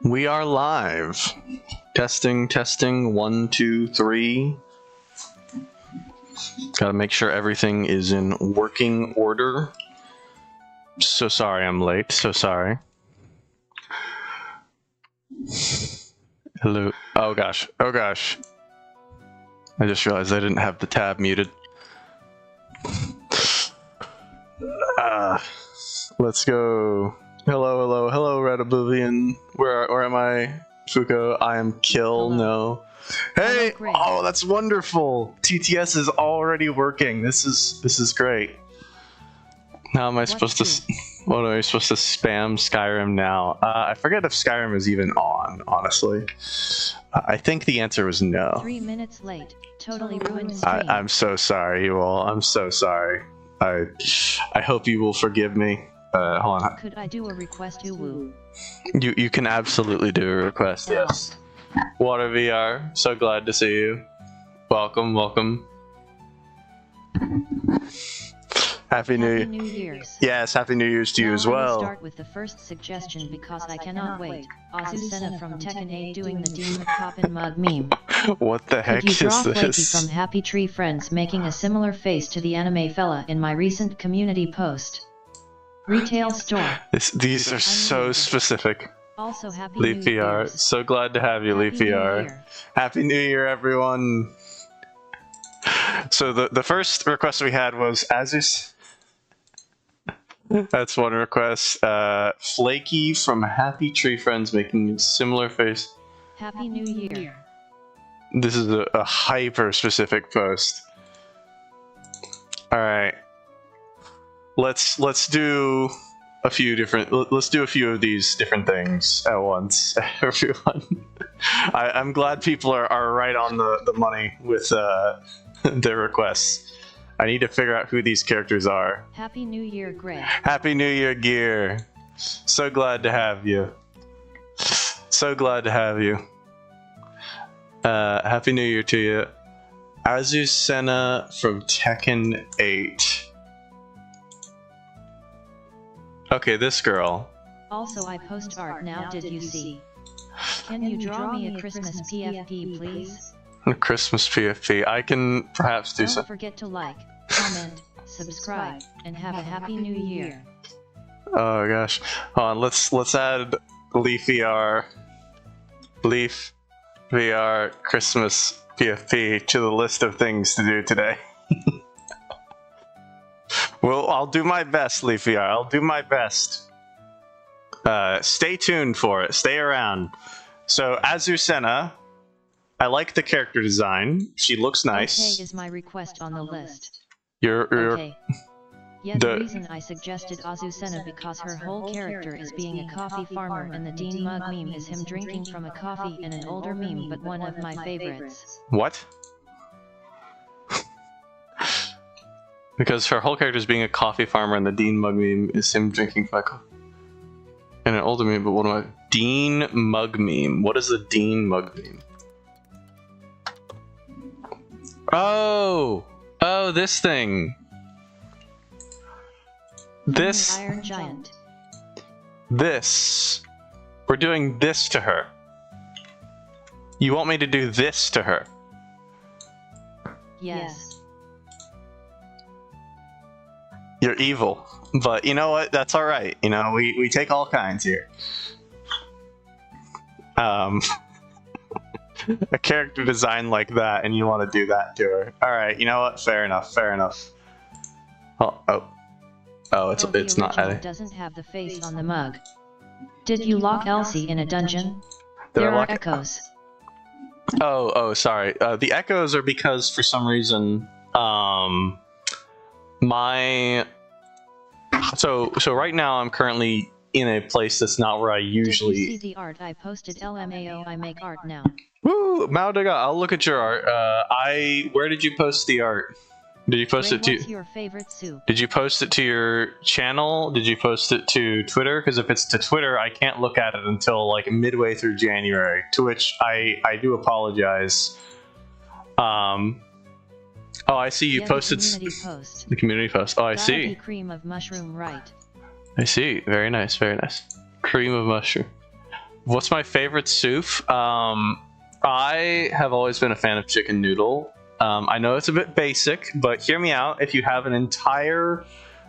We are live. Testing, testing, 1, 2, 3. Gotta make sure everything is in working order. So sorry I'm late, so sorry. Hello. Oh gosh, oh gosh. I just realized I didn't have the tab muted. Let's go. Hello, hello, hello, Red Oblivion. Where am I? Fuko, I am Kill. Hello. No. Hey! Hello, Oh, that's wonderful. TTS is already working. This is great. How am I supposed to? What am I supposed to spam Skyrim now? I forget if Skyrim is even on. Honestly, I think the answer was no. 3 minutes late. Totally ruined stream. I'm so sorry, you all. I'm so sorry. I hope you will forgive me. Hold on. Could I do a request to woo? You can absolutely do a request. Yes. Water VR. So glad to see you. Welcome, welcome. Happy New Year's. Yes, Happy New Year's to you as I will well. start with the first suggestion because I cannot wait. Azucena from Tekken 8 doing the Dean Coppin mug meme. What the heck Could you draw is Flaky this? from Happy Tree Friends making a similar face to the anime fella in my recent community post? Retail store. These are so specific. Also Happy Leaf New VR. Year's. So glad to have you, Leaf Happy New VR. Year. Happy New Year, everyone. So the first request we had was Azus. That's one request. Flaky from Happy Tree Friends making a similar face. Happy New Year. This is a hyper specific post. All right. Let's do a few different. Let's do a few of these different things at once, everyone. I'm glad people are right on the money with their requests. I need to figure out who these characters are. Happy New Year, Greg. Happy New Year, Gear. So glad to have you. So glad to have you. Happy New Year to you. Azucena from Tekken 8. Okay, this girl. Also, I post art now. Did you see? Can you draw me a Christmas PFP, please? A Christmas PFP. I can perhaps do Don't so. forget to like, comment, subscribe, and have a happy new year. Oh gosh. Hold on, let's add Leaf VR Christmas PFP to the list of things to do today. Well, I'll do my best, Leaf VR. I'll do my best. Stay tuned for it. Stay around. So, Azucena, I like the character design. She looks nice. Okay is my request on the list. You're Okay. Yeah, the reason I suggested Azucena because her whole character is being a coffee farmer and the Dean mug meme is him drinking from a coffee and an older meme, but one of my favorites. What? Because her whole character is being a coffee farmer and the Dean mug meme is him drinking from a coffee. And an older meme, but what am I? Dean mug meme. What is the Dean mug meme? Oh! Oh, this thing. This. Iron Giant. This. We're doing this to her. You want me to do this to her? Yes. You're evil. But you know what? That's alright. You know, we take all kinds here. A character design like that, and you want to do that to her. Alright, you know what? Fair enough, fair enough. Oh, it's not. Doesn't have the face on the mug. Did you lock Elsie in a dungeon? Did I There are lock- echoes. Oh, sorry. The echoes are because for some reason, so right now I'm currently in a place that's not where I usually. Did you see the art I posted? LMAO, I make art now. Woo, Maldiga, I'll look at your art. Where did you post the art? Did you post it to? What's your favorite soup? Did you post it to your channel? Did you post it to Twitter? Because if it's to Twitter, I can't look at it until like midway through January. To which I do apologize. Oh, I see you posted the community post. the community post. Oh, I Gotta see. be cream of mushroom, right? I see. Very nice. Very nice. Cream of mushroom. What's my favorite soup? I have always been a fan of chicken noodle. I know it's a bit basic, but hear me out. If you have an entire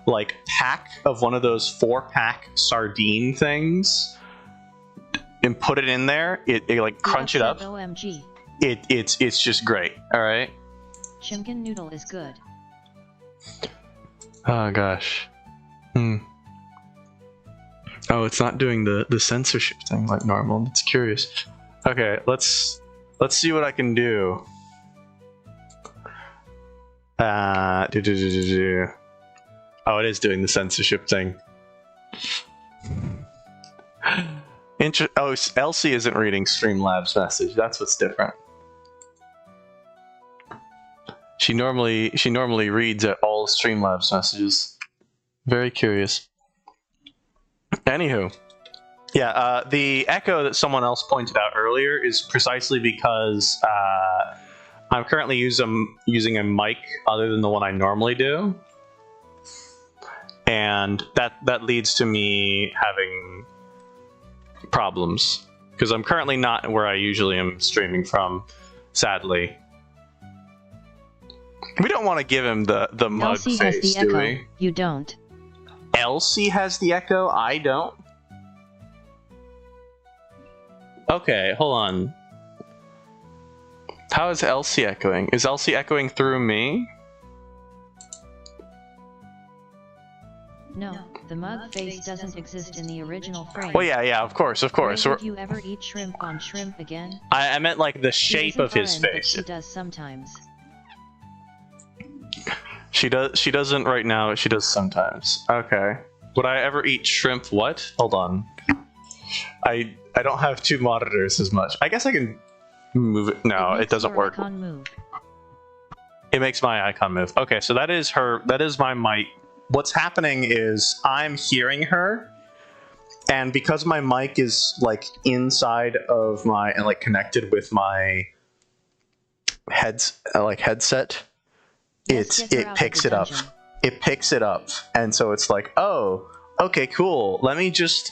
like pack of one of those 4-pack sardine things and put it in there, it like crunch it up. OMG. It's just great. All right. Chicken noodle is good. Oh gosh. Oh, it's not doing the censorship thing like normal. It's curious. Okay, let's see what I can do. Oh, it is doing the censorship thing. Oh, Elsie isn't reading Streamlabs message. That's what's different. She normally reads at all Streamlabs messages. Very curious. Anywho, yeah, the echo that someone else pointed out earlier is precisely because I'm currently using a mic other than the one I normally do, and that leads to me having problems because I'm currently not where I usually am streaming from, sadly. We don't want to give him the mug Elsie face, has the do echo. we? You don't. Elsie has the echo, I don't? Okay, hold on. How is Elsie echoing? Is Elsie echoing through me? No, the mug face doesn't exist in the original frame. Well, yeah, of course. Did you ever eat shrimp on shrimp again? I meant like the shape of his But face. she does sometimes. She doesn't right now, she does sometimes. Okay. Would I ever eat shrimp what? Hold on. I don't have 2 monitors as much. I guess I can move it. No, it doesn't work. Icon move. It makes my icon move. Okay, so that is my mic. What's happening is I'm hearing her, and because my mic is like inside of my and like connected with my headset, it picks it up. It picks it up, and so it's like, oh, okay, cool. Let me just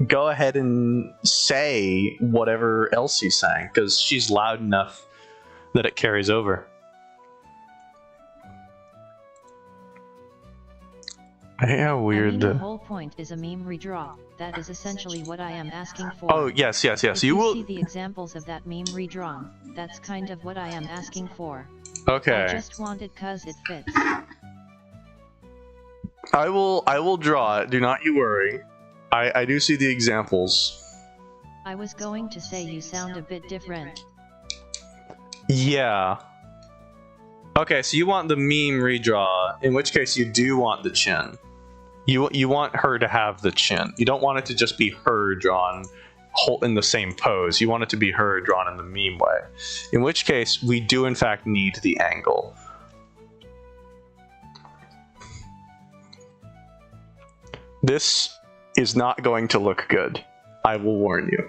go ahead and say whatever Elsie's saying because she's loud enough that it carries over. I hate how weird the whole point is a meme redraw. That is essentially what I am asking for. Oh, yes. If you will see the examples of that meme redrawn. That's kind of what I am asking for. Okay. I just want it cause it fits. I will draw it. Do not you worry. I do see the examples. I was going to say you sound a bit different. Yeah. Okay, so you want the meme redraw, in which case you do want the chin. You want her to have the chin. You don't want it to just be her drawn in the same pose. You want it to be her drawn in the meme way. In which case, we do in fact need the angle. This is not going to look good. I will warn you.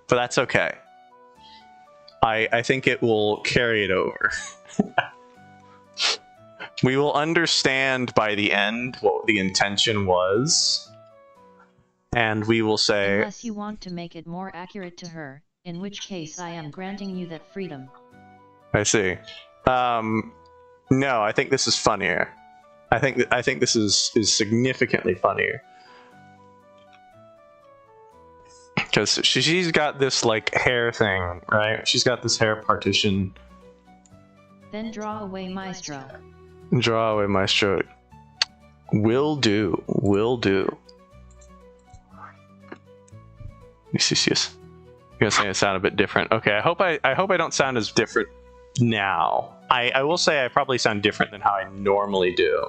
But that's okay. I think it will carry it over. We will understand by the end what the intention was, and we will say... Unless you want to make it more accurate to her, in which case I am granting you that freedom. I see. No, I think this is funnier. I think this is significantly funnier. Because she's got this, like, hair thing, right? She's got this hair partition. Then draw away Maestro. Draw away Maestro. Will do. Will do. Yes. I'm gonna say I sound a bit different. Okay, I hope I don't sound as different now. I will say I probably sound different than how I normally do.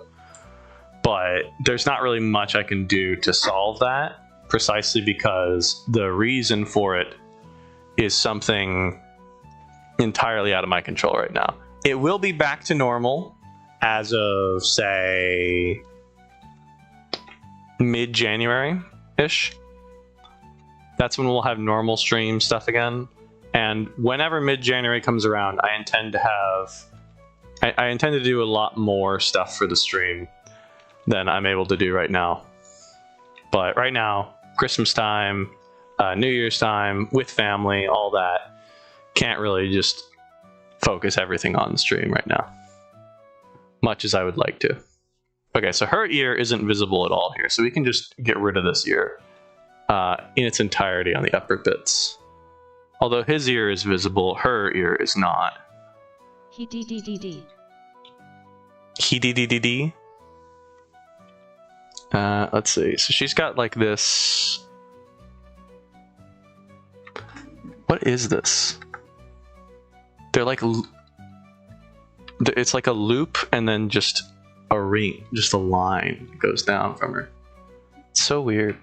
But there's not really much I can do to solve that, precisely because the reason for it is something entirely out of my control right now. It will be back to normal as of, say, mid-January-ish. That's when we'll have normal stream stuff again. And whenever mid-January comes around, I intend to do a lot more stuff for the stream than I'm able to do right now. But right now, Christmas time, New Year's time with family, all that. Can't really just focus everything on the stream right now, much as I would like to. Okay, so her ear isn't visible at all here, so we can just get rid of this ear in its entirety on the upper bits. Although his ear is visible, her ear is not. He d d d d. He d d d d. Let's see. So she's got like this. What is this? They're like. It's like a loop and then just a ring, just a line that goes down from her. It's so weird.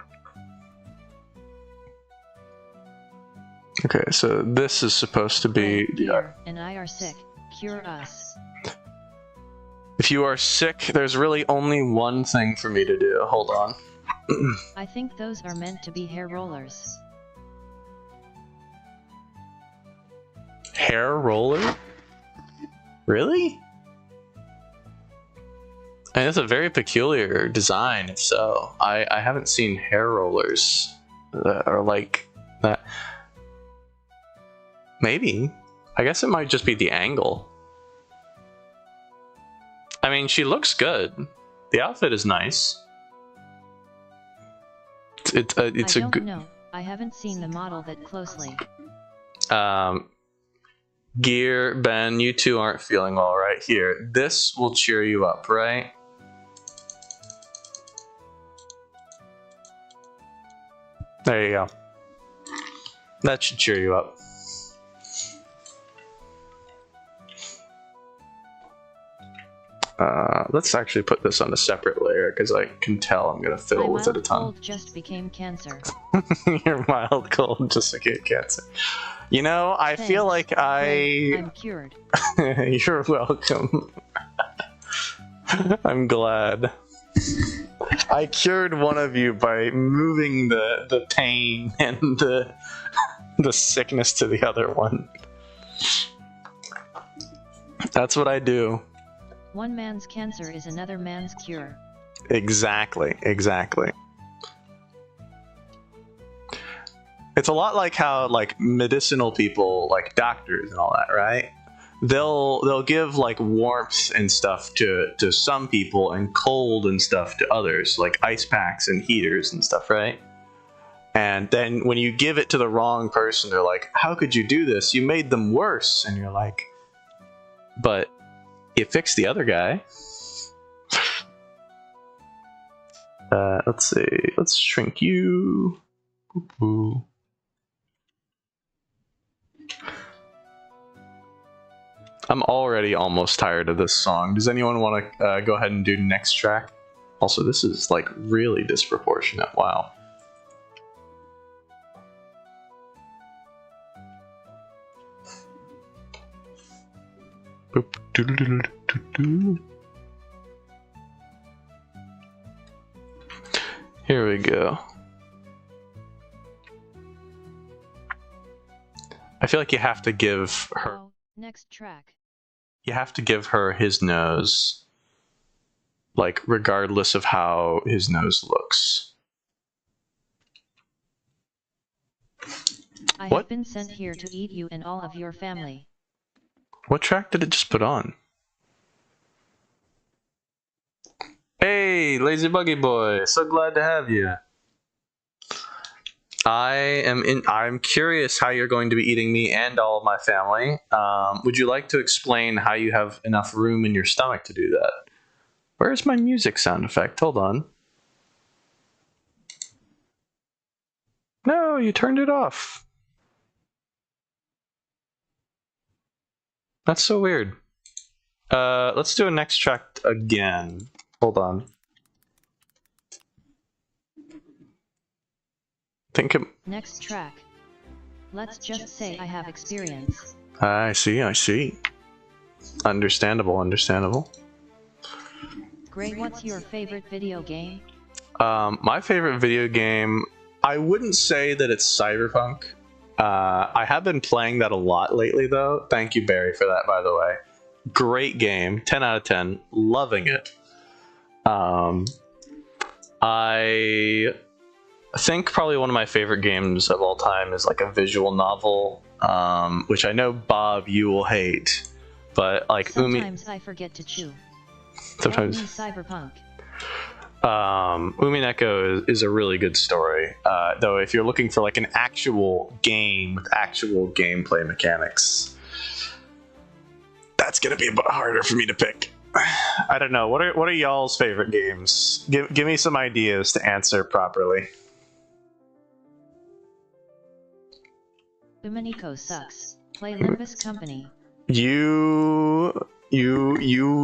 Okay, so this is supposed to be. And I are sick. Cure us. If you are sick, there's really only one thing for me to do. Hold on. I think those are meant to be hair rollers. Hair roller? Really? I mean, that's a very peculiar design, if so. I haven't seen hair rollers that are like that. Maybe. I guess it might just be the angle. I mean, she looks good. The outfit is nice. It's a good. No, I haven't seen the model that closely. Gear, Ben, you two aren't feeling well right here. This will cheer you up, right? There you go. That should cheer you up. Let's actually put this on a separate layer because I can tell I'm gonna fiddle with it a ton. My mild cold just became cancer. Your mild cold just became cancer. You know, I Thanks. feel like I'm cured. You're welcome. I'm glad. I cured one of you by moving the pain and the sickness to the other one. That's what I do. One man's cancer is another man's cure. Exactly, exactly. It's a lot like how like medicinal people, like doctors and all that, right? They'll give like warmth and stuff to some people and cold and stuff to others, like ice packs and heaters and stuff, right? And then when you give it to the wrong person, they're like, "How could you do this? You made them worse." And you're like, "But it fixed the other guy." Let's see. Let's shrink you. Ooh. I'm already almost tired of this song. Does anyone want to go ahead and do next track? Also, this is like really disproportionate. Wow. Here we go. I feel like you have to give her. Oh, next track. You have to give her his nose, like regardless of how his nose looks. I What? have been sent here to eat you and all of your family. What track did it just put on? Hey, Lazy Buggy Boy, so glad to have you. I'm curious how you're going to be eating me and all of my family. Would you like to explain how you have enough room in your stomach to do that? Where's my music sound effect? Hold on. No, you turned it off. That's so weird. Let's do a next track again. Hold on. Next track. Let's just say I have experience. I see, I see. Understandable, understandable. Gray, what's your favorite video game? My favorite video game, I wouldn't say that it's Cyberpunk. I have been playing that a lot lately, though. Thank you, Barry, for that, by the way. Great game, 10 out of 10. Loving it. I think probably one of my favorite games of all time is like a visual novel, which I know, Bob, you will hate, but like sometimes I forget to chew. Sometimes Cyberpunk. Umineko is a really good story, though if you're looking for like an actual game with actual gameplay mechanics, that's gonna be a bit harder for me to pick. I don't know. What are y'all's favorite games? Give me some ideas to answer properly. Umineko sucks. Play Limbus Company. You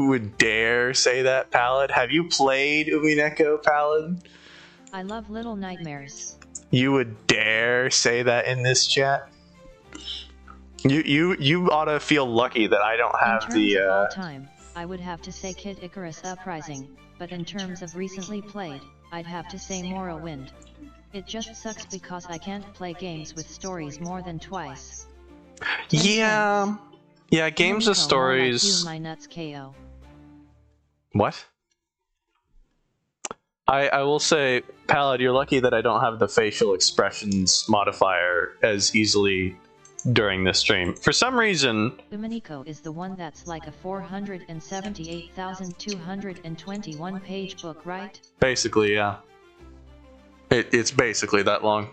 would dare say that, Pallid? Have you played Umineko, Pallid? I love Little Nightmares. You would dare say that in this chat? You ought to feel lucky that I don't have in terms of all time, I would have to say Kid Icarus Uprising, but in terms of recently played, I'd have to say Morrowind. It just sucks because I can't play games with stories more than twice. Yeah, games with stories. Like my nuts KO. What? I will say, Pallid, you're lucky that I don't have the facial expressions modifier as easily during this stream. For some reason, Umineko is the one that's like a 478,221 page book, right? Basically, yeah. It's basically that long.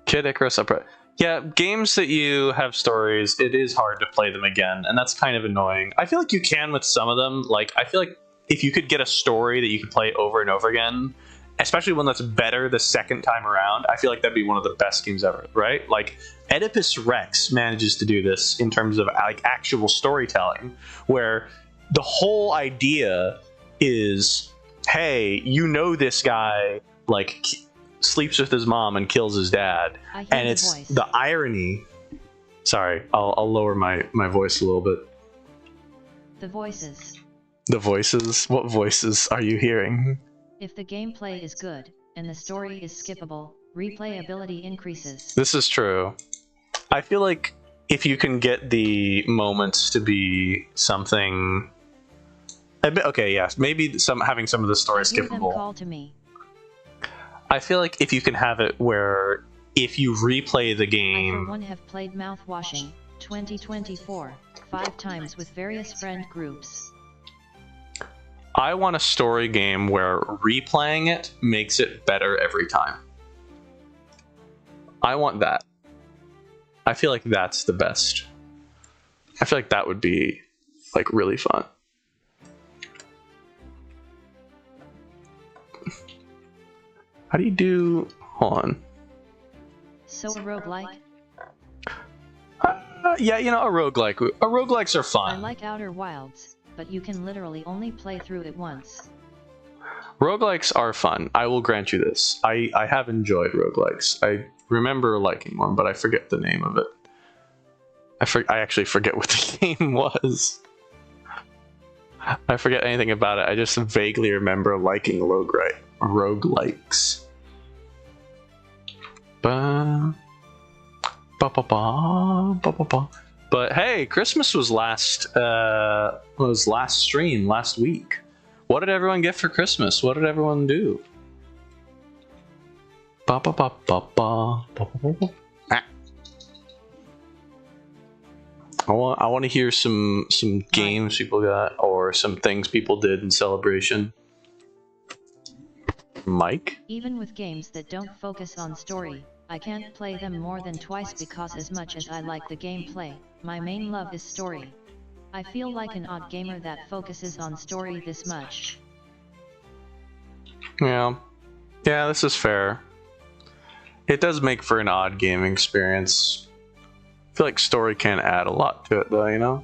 Kid Icarus Uprising. Yeah, games that you have stories, it is hard to play them again, and that's kind of annoying. I feel like you can with some of them. Like, I feel like if you could get a story that you could play over and over again, especially one that's better the second time around, I feel like that'd be one of the best games ever, right? Like, Oedipus Rex manages to do this in terms of like actual storytelling, where the whole idea is, hey, you know this guy, like, sleeps with his mom and kills his dad, and it's the irony. Sorry, I'll lower my voice a little bit. The voices. The voices? What voices are you hearing? If the gameplay is good and the story is skippable, replayability increases. This is true. I feel like if you can get the moments to be something, okay, yes, maybe having some of the story skippable. Call to me. I feel like if you can have it where if you replay the game... I for one have played Mouthwashing 2024 5 times with various friend groups. I want a story game where replaying it makes it better every time. I want that. I feel like that's the best. I feel like that would be like really fun. How do you do... Hold on. So a roguelike? Yeah, you know, a roguelike. Roguelikes are fun. I like Outer Wilds, but you can literally only play through it once. Roguelikes are fun. I will grant you this. I have enjoyed roguelikes. I remember liking one, but I forget the name of it. I actually forget what the game was. I forget anything about it. I just vaguely remember liking roguelikes. But hey, Christmas was last stream last week. What did everyone get for Christmas? What did everyone do? I want to hear some games people got or some things people did in celebration. Mike? Even with games that don't focus on story, I can't play them more than twice because as much as I like the gameplay, my main love is story. I feel like an odd gamer that focuses on story this much. Yeah, this is fair. It does make for an odd gaming experience. I feel like story can add a lot to it though, you know?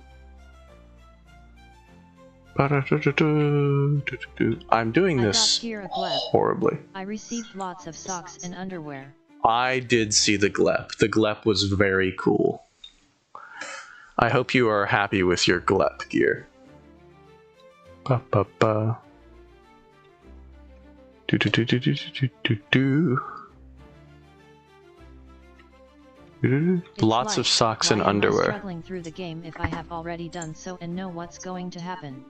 I'm doing this horribly. I received lots of socks and underwear. I did see the GLEP. The GLEP was very cool. I hope you are happy with your GLEP gear. Lots of socks and underwear. I'm struggling through the game if I have already done so and know what's going to happen.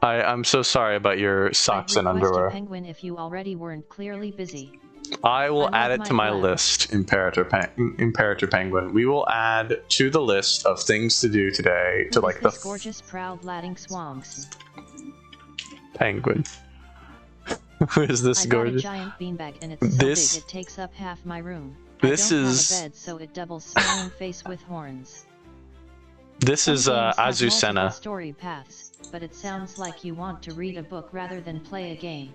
I'm so sorry about your socks and underwear. Penguin if you already weren't clearly busy. I will add it to my list, Imperator Penguin. We will add to the list of things to do today to like the gorgeous proud ladding swamps. Penguin. Who is this gorgeous? I got a giant beanbag and it's so big it takes up half my room. This I don't have a bed, so it doubles smiling face with horns. This is Azucena. Story paths, but it sounds like you want to read a book rather than play a game.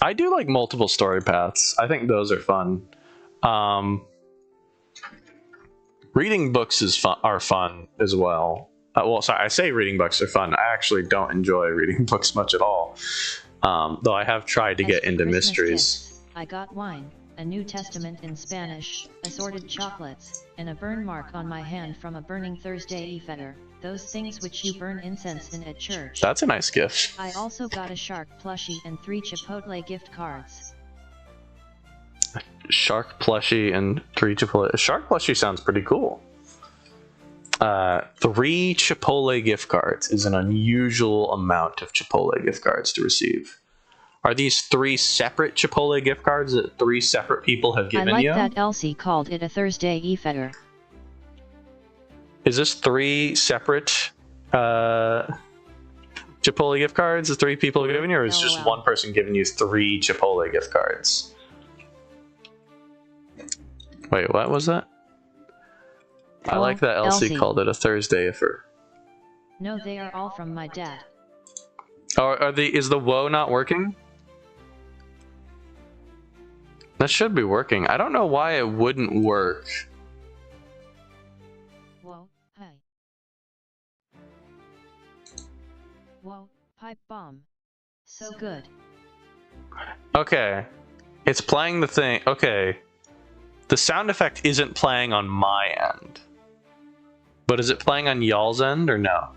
I do like multiple story paths. I think those are fun. Reading books are fun as well. Well, sorry, I say reading books are fun. I actually don't enjoy reading books much at all. Though I have tried to get into mysteries. I got wine, a New Testament in Spanish, assorted chocolates, and a burn mark on my hand from a burning Thursday e-fetter. Those things which you burn incense in at church. That's a nice gift. I also got a shark plushie and 3 Chipotle gift cards. Shark plushie and 3 Chipotle. A shark plushie sounds pretty cool. 3 Chipotle gift cards is an unusual amount of Chipotle gift cards to receive. Are these 3 separate Chipotle gift cards that 3 separate people have given you? I like that Elsie called it a Thursday e-fetter. Is this 3 separate Chipotle gift cards that 3 people have given you, or is just one person giving you 3 Chipotle gift cards? Wait, what was that? I like that Elsie called it a Thursday-ifer. No, they are all from my dad. Oh, is the woe not working? That should be working. I don't know why it wouldn't work. Whoa, hi. Whoa, pipe bomb. So good. Okay. It's playing the thing. Okay. The sound effect isn't playing on my end. But is it playing on y'all's end or no?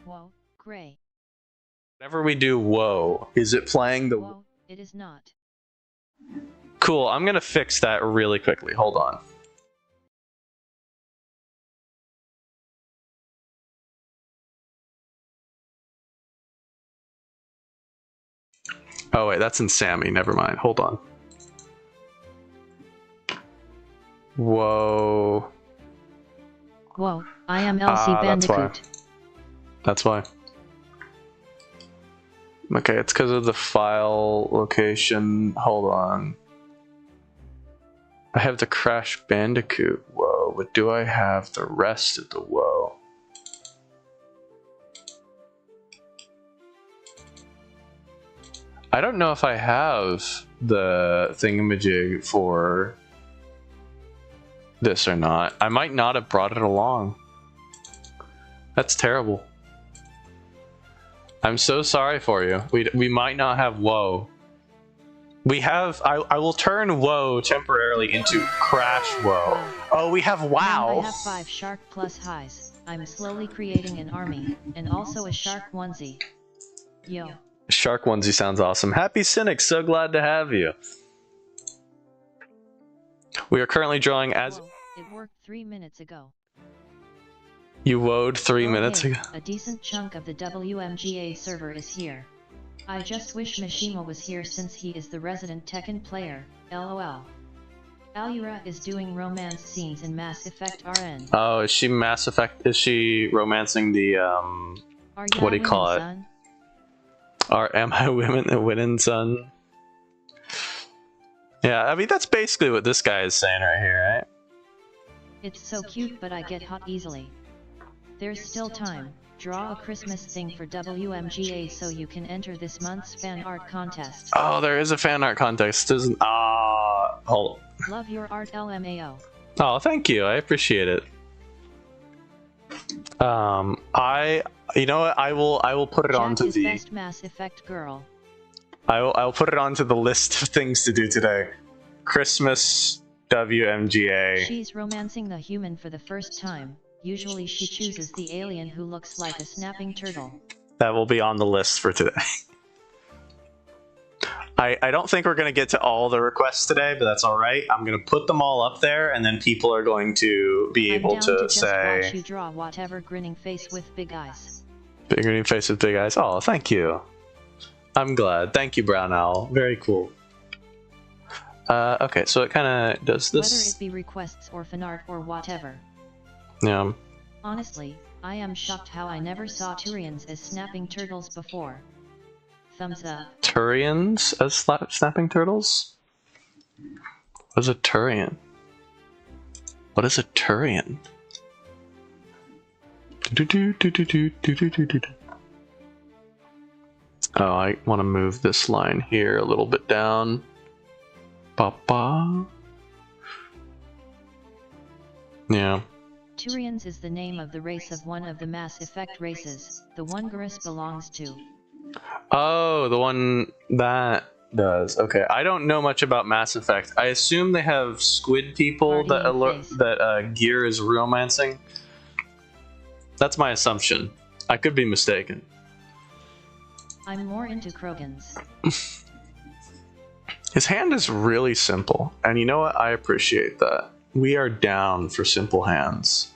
Whoa, great. Whenever we do whoa, is it playing the... Whoa, it is not. Cool, I'm gonna fix that really quickly. Hold on. Oh wait, that's in Sammy. Never mind. Hold on. Whoa. Whoa, I am Elsie Bandicoot. That's why. Okay, it's because of the file location. Hold on. I have the Crash Bandicoot whoa, but do I have the rest of the whoa? I don't know if I have the thingamajig for this or not. I might not have brought it along. That's terrible. I'm so sorry for you. We might not have whoa. We have... I will turn whoa temporarily into crash whoa. Oh, we have wow. I have 5 shark plus highs. I'm slowly creating an army, and also a shark onesie. Yo. Shark onesie sounds awesome. Happy Cynic, so glad to have you. We are currently drawing as... Whoa, it worked 3 minutes ago. You woed 3 minutes ago? A decent chunk of the WMGA server is here. I just wish Mishima was here since he is the resident Tekken player, lol. Alura is doing romance scenes in Mass Effect RN. Oh, is she Mass Effect? Is she romancing the, what do you call it? Son? Am I winning, son? Yeah, I mean, that's basically what this guy is saying right here, right? It's so cute, but I get hot easily. There's still time. Draw a Christmas thing for WMGA so you can enter this month's fan art contest. Oh, there is a fan art contest, isn't? Hold on. Love your art, LMAO. Oh, thank you. I appreciate it. You know what? I will put it onto the best Mass Effect girl. I'll put it onto the list of things to do today. Christmas WMGA. She's romancing the human for the first time. Usually she chooses the alien who looks like a snapping turtle. That will be on the list for today. I don't think we're going to get to all the requests today, but that's all right. I'm going to put them all up there, and then people are going to be able to just say... watch you draw whatever grinning face with big eyes. Big grinning face with big eyes. Oh, thank you. I'm glad. Thank you, Brown Owl. Very cool. Okay, so it kind of does this. Whether it be requests or fan art or whatever. Yeah. Honestly, I am shocked how I never saw Turians as snapping turtles before. Thumbs up. Turians as snapping turtles? What is a Turian? What is a Turian? Oh, I want to move this line here a little bit down. Papa. Yeah. Turians is the name of the race of one of the Mass Effect races, the one Garrus belongs to. Oh, the one that does. Okay, I don't know much about Mass Effect. I assume they have squid people that Gear is romancing. That's my assumption. I could be mistaken. I'm more into Krogans. His hand is really simple, and you know what? I appreciate that. We are down for simple hands.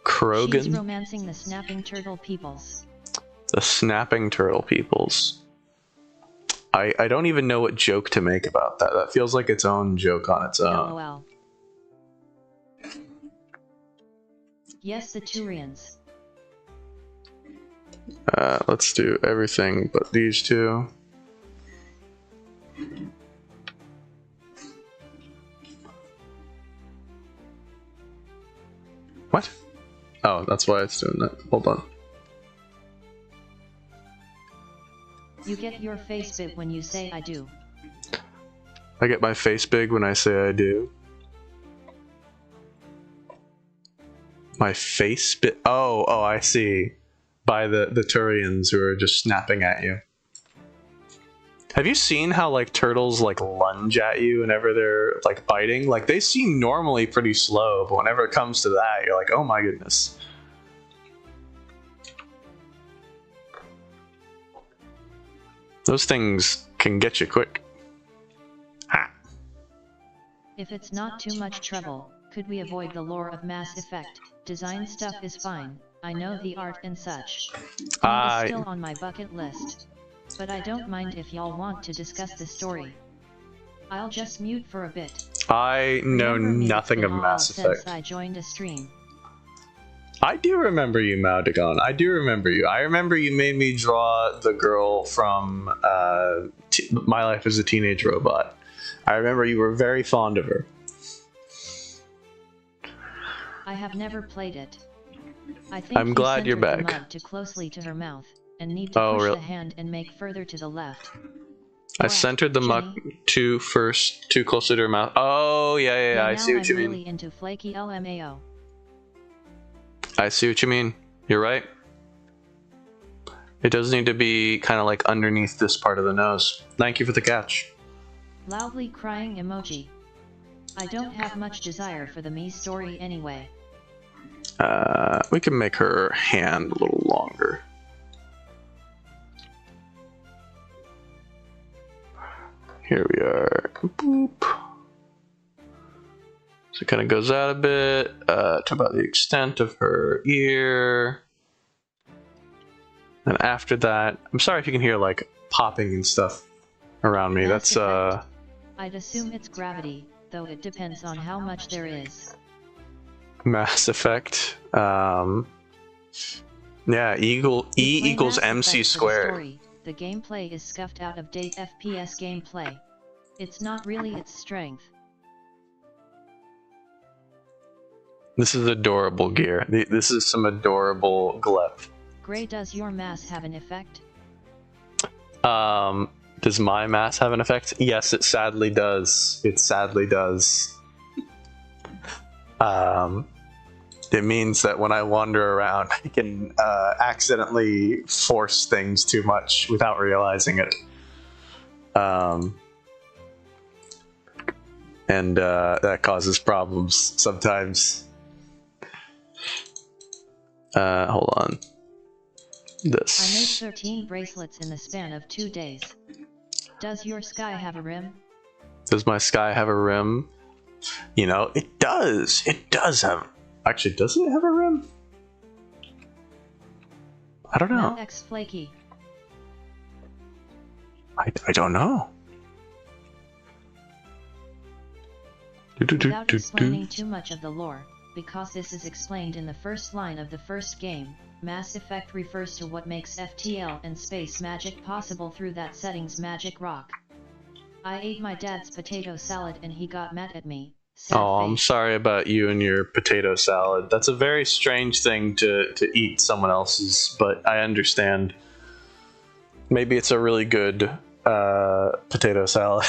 Krogan? She's romancing the snapping turtle peoples. The snapping turtle peoples. I don't even know what joke to make about that. That feels like its own joke on its own. LOL. Yes, the Turians. Let's do everything but these two. What? Oh, that's why it's doing that. Hold on. You get your face big when you say I do. I get my face big when I say I do. My face bit. Oh, I see. By the Turians who are just snapping at you. Have you seen how like turtles like lunge at you whenever they're like biting? Like they seem normally pretty slow, but whenever it comes to that, you're like, oh my goodness. Those things can get you quick. Ha. If it's not too much trouble, could we avoid the lore of Mass Effect? Design stuff is fine. I know the art and such. It's still on my bucket list. But I don't mind if y'all want to discuss the story. I'll just mute for a bit. I know nothing of Mass Effect. Since I joined a stream. I do remember you, Maudagon. I do remember you. I remember you made me draw the girl from My Life as a Teenage Robot. I remember you were very fond of her. I have never played it. I think I'm glad you're back. The mug too closely to her mouth, and need to push the hand and make further to the left. I centered the mug too closer to her mouth. Oh yeah, I see what you mean. I'm really into flaky LMAO. I see what you mean. You're right. It does need to be kind of like underneath this part of the nose. Thank you for the catch. Loudly crying emoji. I don't have much desire for the me story anyway. We can make her hand a little longer. Here we are. Boop. So it kind of goes out a bit to about the extent of her ear. And after that, I'm sorry if you can hear like popping and stuff around me. That's I'd assume it's gravity, though it depends on how much there is. Mass Effect. Yeah, E equals MC squared. The gameplay is scuffed out of date FPS gameplay. It's not really its strength. This is adorable gear. This is some adorable glyph. Gray, does your mass have an effect? Does my mass have an effect? Yes, it sadly does. It sadly does. It means that when I wander around, I can accidentally force things too much without realizing it. And that causes problems sometimes. Hold on. this. I made 13 bracelets in the span of 2 days. Does your sky have a rim? Does my sky have a rim? You know, it does. It does have... Actually, doesn't it have a rim? I don't know. Mount X Flaky. I don't know. Without explaining too much of the lore, because this is explained in the first line of the first game, Mass Effect refers to what makes FTL and space magic possible through that setting's magic rock. I ate my dad's potato salad and he got mad at me. Oh, I'm sorry about you and your potato salad. That's a very strange thing to eat someone else's, but I understand. Maybe it's a really good potato salad.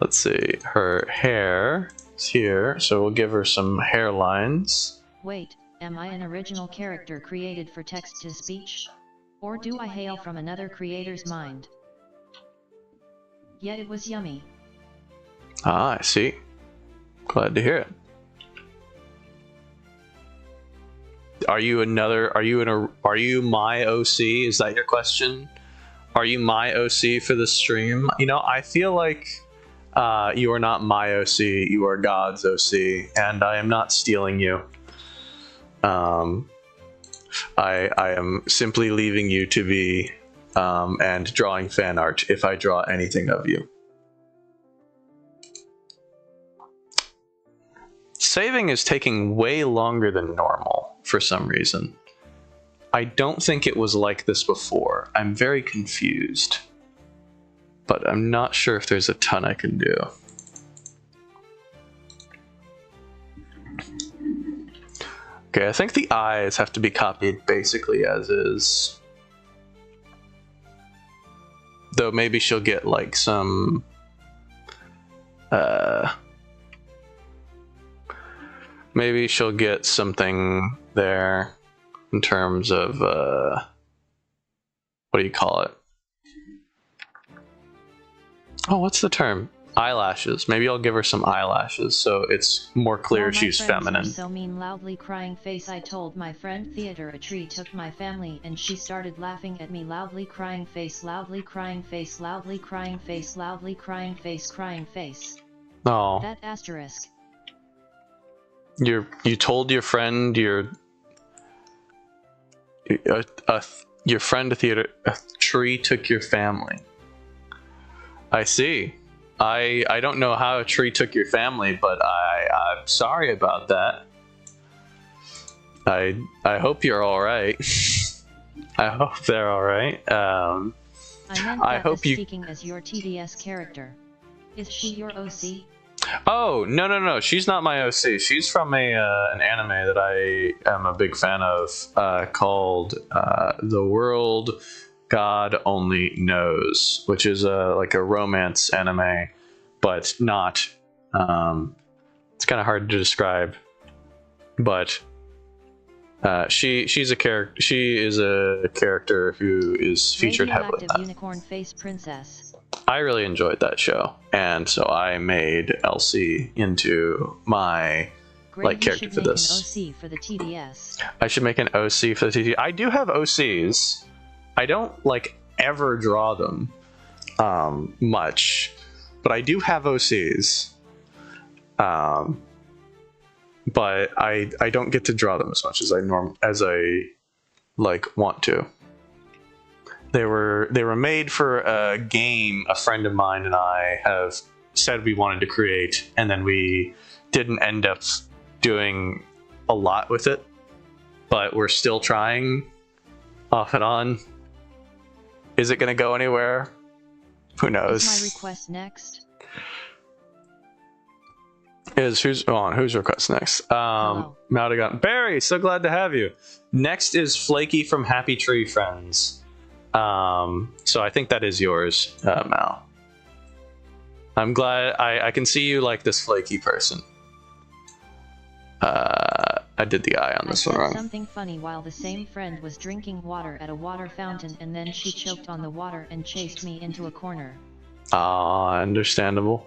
Let's see. Her hair is here, so we'll give her some hairlines. Wait, am I an original character created for text-to-speech? Or do I hail from another creator's mind? Yet it was yummy. Ah, I see. Glad to hear it. Are you my OC? Is that your question? Are you my OC for the stream? You know, I feel like you are not my OC, you are God's OC, and I am not stealing you. I am simply leaving you to be and drawing fan art if I draw anything of you. Saving is taking way longer than normal for some reason. I don't think it was like this before. I'm very confused. But I'm not sure if there's a ton I can do. Okay, I think the eyes have to be copied basically as is. Though maybe she'll get like some... maybe she'll get something there in terms of... what do you call it? Oh, what's the term? Eyelashes. Maybe I'll give her some eyelashes so it's more clear she's feminine. So mean, loudly crying face. I told my friend Theodore a tree took my family and she started laughing at me. Loudly crying face, loudly crying face, loudly crying face, loudly crying face, crying face. Oh. That asterisk. You told your friend your friend Theodore a tree took your family. I see. I don't know how a tree took your family, but I'm sorry about that. I hope you're all right. I hope they're all right. I hope you speaking as your TDS character. Is she your OC? Oh, no. She's not my OC. She's from an anime that I am a big fan of called The World God Only Knows, which is like a romance anime, but not... it's kind of hard to describe, but she's a character. She is a character who is featured heavily in that. Unicorn face princess. I really enjoyed that show, and so I made Elsie into my character for this. An OC for the TDS. I should make an OC for the TDS. I do have OCs. I don't ever draw them much, but I do have OCs. But I don't get to draw them as much as I want to. They were made for a game a friend of mine and I have said we wanted to create, and then we didn't end up doing a lot with it, but we're still trying off and on. Is it going to go anywhere? Who knows? Is my request next? Who's request next? Maldigon. Barry, so glad to have you. Next is Flaky from Happy Tree Friends. So I think that is yours, Mal. I'm glad I can see you like this flaky person. I did the eye on this one wrong. Something funny while the same friend was drinking water at a water fountain, and then she choked on the water and chased me into a corner. Ah, understandable.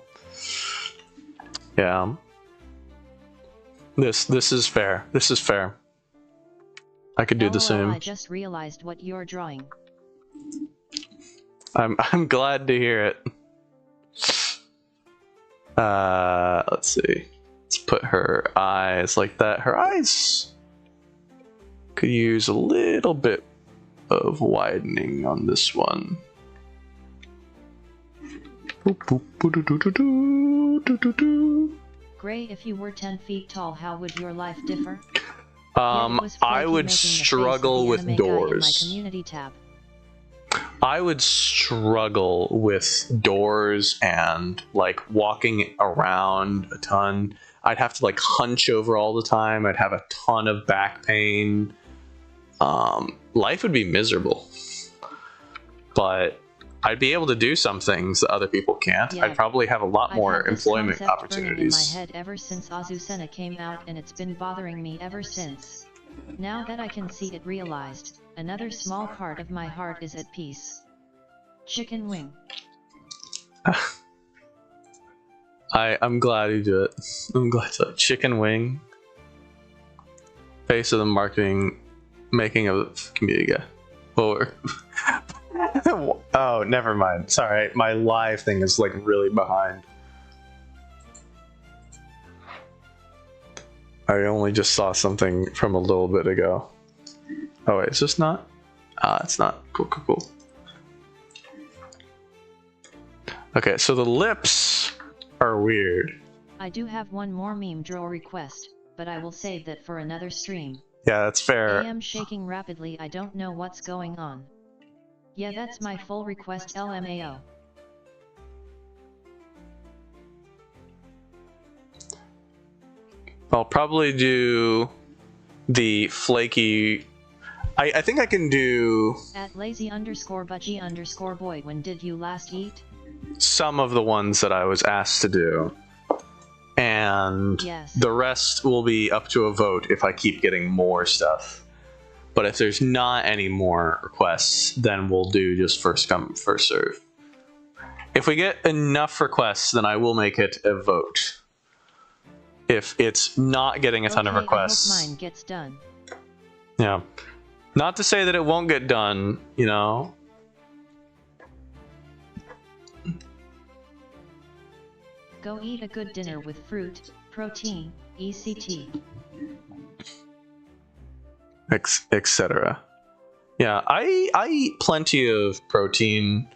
Yeah. This is fair. This is fair. I could do the same. I just realized what you're drawing. I'm glad to hear it. Let's see. Let's put her eyes like that. Her eyes could use a little bit of widening on this one. Gray, if you were 10 feet tall, how would your life differ? I would struggle with doors. My community tab. I would struggle with doors and like walking around a ton. I'd have to like hunch over all the time. I'd have a ton of back pain. Life would be miserable. But I'd be able to do some things that other people can't. Yeah, I'd probably have a lot more employment opportunities. In my head ever since Azucena came out, and it's been bothering me ever since. Now that I can see it realized, another small part of my heart is at peace. Chicken wing. I'm glad you do it. I'm glad to chicken wing. Face of the marketing, making of community guy. Or oh, never mind. Sorry, my live thing is like really behind. I only just saw something from a little bit ago. Oh wait, is this not? It's not. Cool, cool, cool. Okay, so the lips are weird. I do have one more meme draw request, but I will save that for another stream. Yeah, that's fair. I am shaking rapidly. I don't know what's going on. Yeah, that's my full request, LMAO. I'll probably do the flaky. I think I can do at lazy_budgie_boy. When did you last eat? Some of the ones that I was asked to do, and yes, the rest will be up to a vote if I keep getting more stuff. But if there's not any more requests, then we'll do just first come, first serve. If we get enough requests, then I will make it a vote. If it's not getting a ton of requests, I hope mine gets done. Yeah. Not to say that it won't get done, you know. Go eat a good dinner with fruit, protein, ECT, etc. Yeah, I eat plenty of protein.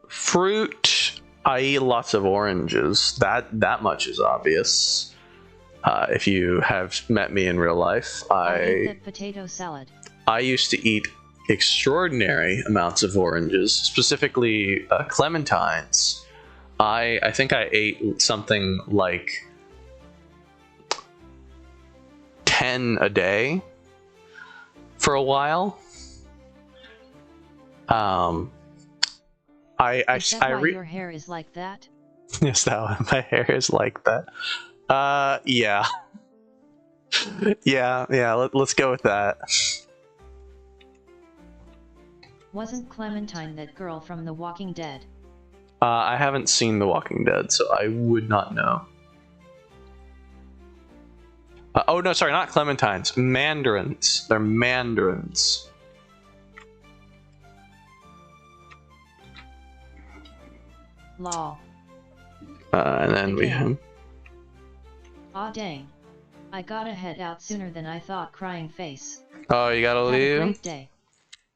Fruit, I eat lots of oranges. That much is obvious. If you have met me in real life, I eat that potato salad. I used to eat extraordinary amounts of oranges, specifically clementines. I think I ate something like 10 a day for a while. Is that why your hair is like that? Is that why my hair is like that? Yeah. yeah, let's go with that. Wasn't Clementine that girl from The Walking Dead? I haven't seen The Walking Dead, so I would not know. Oh no, sorry, not clementines. Mandarins. They're mandarins. Law. And then we have... Aw dang. I gotta head out sooner than I thought, crying face. Oh, you gotta leave? Have a great day.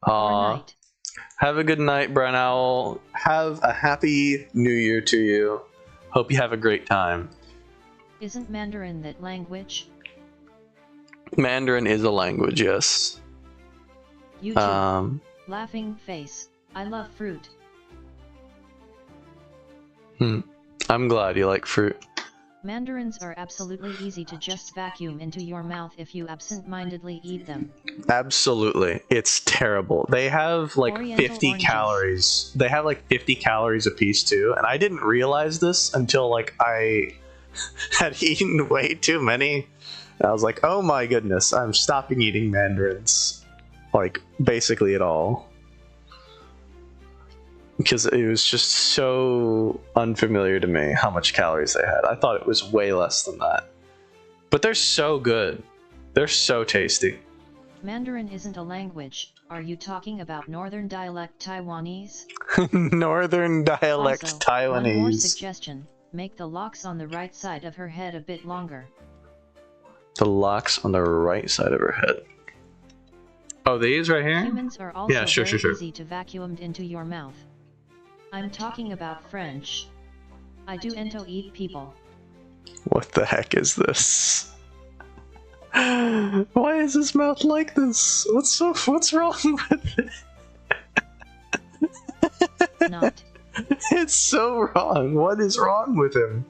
Or night. Have a good night, Brown Owl. Have a happy new year to you. Hope you have a great time. Isn't Mandarin that language? Mandarin is a language, yes. You too. Laughing face. I love fruit. I'm glad you like fruit. Mandarins are absolutely easy to just vacuum into your mouth if you absent-mindedly eat them. Absolutely. It's terrible. They have like Oriental 50 oranges. calories. They have like 50 calories a piece too, and I didn't realize this until like I had eaten way too many. I was like, oh my goodness, I'm stopping eating mandarins. Like, basically at all. because it was just so unfamiliar to me how much calories they had. I thought it was way less than that. But they're so good. They're so tasty. Mandarin isn't a language. Are you talking about Northern Dialect Taiwanese? Northern Dialect also, Taiwanese. One more suggestion. Make the locks on the right side of her head a bit longer. The locks on the right side of her head. Oh, these right here? Humans are also yeah, sure. easy to vacuum into your mouth. I'm talking about French. I do ento eat people. What the heck is this? Why is his mouth like this? What's wrong with it? Not. It's so wrong. What is wrong with him?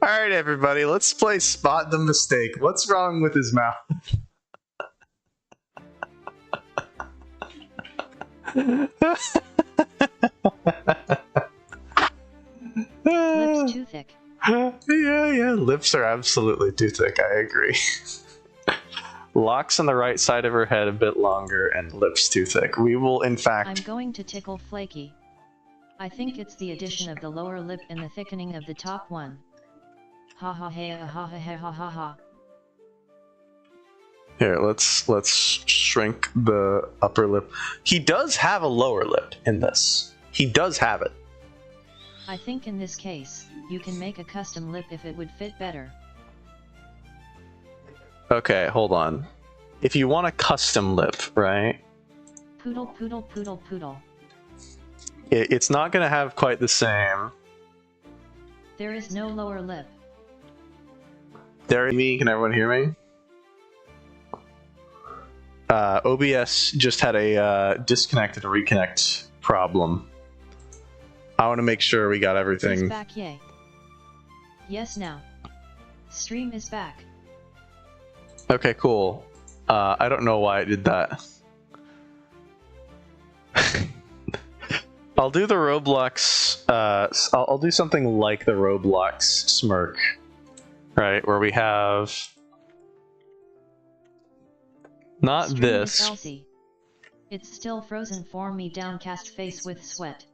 Alright, everybody, let's play Spot the Mistake. What's wrong with his mouth? Lips too thick. Yeah, lips are absolutely too thick, I agree. Locks on the right side of her head a bit longer and lips too thick. We will, in fact... I'm going to tickle Flaky. I think it's the addition of the lower lip and the thickening of the top one. Ha ha ha ha ha ha ha ha. Here, let's shrink the upper lip. He does have a lower lip in this. He does have it. I think in this case, you can make a custom lip if it would fit better. Okay, hold on. If you want a custom lip, right? Poodle poodle poodle poodle. It's not going to have quite the same. There is no lower lip. Can everyone hear me? OBS just had a disconnect and reconnect problem. I want to make sure we got everything. It's back, yay. Yes, now. Stream is back. Okay, cool. I don't know why I did that. I'll do the Roblox. I'll do something like the Roblox smirk, right? Where we have not Stream this. is Elsie. It's still frozen for me. Downcast face with sweat.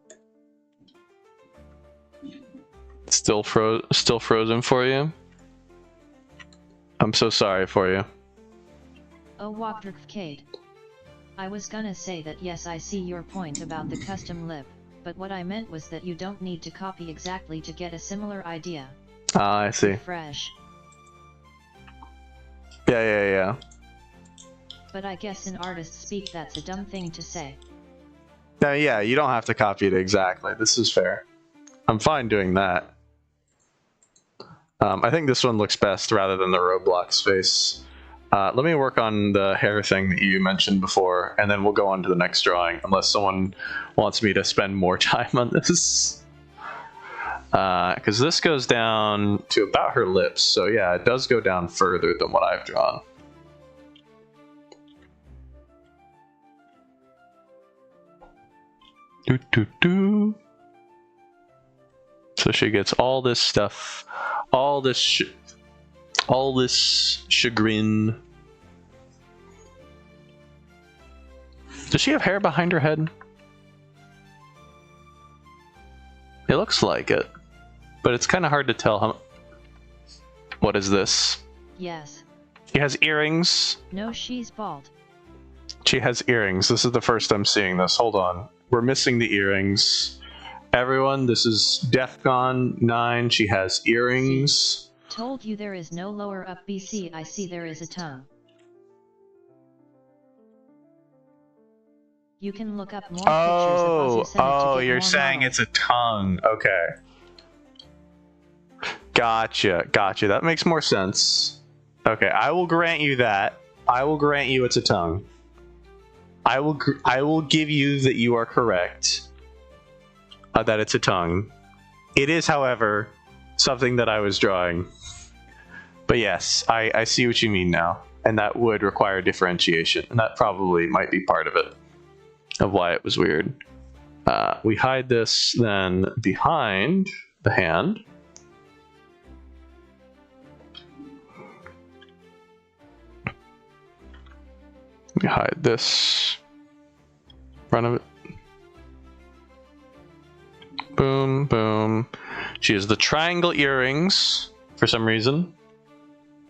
Still frozen for you. I'm so sorry for you. Oh, Walkdrkcade. I was gonna say that yes, I see your point about the custom lip, but what I meant was that you don't need to copy exactly to get a similar idea. Ah, I see. Fresh. Yeah. But I guess in artist speak that's a dumb thing to say. No, yeah, you don't have to copy it exactly. This is fair. I'm fine doing that. I think this one looks best rather than the Roblox face. Let me work on the hair thing that you mentioned before, and then we'll go on to the next drawing, unless someone wants me to spend more time on this. Because this goes down to about her lips, so yeah, it does go down further than what I've drawn. So she gets all this stuff, all this chagrin. Does she have hair behind her head? It looks like it, but it's kind of hard to tell how. What is this? Yes. She has earrings. No, she's bald. She has earrings. This is the first I'm seeing this. Hold on. We're missing the earrings. Everyone, this is DEFCON 9. She has earrings. Told you there is no lower up BC. I see there is a tongue. You can look up more pictures of Aussie Senate to get you're more saying knowledge. it's a tongue. Okay. Gotcha. That makes more sense. Okay, I will grant you that. I will grant you it's a tongue. I will give you that you are correct. That it's a tongue. It is, however, something that I was drawing. But yes, I see what you mean now. And that would require differentiation. And that probably might be part of it. Of why it was weird. We hide this then behind the hand. We hide this in front of it. Boom, boom. She has the triangle earrings for some reason.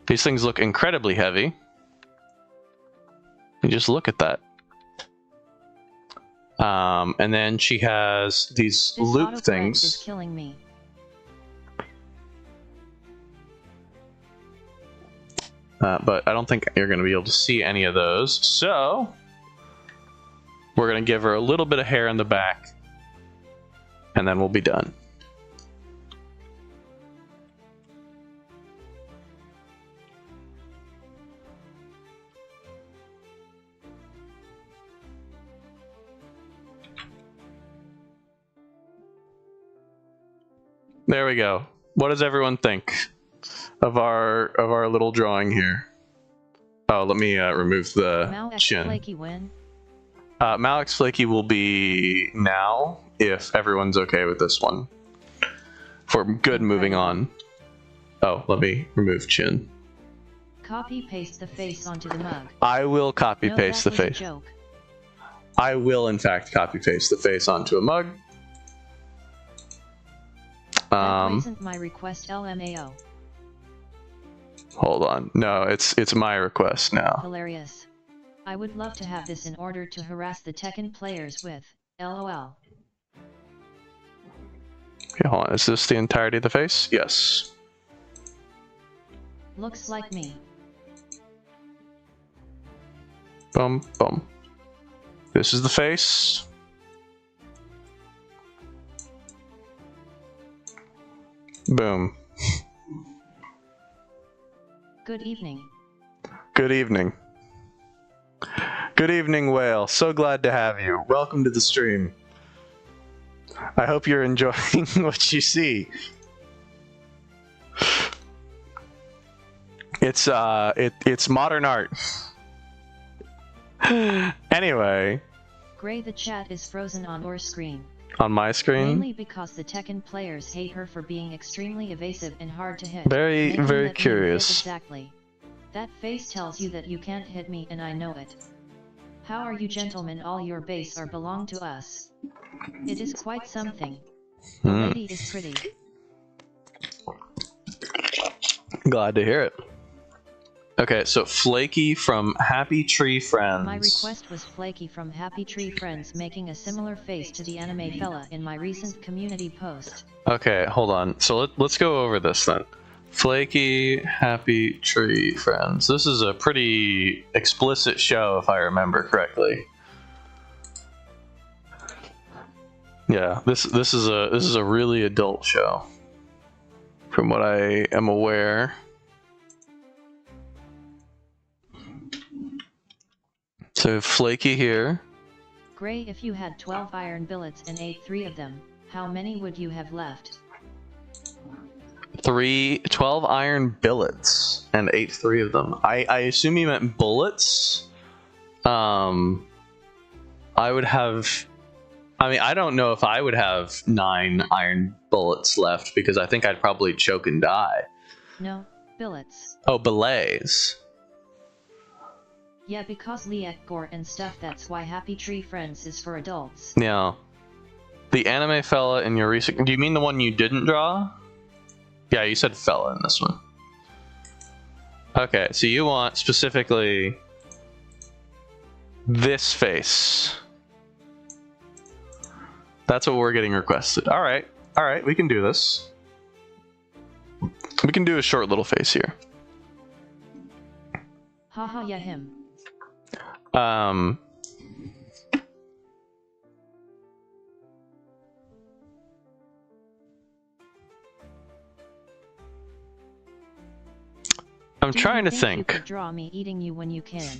These things look incredibly heavy. You just look at that. And then she has these loop things. This is killing me. But I don't think you're going to be able to see any of those. So we're going to give her a little bit of hair in the back, and then we'll be done. There we go. What does everyone think of our little drawing here? Oh, let me remove the chin. Flaky win. Malix Flaky will be now, if everyone's okay with this one. For good, moving on. Oh, let me remove chin. Copy paste the face onto the mug. I will copy paste the that was a face. joke. I will, in fact, copy paste the face onto a mug. That wasn't my request, LMAO. Hold on. No, it's my request now. Hilarious. I would love to have this in order to harass the Tekken players with. LOL. Okay, hold on. Is this the entirety of the face? Yes. Looks like me. Boom, boom. This is the face. Boom. Good evening. Good evening. Good evening, Whale. So glad to have you. Welcome to the stream. I hope you're enjoying what you see. It's modern art. Anyway. Gray, the chat is frozen on your screen. On my screen? Mainly because the Tekken players hate her for being extremely evasive and hard to hit. Very curious. Exactly. That face tells you that you can't hit me, and I know it. How are you gentlemen? All your base are belong to us. It is quite something. The lady is pretty. Glad to hear it. Okay, so Flaky from Happy Tree Friends. My request was Flaky from Happy Tree Friends making a similar face to the anime fella in my recent community post. Okay, hold on. So let's go over this then. Flaky, Happy Tree Friends. This is a pretty explicit show, if I remember correctly. Yeah, this is a really adult show, from what I am aware. So Flaky here. Gray, if you had 12 iron billets and ate 3 of them, how many would you have left? 12 iron billets and ate 3 of them. I assume you meant bullets. I would have. I mean, I don't know if I would have 9 iron bullets left because I think I'd probably choke and die. No, billets. Oh, billets. Yeah, because Liek gore and stuff, that's why Happy Tree Friends is for adults. Yeah. The anime fella in your recent... Do you mean the one you didn't draw? Yeah, you said fella in this one. Okay, so you want specifically this face. That's what we're getting requested. Alright, we can do this. We can do a short little face here. Haha, yeah, him. I'm trying to think. You could draw me eating you when you can.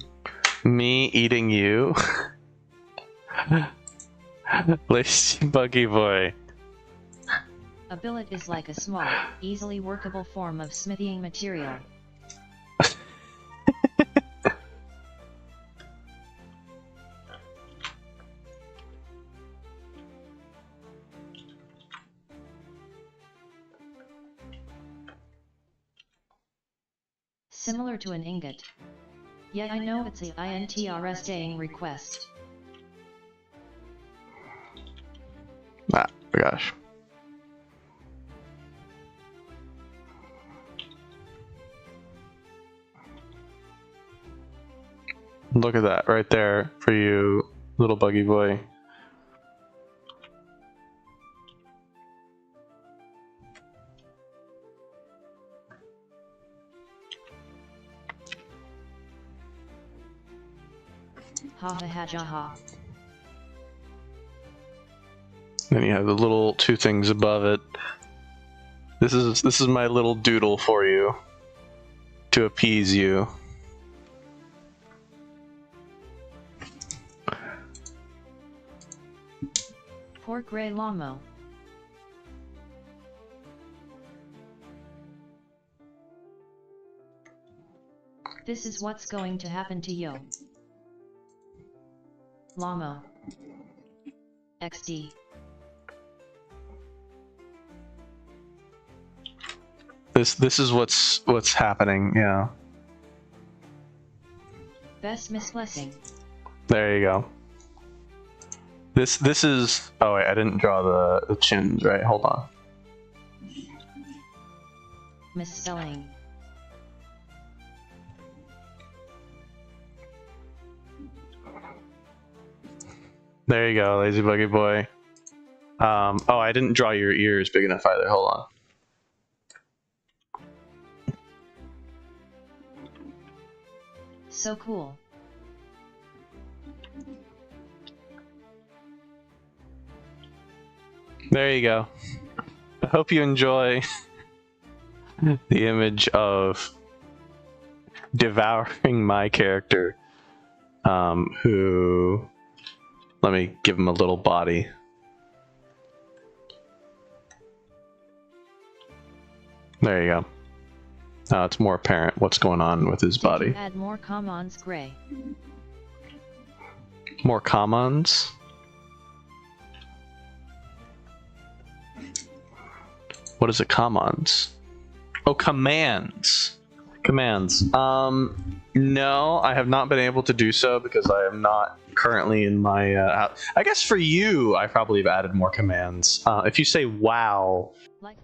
Me eating you? Lazy buggy boy. A billet is like a small, easily workable form of smithing material. Similar to an ingot. Yet I know it's a interesting request. Ah, gosh. Look at that right there for you, little buggy boy. Ha ha ha ja ha. Then you have the little two things above it. This is my little doodle for you to appease you. Poor Grey Lamo. This is what's going to happen to Yo. Lamo. XD. This is what's happening, yeah. Best Miss Blessing. There you go. This is, oh wait, I didn't draw the chins, right? Hold on. Misspelling. There you go, lazy buggy boy. Oh, I didn't draw your ears big enough either. Hold on. So cool. There you go. I hope you enjoy the image of devouring my character, who, let me give him a little body. There you go. Now it's more apparent what's going on with his body. Add more commons, Gray. More commons? What is it, commons? Oh, commands. Commands. No, I have not been able to do so because I am not currently in my house. I guess for you, I probably have added more commands. If you say wow. Like.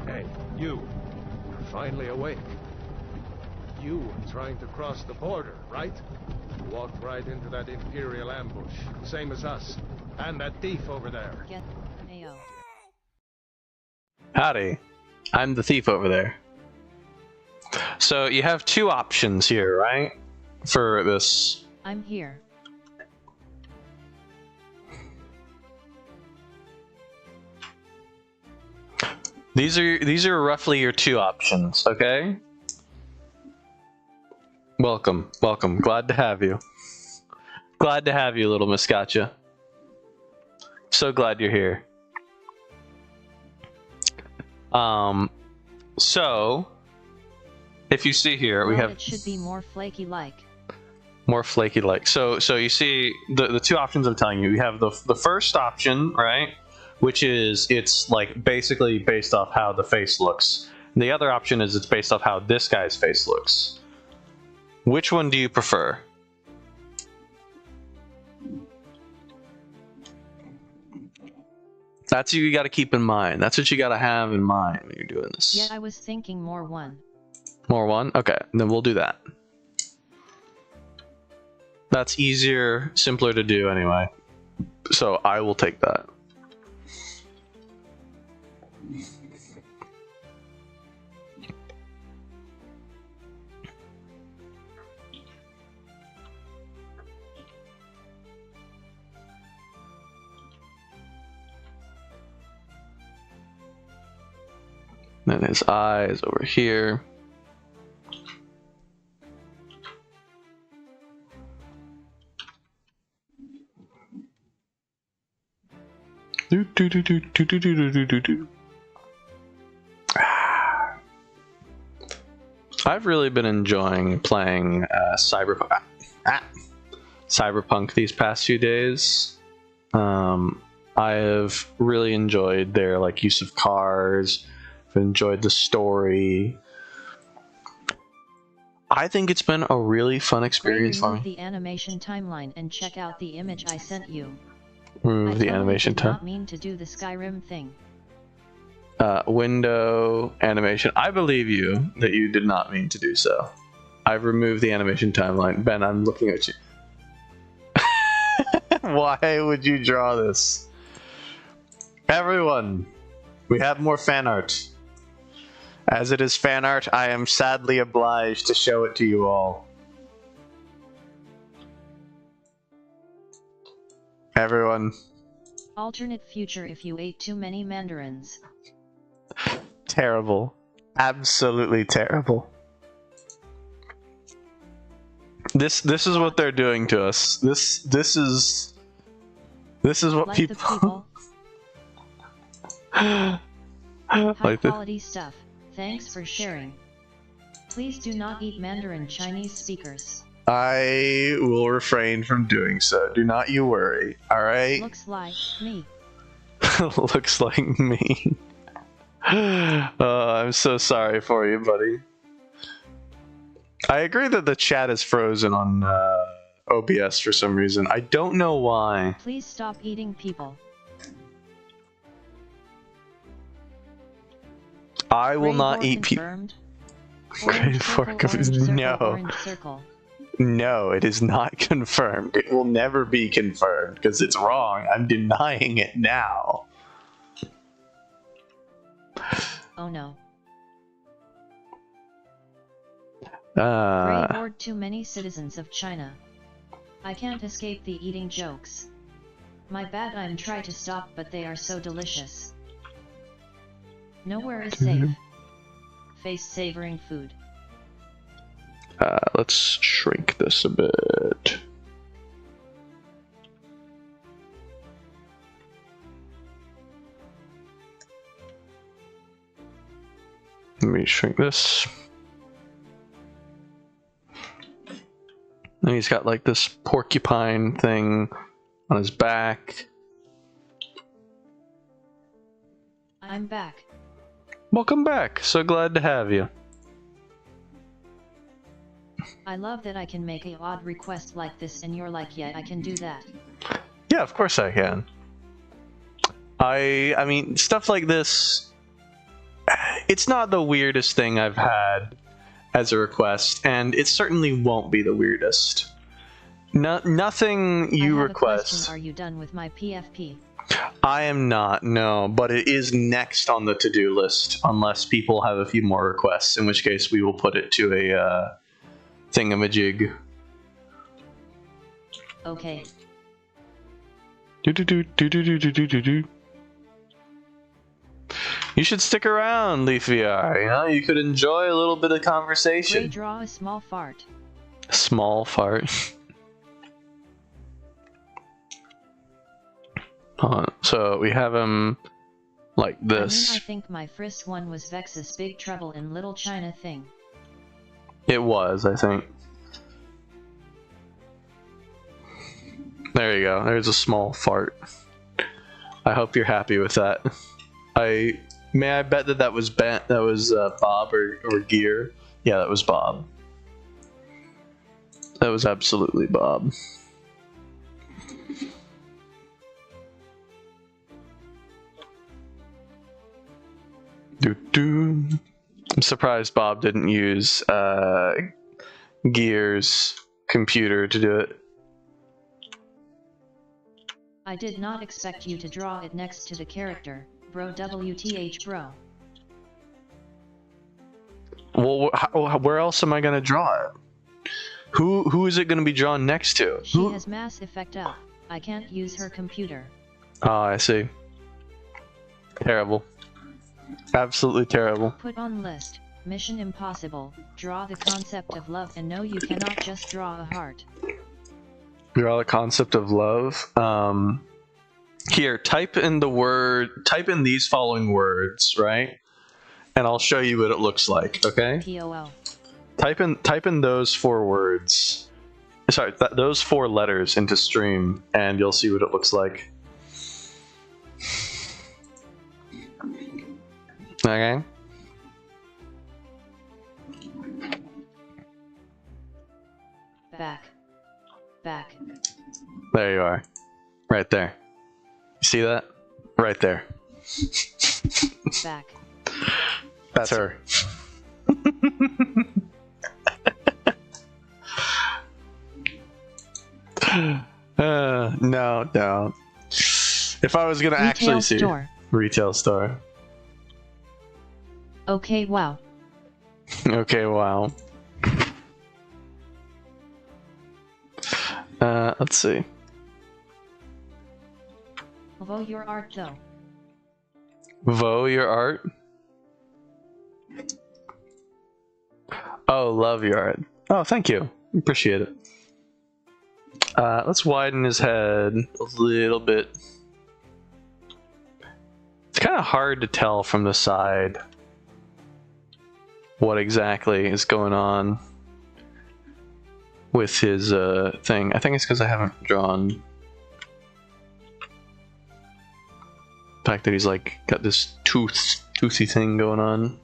Hey, you. You're finally awake. You were trying to cross the border, right? You walked right into that Imperial ambush, same as us. And that thief over there. Get AO. Howdy. I'm the thief over there. So you have two options here, right? For this. I'm here. These are roughly your two options, okay? Welcome, welcome. Glad to have you. Glad to have you, little Muscacha. So glad you're here. So if you see here, we Well, have it should be more flaky like. more flaky like. So you see the two options I'm telling you. We have the first option, right? Which is it's like basically based off how the face looks. And the other option is it's based off how this guy's face looks. Which one do you prefer? That's what you got to keep in mind. That's what you got to have in mind when you're doing this. Yeah, I was thinking more one. More one? Okay, then we'll do that. That's easier, simpler to do anyway. So I will take that. Then his eyes over here. I've really been enjoying playing Cyberpunk these past few days. I have really enjoyed their use of cars. I've enjoyed the story. I think it's been a really fun experience for me. Remove the animation timeline and check out the image I sent you. Remove the animation time. I did not mean to do the Skyrim thing. Window animation. I believe you that you did not mean to do so. I've removed the animation timeline. Ben, I'm looking at you. Why would you draw this? Everyone, we have more fan art. As it is fan art, I am sadly obliged to show it to you all. Everyone. Alternate future if you ate too many mandarins. Terrible. Absolutely terrible. This is what they're doing to us. This is what like people High like quality stuff. Thanks for sharing. Please do not eat Mandarin Chinese speakers. I will refrain from doing so. Do not you worry. All right. Looks like me. Looks like me. I'm so sorry for you, buddy. I agree that the chat is frozen on OBS for some reason. I don't know why. Please stop eating people. I will not eat people. No. No, it is not confirmed. It will never be confirmed because it's wrong. I'm denying it now. Oh no. Gray bored too many citizens of China. I can't escape the eating jokes. My bad, I'm trying to stop, but they are so delicious. Nowhere is safe. Face savoring food. Let's shrink this a bit. Let me shrink this. And he's got like this porcupine thing on his back. I'm back. Welcome back. So glad to have you. I love that I can make a odd request like this and you're like, yeah, I can do that. Yeah, of course I can. I mean, stuff like this, it's not the weirdest thing I've had as a request, and it certainly won't be the weirdest. Nothing you request. Are you done with my PFP? I am not, no, but it is next on the to-do list, unless people have a few more requests, in which case we will put it to a thingamajig. Okay. You should stick around, LeafVR. You know, you could enjoy a little bit of conversation. Gray, draw a small fart. Small fart. So we have him like this. I think my first one was Vex's Big Trouble in Little China thing. It was, I think. There you go. There's a small fart. I hope you're happy with that. May I bet that that was Bob or Gear? Yeah, that was Bob. That was absolutely Bob. I'm surprised Bob didn't use Gear's computer to do it. I did not expect you to draw it next to the character, bro. WTH, bro. Well, where else am I gonna draw it? Who is it gonna be drawn next to? She has Mass Effect up. I can't use her computer. Oh, I see. Terrible. Absolutely terrible. Put on list. Mission Impossible. Draw the concept of love, and no, you cannot just draw a heart. Draw the concept of love. Here, type in these following words, right? And I'll show you what it looks like, okay? POO. Type in those 4 words. Sorry, those 4 letters into stream, and you'll see what it looks like. Okay? Back. There you are. Right there. You see that? Right there. Back. That's her. No. If I was gonna actually see retail store. Okay, wow. Okay, wow. Let's see. Voe your art though. Voe your art? Oh, love your art. Oh, thank you. Appreciate it. Let's widen his head a little bit. It's kind of hard to tell from the side what exactly is going on with his thing. I think it's because I haven't drawn the fact that he's like got this toothy thing going on.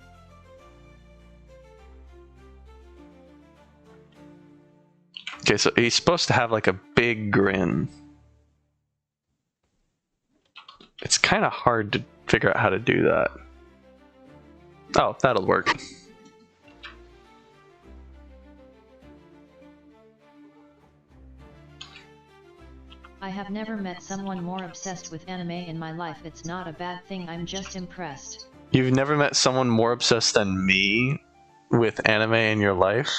Okay, so he's supposed to have like a big grin. It's kind of hard to figure out how to do that. Oh, that'll work. I have never met someone more obsessed with anime in my life. It's not a bad thing, I'm just impressed. You've never met someone more obsessed than me with anime in your life?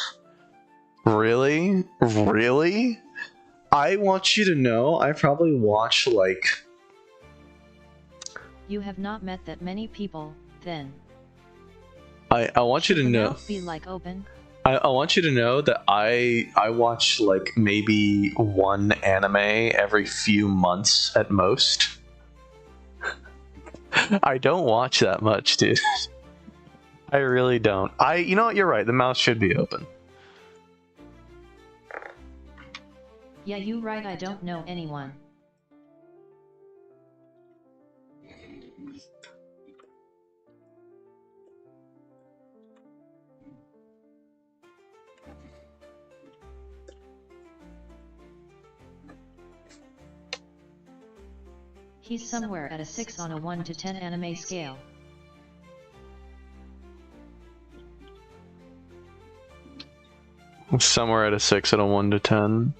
Really? Really? I want you to know I probably watch like... You have not met that many people, then. I want you to know... Be like open. I want you to know that I watch like maybe 1 anime every few months at most. I don't watch that much, dude. I really don't. You know what? You're right. The mouth should be open. Yeah, you right. I don't know anyone. He's somewhere at a 6 on a 1 to 10 anime scale. Somewhere at a 6 on a 1 to 10.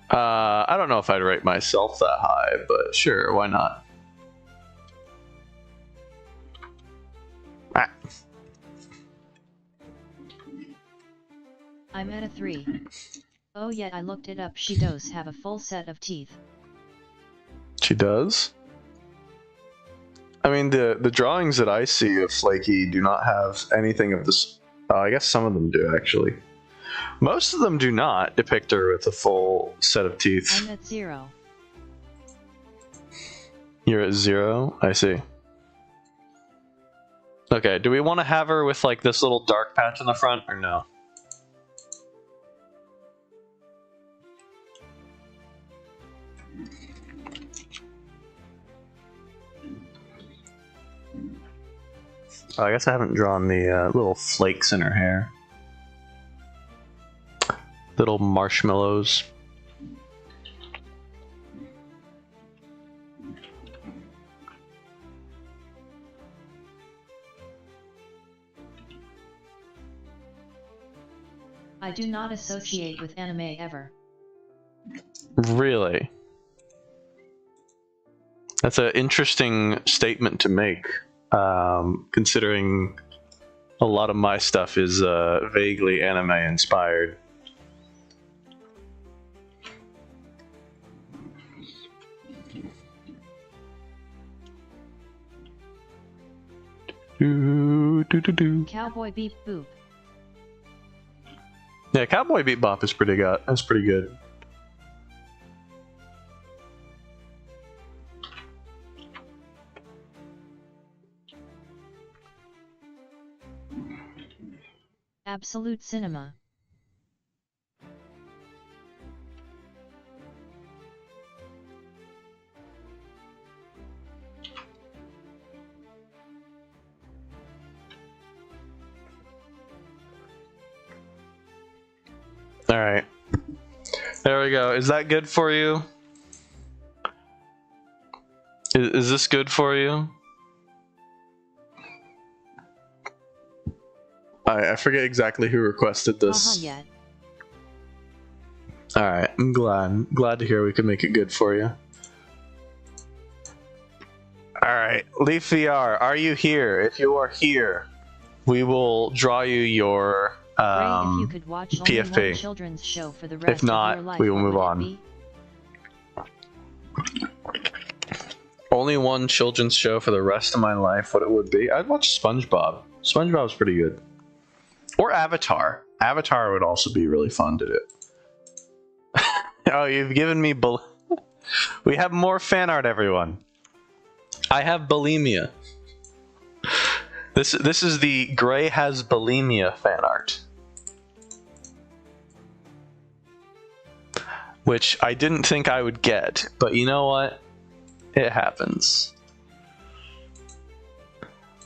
I don't know if I'd rate myself that high, but sure, why not? Ah. I'm at a 3. Oh yeah, I looked it up. She does have a full set of teeth. She does? I mean, the drawings that I see of Flaky do not have anything of this. I guess some of them do, actually. Most of them do not depict her with a full set of teeth. I'm at 0. You're at 0? I see. Okay, do we want to have her with like this little dark patch in the front, or no? Oh, I guess I haven't drawn the little flakes in her hair. Little marshmallows. I do not associate with anime ever. Really? That's an interesting statement to make, considering a lot of my stuff is vaguely anime inspired. Cowboy Beep Boop. Yeah, Cowboy Bebop is pretty good. That's pretty good. Absolute cinema. All right. There we go. Is that good for you? Is this good for you? I forget exactly who requested this. Yet. All right. I'm glad to hear we could make it good for you. All right. Leaf VR, are you here? If you are here, we will draw you your Ray, if you could watch only PFP. one children's show for the rest If not, of your life, we will what move would it on. be? Only one children's show for the rest of my life, what it would be? I'd watch SpongeBob. SpongeBob's pretty good. Or Avatar. Avatar would also be really fun to do. Oh, you've given me we have more fan art, everyone. I have bulimia. This is the Gray has bulimia fan art. Which I didn't think I would get, but you know what? It happens.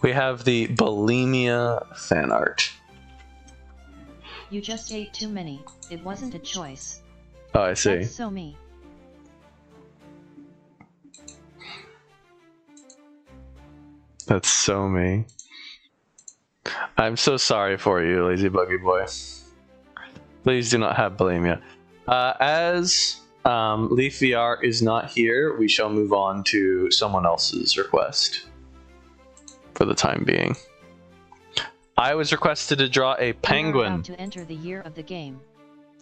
We have the bulimia fan art. You just ate too many. It wasn't a choice. Oh, I see. That's so me. That's so me. I'm so sorry for you, lazy buggy boy. Please do not have bulimia. As Leaf VR is not here, we shall move on to someone else's request for the time being. I was requested to draw a penguin. About to enter the year of the game.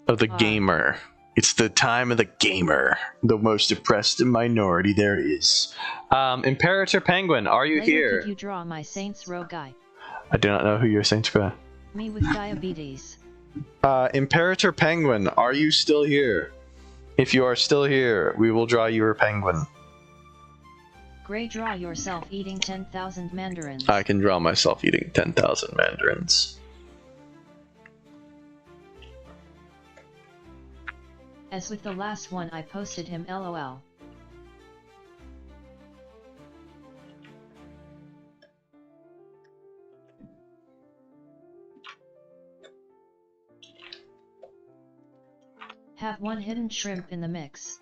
Of the gamer. It's the time of the gamer. The most oppressed minority there is. Imperator Penguin, are you Later, here? could you draw my Saints Row guy? I do not know who your Saints Row. Me with diabetes. Imperator Penguin, are you still here? If you are still here, we will draw you a penguin. Gray, draw yourself eating 10,000 mandarins. I can draw myself eating 10,000 mandarins. As with the last one, I posted him LOL. Have one hidden shrimp in the mix.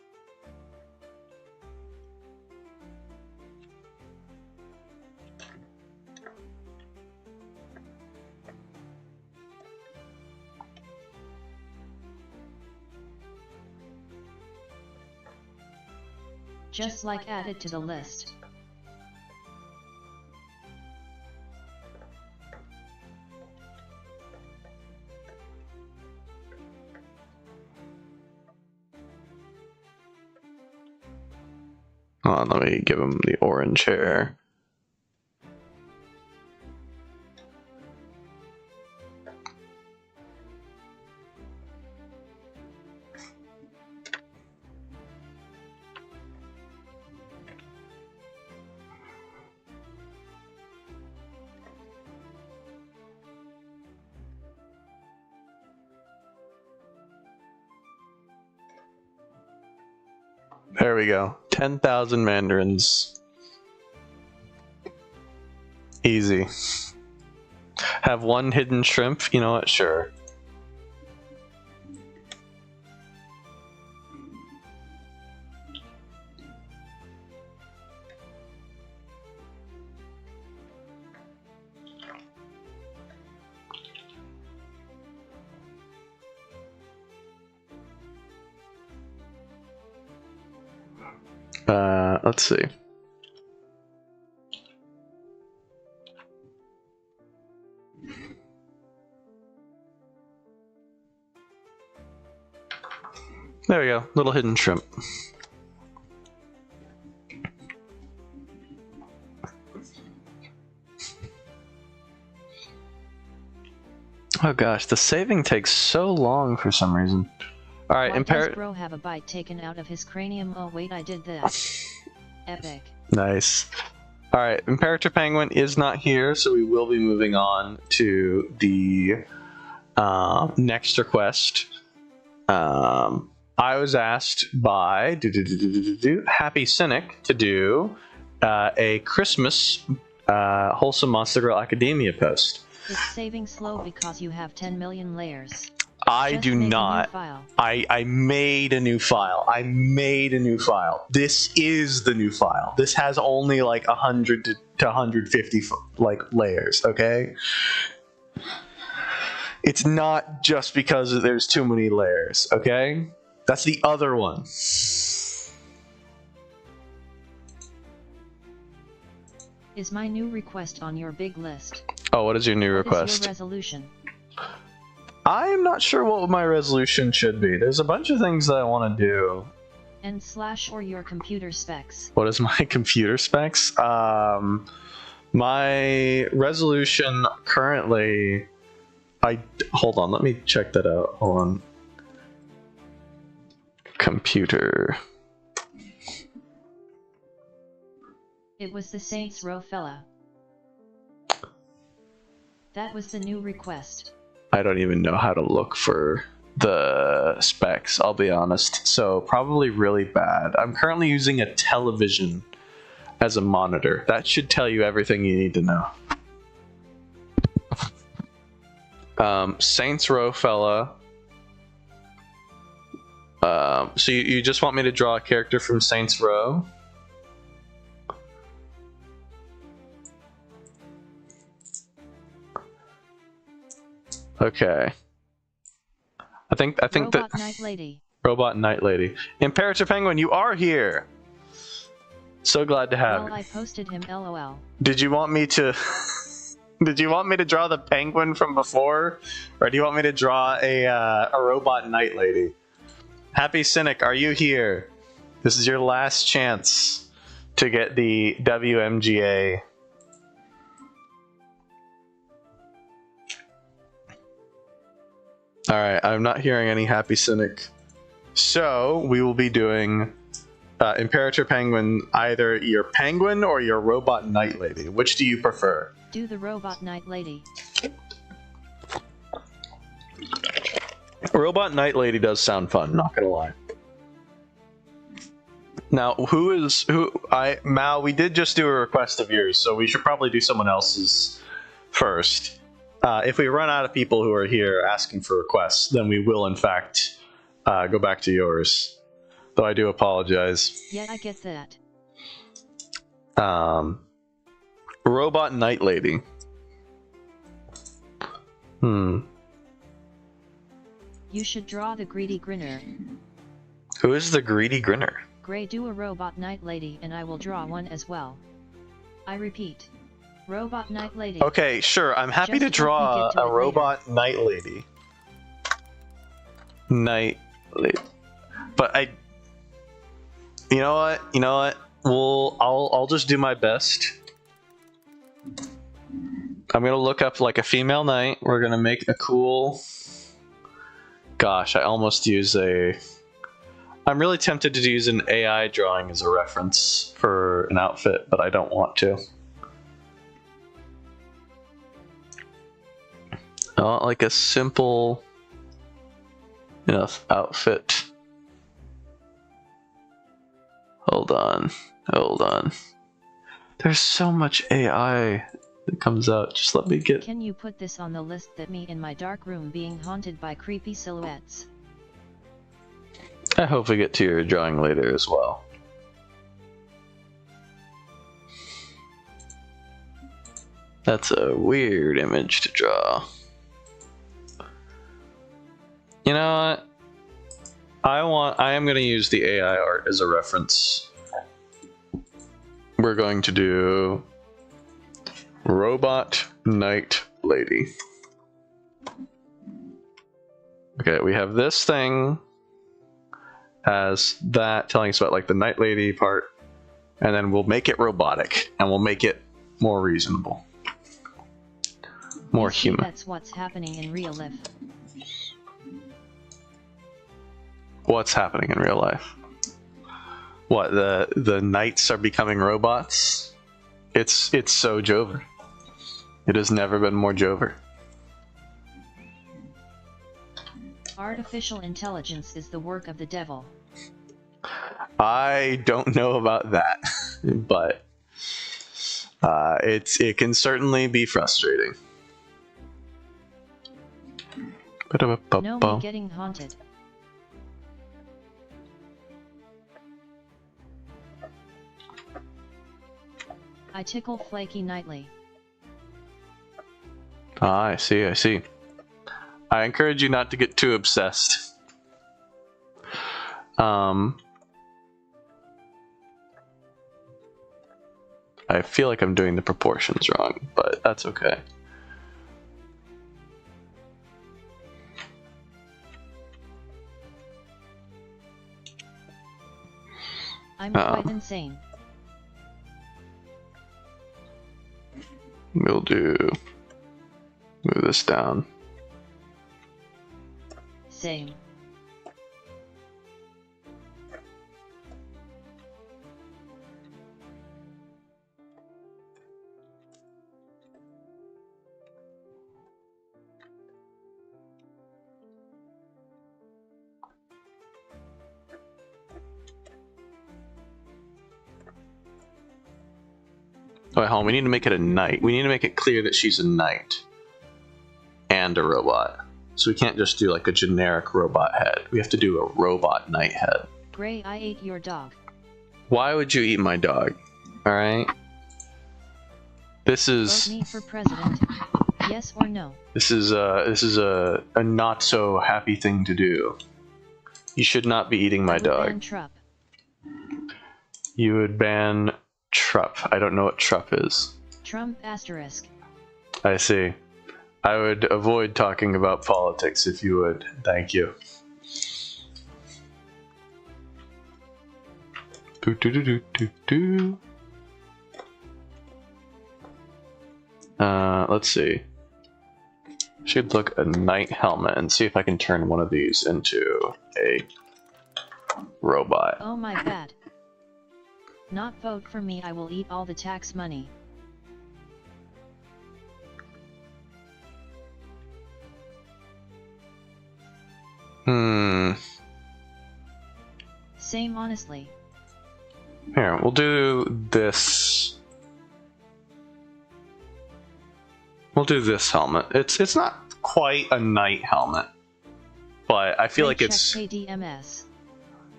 Just like added to the list. Hold on, let me give him the orange hair. There we go. 10,000 mandarins. Easy. Have one hidden shrimp? You know what? Sure. Let's see. There we go, little hidden shrimp. Oh gosh, the saving takes so long for some reason. All right, Why does bro have a bite taken out of his cranium? Oh wait, I did that. Epic. Nice. All right, Imperator Penguin is not here, so we will be moving on to the next request. I was asked by Happy Cynic to do a Christmas Wholesome Monster Girl Academia post. It's saving slow because you have 10 million layers. I Just do make a new not. file. I made a new file. I made a new file. This is the new file. This has only like 100 to 150 like layers, okay? It's not just because there's too many layers, okay? That's the other one. Is my new request on your big list? Oh, what is your new request? What is your resolution? I am not sure what my resolution should be. There's a bunch of things that I want to do. And / or your computer specs. What is my computer specs? My resolution currently... Hold on, let me check that out. Hold on. Computer. It was the Saints Row fella. That was the new request. I don't even know how to look for the specs, I'll be honest. So probably really bad. I'm currently using a television as a monitor. That should tell you everything you need to know. Saints Row fella. So you just want me to draw a character from Saints Row? Okay. I think Robot that Night Lady. Robot Night Lady. Imperator Penguin, you are here. So glad to have Well, you. I posted him LOL. Did you want me to Did you want me to draw the penguin from before, or do you want me to draw a Robot Night Lady? Happy Cynic, are you here? This is your last chance to get the WMGA. Alright, I'm not hearing any Happy Cynic. So, we will be doing Imperator Penguin, either your penguin or your Robot Night Lady. Which do you prefer? Do the Robot Night Lady. Robot Night Lady does sound fun, not gonna lie. Now, Mal, we did just do a request of yours, so we should probably do someone else's first. If we run out of people who are here asking for requests, then we will, in fact, go back to yours. Though I do apologize. Yeah, I get that. Robot Night Lady. You should draw the Greedy Grinner. Who is the Greedy Grinner? Gray, do a Robot Night Lady and I will draw one as well. I repeat. Robot Night Lady. Okay, sure. I'm happy to Just draw let me get to a it Robot Night Lady. Night Lady. But you know what? You know what? I'll just do my best. I'm gonna look up like a female knight. We're gonna make a cool... Gosh, I almost use a... I'm really tempted to use an AI drawing as a reference for an outfit, but I don't want to. I want like a simple enough outfit. Hold on. There's so much AI that comes out. Just let me get... Can you put this on the list that me in my dark room being haunted by creepy silhouettes? I hope we get to your drawing later as well. That's a weird image to draw. You know what? I am going to use the AI art as a reference. We're going to do Robot Night Lady. Okay, we have this thing as that telling us about like the Night Lady part, and then we'll make it robotic and we'll make it more reasonable. More human. That's what's happening in real life. What's happening in real life? What, the knights are becoming robots? It's so Jover. It has never been more Jover. Artificial intelligence is the work of the devil. I don't know about that, but it can certainly be frustrating. No me getting haunted. I tickle Flaky nightly. Ah, I see, I see. I encourage you not to get too obsessed. I feel like I'm doing the proportions wrong, but that's okay. I'm quite insane. We'll move this down. Same. Oh, wait, hold on. We need to make it a knight. We need to make it clear that she's a knight and a robot. So we can't just do like a generic robot head. We have to do a robot knight head. Gray, I ate your dog. Why would you eat my dog? All right. This is. Vote me for president. Yes or no? This is a not so happy thing to do. You should not be eating my dog. Ban Trup. You would ban Trup. I don't know what Trup is. Trump asterisk. I see. I would avoid talking about politics if you would. Thank you. Do do do do do do. Let's see. Should look a knight helmet and see if I can turn one of these into a robot. Oh my bad. Not vote for me, I will eat all the tax money. Same honestly. Here, we'll do this. We'll do this helmet. It's not quite a knight helmet, but I feel like it's. KDMS.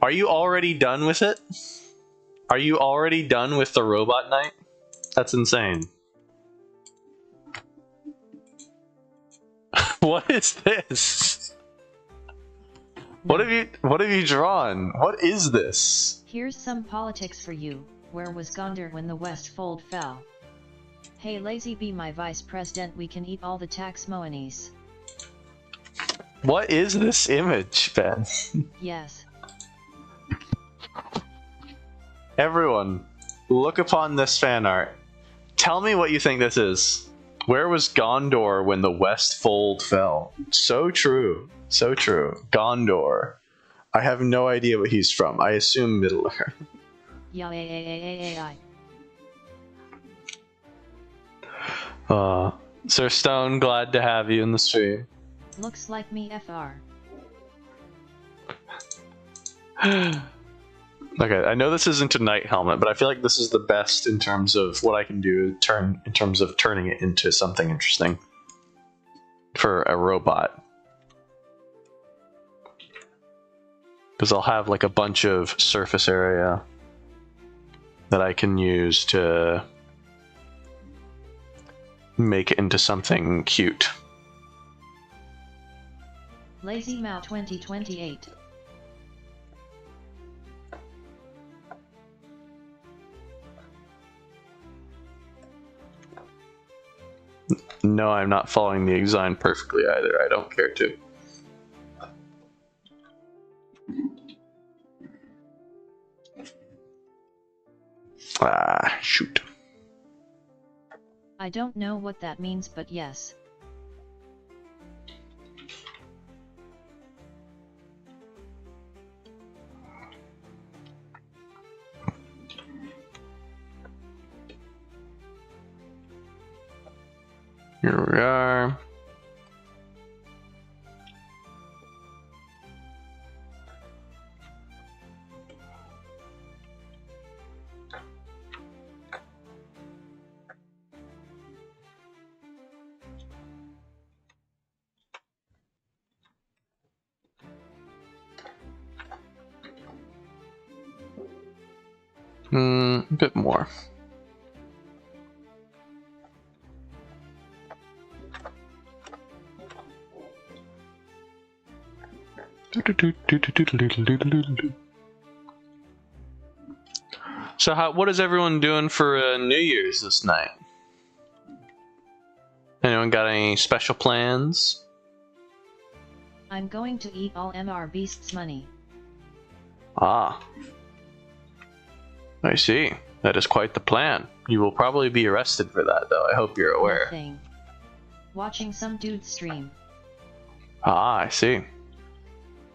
Are you already done with it? Are you already done with the robot knight? That's insane. What is this? What have you drawn? What is this? Here's some politics for you. Where was Gondar when the Westfold fell? Hey lazy, be my vice president, we can eat all the tax moanies. What is this image, Ben? Yes. Everyone, look upon this fan art. Tell me what you think this is. Where was Gondor when the Westfold fell? So true. So true. Gondor. I have no idea what he's from. I assume Middle Earth. Yeah. Sir Stone, glad to have you in the stream. Looks like me FR. Okay, I know this isn't a knight helmet, but I feel like this is the best in terms of what I can do in terms of turning it into something interesting for a robot. Because I'll have like a bunch of surface area that I can use to make it into something cute. Lazy Mao 2028. No, I'm not following the design perfectly either. I don't care to. Ah, shoot. I don't know what that means, but yes. Here we are. A bit more. So what is everyone doing for New Year's this night? Anyone got any special plans? I'm going to eat all MR Beast's money. Ah. I see. That is quite the plan. You will probably be arrested for that, though. I hope you're aware. Nothing. Watching some dude stream. Ah, I see.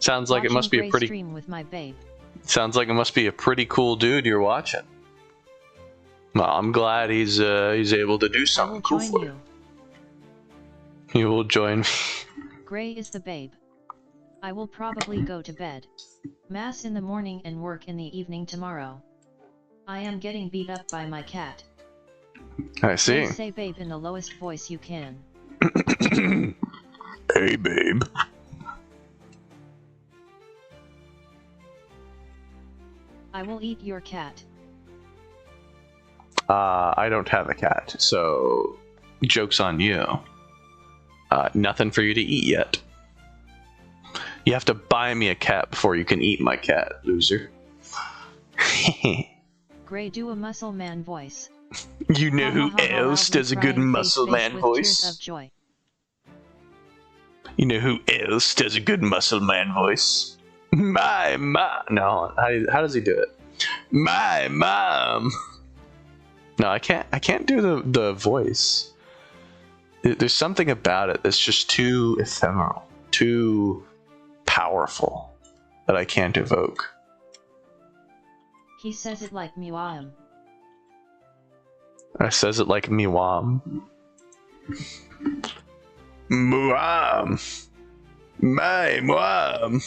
Sounds like it must be a pretty stream with my babe. Sounds like it must be a pretty cool dude you're watching. Well, I'm glad he's able to do something cool for you. You will join me. Gray is the babe. I will probably go to bed. Mass in the morning and work in the evening tomorrow. I am getting beat up by my cat. I see. Say babe in the lowest voice you can. Hey babe. I will eat your cat. I don't have a cat, so joke's on you. Nothing for you to eat yet. You have to buy me a cat before you can eat my cat, loser. Gray, do a muscle man voice. You know who else does a good muscle man voice? You know who else does a good muscle man voice? My mom. No, how does he do it? My mom. No, I can't do the voice. There's something about it that's just too ephemeral, too powerful, that I can't evoke. He says it like Miwam. I says it like Miwam. Muam. My Muam.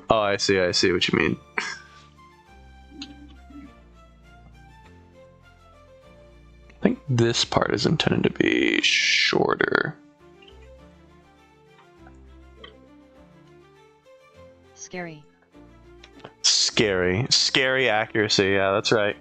Oh, I see what you mean. I think this part is intended to be shorter. Scary. Scary accuracy, yeah, that's right.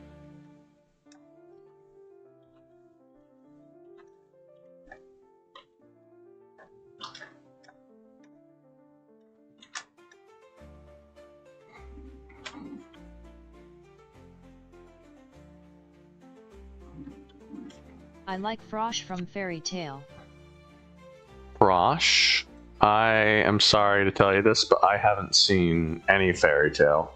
I like Frosh from Fairy Tale. Frosh? I am sorry to tell you this, but I haven't seen any Fairy Tale.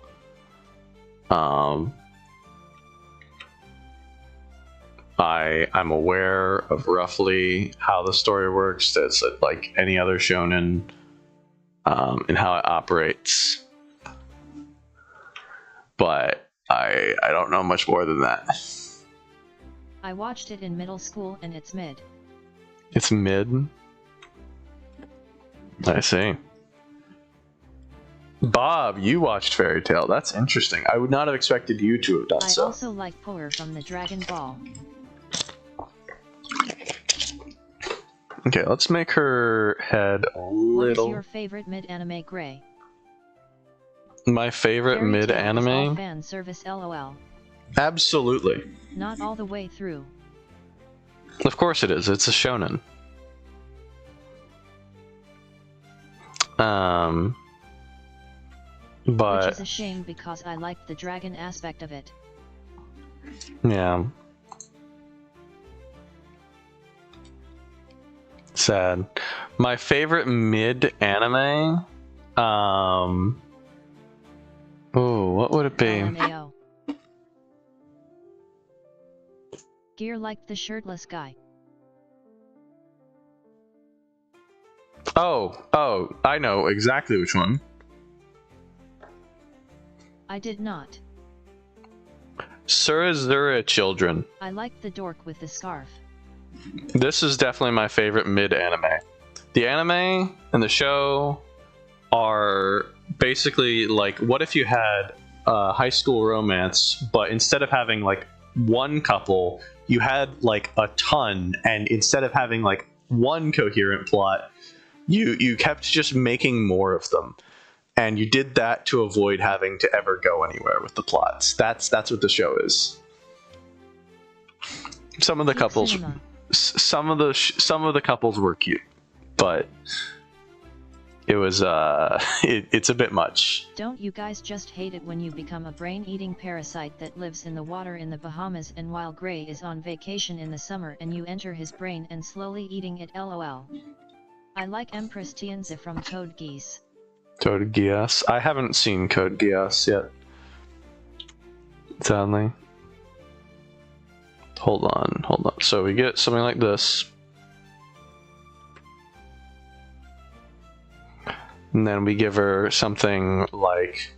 I'm aware of roughly how the story works. It's like any other shonen, and how it operates. But I don't know much more than that. I watched it in middle school and it's mid. It's mid? I see. Bob, you watched Fairy Tale. That's interesting. I would not have expected you to have done so. I also like Poor from the Dragon Ball. Okay, let's make her head a little... What is your favorite mid-anime, Gray? My favorite mid-anime? Fan service, LOL. Absolutely. Not all the way through. Of course it is. It's a shonen. But... Which is a shame because I liked the dragon aspect of it. Yeah. Sad. My favorite mid-anime? Oh, what would it be? LMAO. Gear like the shirtless guy. Oh, I know exactly which one. I did not. Surazura Children. I like the dork with the scarf. This is definitely my favorite mid-anime. The anime and the show are basically like, what if you had a high school romance, but instead of having like one couple, you had like a ton, and instead of having like one coherent plot, you kept just making more of them. and you did that to avoid having to ever go anywhere with the plots. That's what the show is. Some of the couples, some of the couples were cute, but it was it's a bit much. Don't you guys just hate it when you become a brain-eating parasite that lives in the water in the Bahamas, and while Gray is on vacation in the summer and you enter his brain and slowly eating it, lol. I like Empress Tianzi from Code Geass. Code Geass? I haven't seen Code Geass yet. Sadly. Hold on. So we get something like this. And then we give her something like...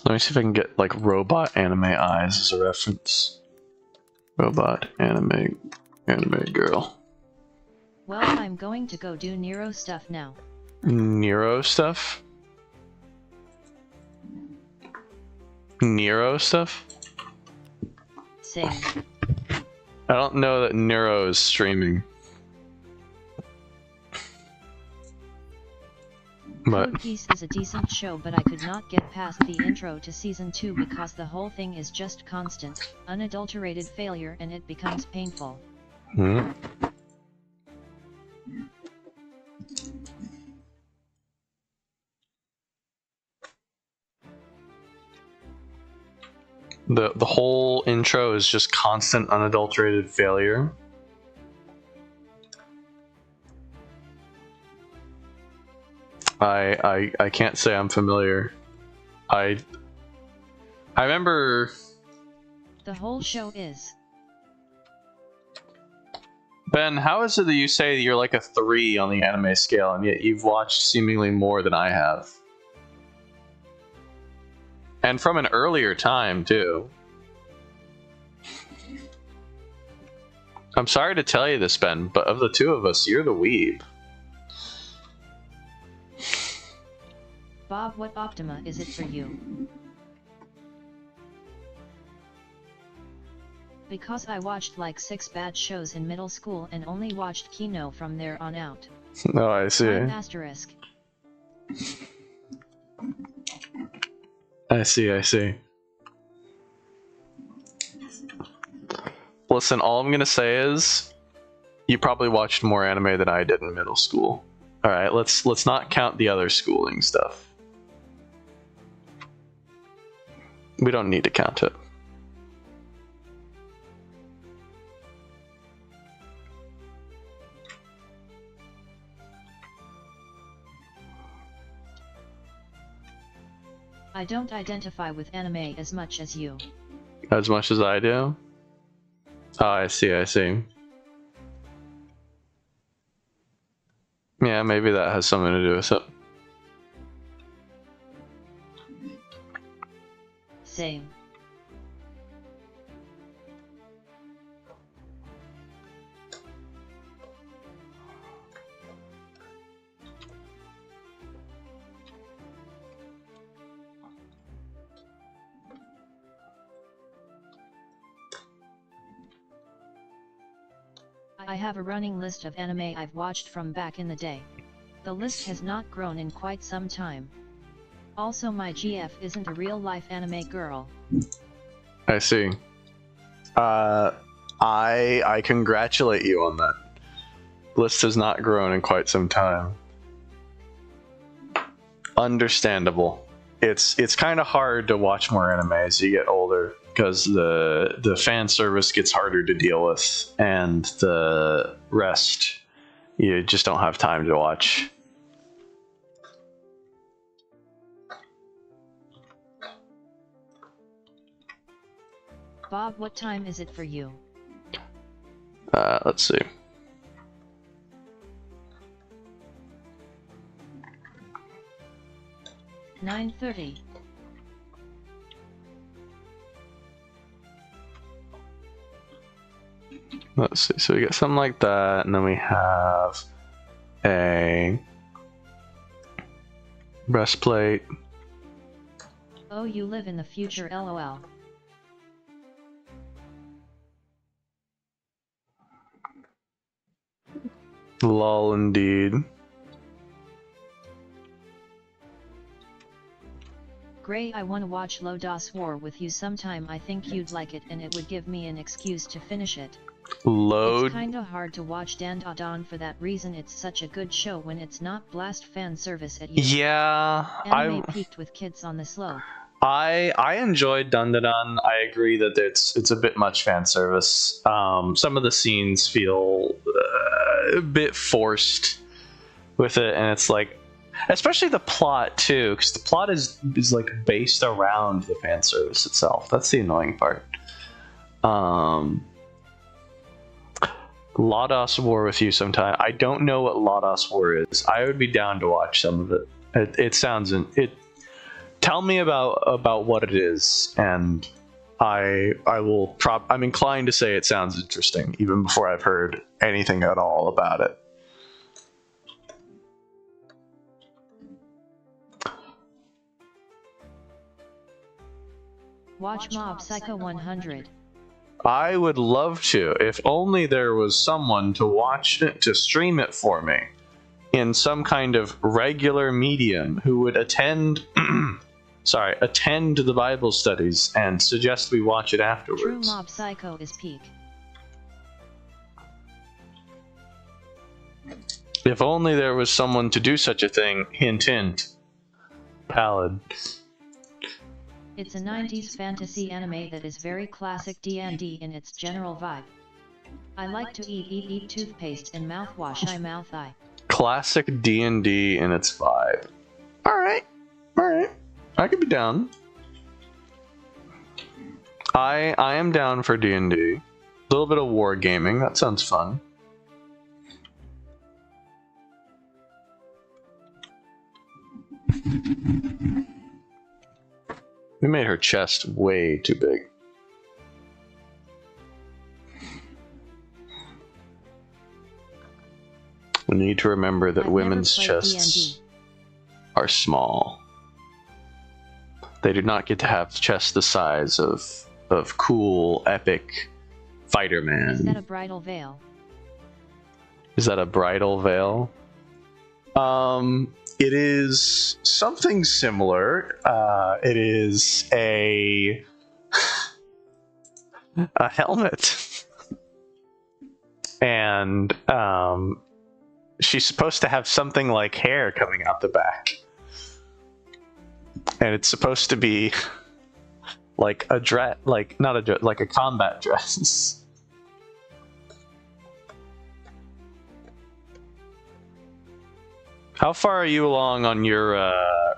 Let me see if I can get like robot anime eyes as a reference. Robot anime girl. Well, I'm going to go do Nero stuff now. Nero stuff? Nero stuff? Same. I don't know that Nero is streaming. But Code Geass is a decent show, but I could not get past the intro to season 2 because the whole thing is just constant, unadulterated failure and it becomes painful. Hmm. The whole intro is just constant unadulterated failure. I can't say I'm familiar. I remember. The whole show is. Ben, how is it that you say that you're like a 3 on the anime scale, and yet you've watched seemingly more than I have? And from an earlier time, too. I'm sorry to tell you this, Ben, but of the two of us, you're the weeb. Bob, what Optima is it for you? Because I watched like 6 bad shows in middle school and only watched Kino from there on out. Oh, I see. Asterisk. I see. Listen, all I'm gonna say is, you probably watched more anime than I did in middle school. All right, let's not count the other schooling stuff. We don't need to count it. I don't identify with anime as much as you. As much as I do? Oh, I see. Yeah, maybe that has something to do with it. Same. I have a running list of anime I've watched from back in the day. The list has not grown in quite some time. Also, my GF isn't a real-life anime girl. I see. I congratulate you on that. List has not grown in quite some time. Understandable. It's kind of hard to watch more anime as you get older, because the fan service gets harder to deal with, and the rest you just don't have time to watch. Bob, what time is it for you? Let's see. "9:30. Let's see. So we got something like that, and then we have a breastplate. Oh, you live in the future, lol. Lol, indeed. Gray, I wanna watch Lodos War with you sometime. I think you'd like it and it would give me an excuse to finish it. Load. It's kinda hard to watch Dan Da Dan for that reason. It's such a good show when it's not blast fan service at you. Yeah, Anime peaked with kids on the slope. I enjoyed Dun Dun Dun. I agree that it's a bit much fan service. Some of the scenes feel a bit forced with it, and it's like, especially the plot too, because the plot is like based around the fan service itself. That's the annoying part. Lodos War with you sometime. I don't know what Lodos War is. I would be down to watch some of it. It sounds Tell me about what it is, and I will I'm inclined to say it sounds interesting, even before I've heard anything at all about it. Watch Mob Psycho 100. I would love to, if only there was someone to watch it, to stream it for me, in some kind of regular medium, who would attend the Bible studies and suggest we watch it afterwards. True Mob Psycho is peak. If only there was someone to do such a thing. Hint, hint. Pallid. It's a 90s fantasy anime that is very classic D&D in its general vibe. I like to eat toothpaste and mouthwash eye. Classic D&D in its vibe. Alright. I could be down. I am down for D&D. A little bit of wargaming, that sounds fun. We made her chest way too big. We need to remember that women's chests are small. They do not get to have chests the size of cool, epic fighter man. Is that a bridal veil? Is that a bridal veil? It is something similar. It is a helmet. And she's supposed to have something like hair coming out the back. And it's supposed to be like a dress, like not a dress, like a combat dress. How far are you along on your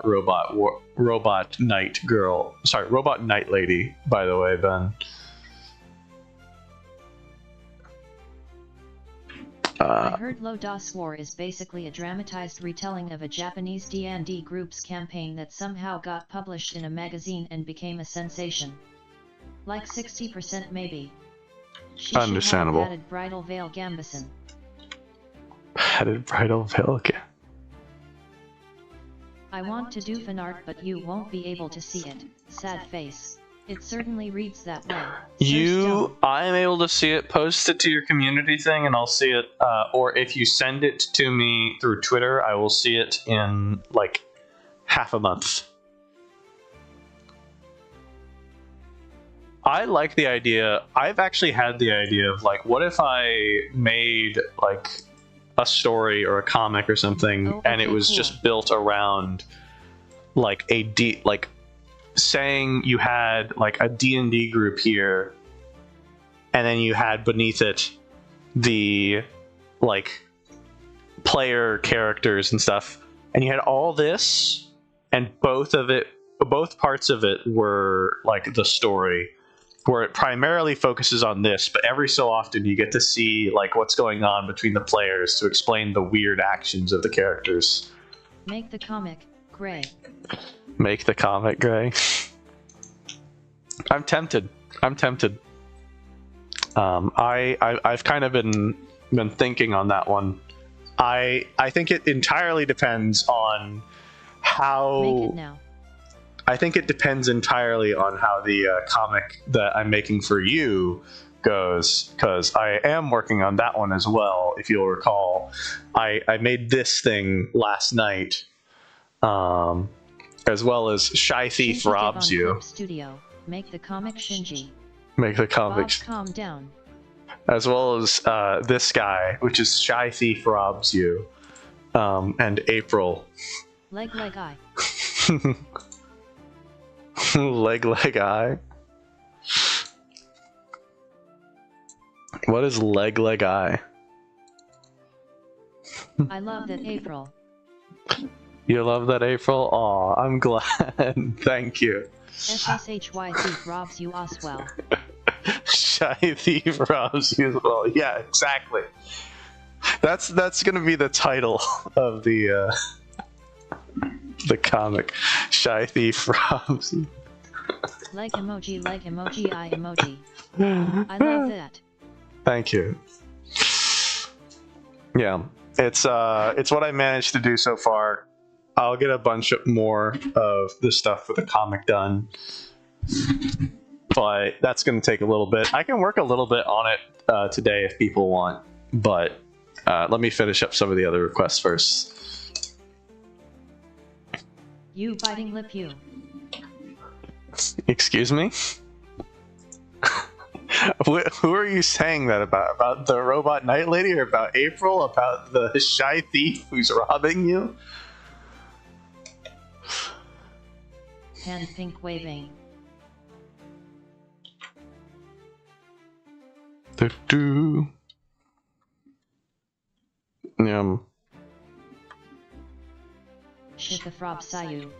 robot knight girl? Sorry, robot knight lady. By the way, Ben. I heard Lodos War is basically a dramatized retelling of a Japanese D&D group's campaign that somehow got published in a magazine and became a sensation. Like 60% maybe. She Understandable. Should have added bridal veil Gambison. Added bridal veil. I want to do fan art, but you won't be able to see it. Sad face. It certainly reads that way. I'm able to see it. Post it to your community thing and I'll see it. Or if you send it to me through Twitter, I will see it in like half a month. I like the idea. I've actually had the idea of like, what if I made like a story or a comic or something, and it was just built around like saying you had like a D&D group here, and then you had beneath it the like player characters and stuff, and you had all this, and both parts of it were like the story, where it primarily focuses on this, but every so often you get to see like what's going on between the players to explain the weird actions of the characters. Make the comic gray. Make the comic gray. I'm tempted. I've kind of been thinking on that one. I think it entirely depends on Make it now. I think it depends entirely on how the comic that I'm making for you goes, because I am working on that one as well. If you'll recall, I made this thing last night, as well as Shy Thief Shinji Robs Devon You. Clip Studio. Make the comic Shinji. Make the Bob, comics. calm down. As well as this guy, which is Shy Thief Robs You, and April. Leg eye. Leg eye. What is leg eye? I love that April. You love that, April? Aw, I'm glad. Thank you. SSHY Thief Robs You Oswell. Shy Thief Robs You as well. Yeah, exactly. That's gonna be the title of the comic. Shy Thief Robs You. Leg emoji, eye emoji. I love that. Thank you. Yeah, it's what I managed to do so far. I'll get a bunch more of the stuff for the comic done, but that's going to take a little bit. I can work a little bit on it today if people want, but let me finish up some of the other requests first. You biting lip, you. Excuse me? Who are you saying that about? About the robot night lady, or about April? About the shy thief who's robbing you? Hand pink waving. Do. Yum. Shikafrob Sayu.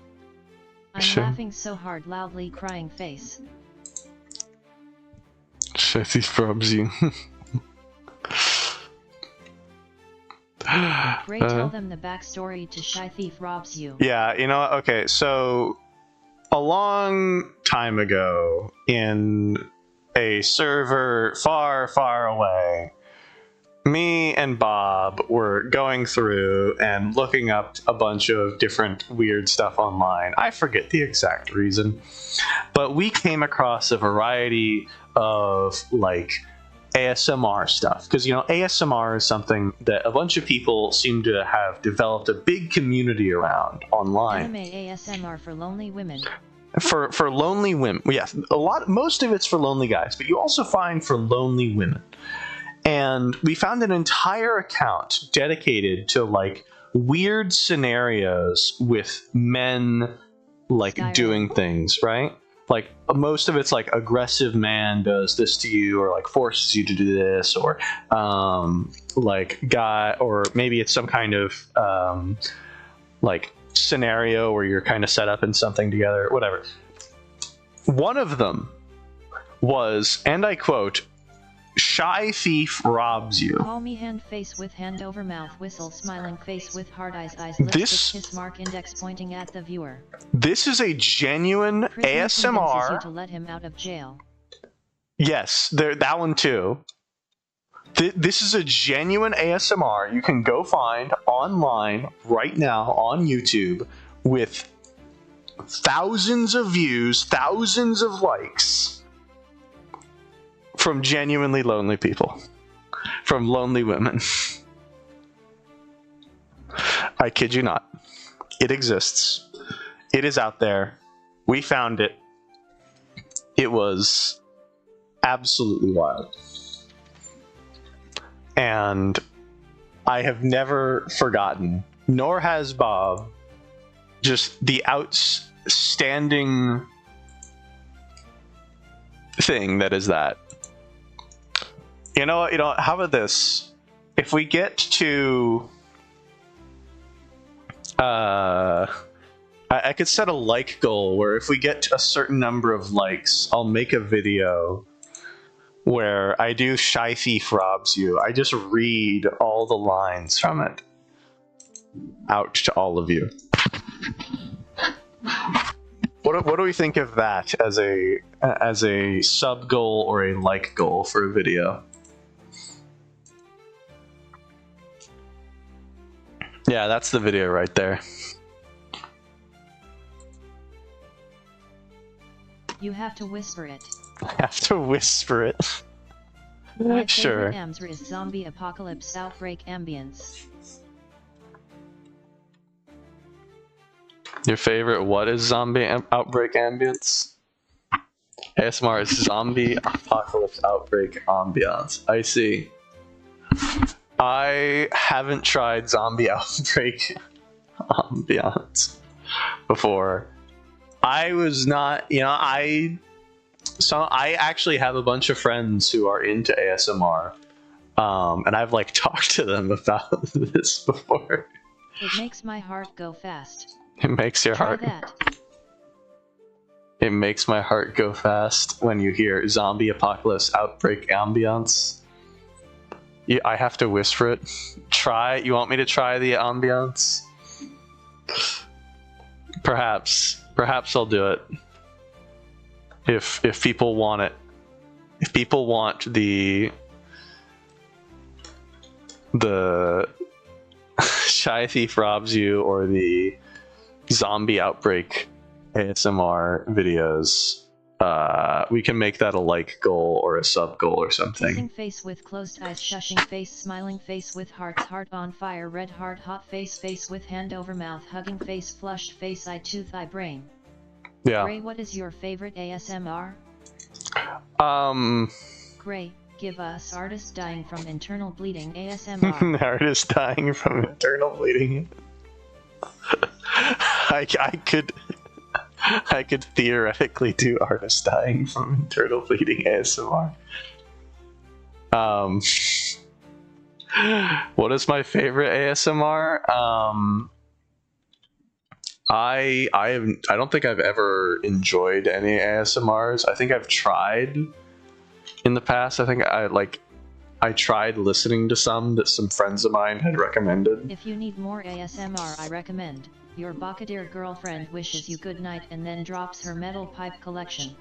I'm Sure. laughing so hard, loudly crying face. Shy Thief Robs You. Ray, tell them the backstory to Shy Thief Robs You. Yeah, you know what? Okay, so a long time ago in a server far, far away, me and Bob were going through and looking up a bunch of different weird stuff online. I forget the exact reason, but we came across a variety of like ASMR stuff, because you know ASMR is something that a bunch of people seem to have developed a big community around online. Anime ASMR for lonely women. For lonely women, yes, most of it's for lonely guys, but you also find for lonely women. And we found an entire account dedicated to like weird scenarios with men like Skyrim. doing things, right? Like most of it's like aggressive man does this to you, or like forces you to do this, or like guy, or maybe it's some kind of like scenario where you're kind of set up in something together, whatever. One of them was, and I quote, "Shy Thief Robs You." Call me hand face with hand over mouth whistle, smiling face with hard eyes lipstick kiss mark index pointing at the viewer. This is a genuine Prisoner convinces ASMR. you to let him out of jail. Yes, that one too. This is a genuine ASMR you can go find online right now on YouTube with thousands of views, thousands of likes from genuinely lonely people, from lonely women. I kid you not. It exists. It is out there. We found it. It was absolutely wild. And I have never forgotten, nor has Bob, just the outstanding thing that is that. You know what? How about this? If we get to, I could set a like goal where if we get to a certain number of likes, I'll make a video where I do Shy Thief Robs You. I just read all the lines from it out to all of you. What do we think of that as a sub goal or a like goal for a video? Yeah, that's the video right there. You have to whisper it. I have to whisper it. My Sure. favorite AMSR is Zombie Apocalypse Outbreak Ambience. Your favorite what is Zombie Outbreak Ambience? ASMR is Zombie Apocalypse Outbreak Ambience. I see. I haven't tried Zombie Outbreak Ambience before. I was not, I actually have a bunch of friends who are into ASMR, and I've like talked to them about this before. It makes my heart go fast. It makes your Try heart. that. It makes my heart go fast when you hear Zombie Apocalypse Outbreak Ambience. Yeah, I have to whisper it. You want me to try the ambience? Perhaps I'll do it. If people want it. If people want the Shy Thief Robs You or the Zombie Outbreak ASMR videos, we can make that a like goal or a sub goal or something. Kissing face with closed eyes, shushing face, smiling face with hearts, heart on fire, red heart, hot face, face with hand over mouth, hugging face, flushed face, eye tooth, eye brain. Yeah. Gray, what is your favorite ASMR? Gray, give us artist dying from internal bleeding ASMR. Artist dying from internal bleeding. I could theoretically do artist dying from internal bleeding ASMR. What is my favorite ASMR? I don't think I've ever enjoyed any ASMRs. I think I've tried in the past. I think I tried listening to some that some friends of mine had recommended. If you need more ASMR, I recommend your Bakadir girlfriend wishes you good night and then drops her metal pipe collection.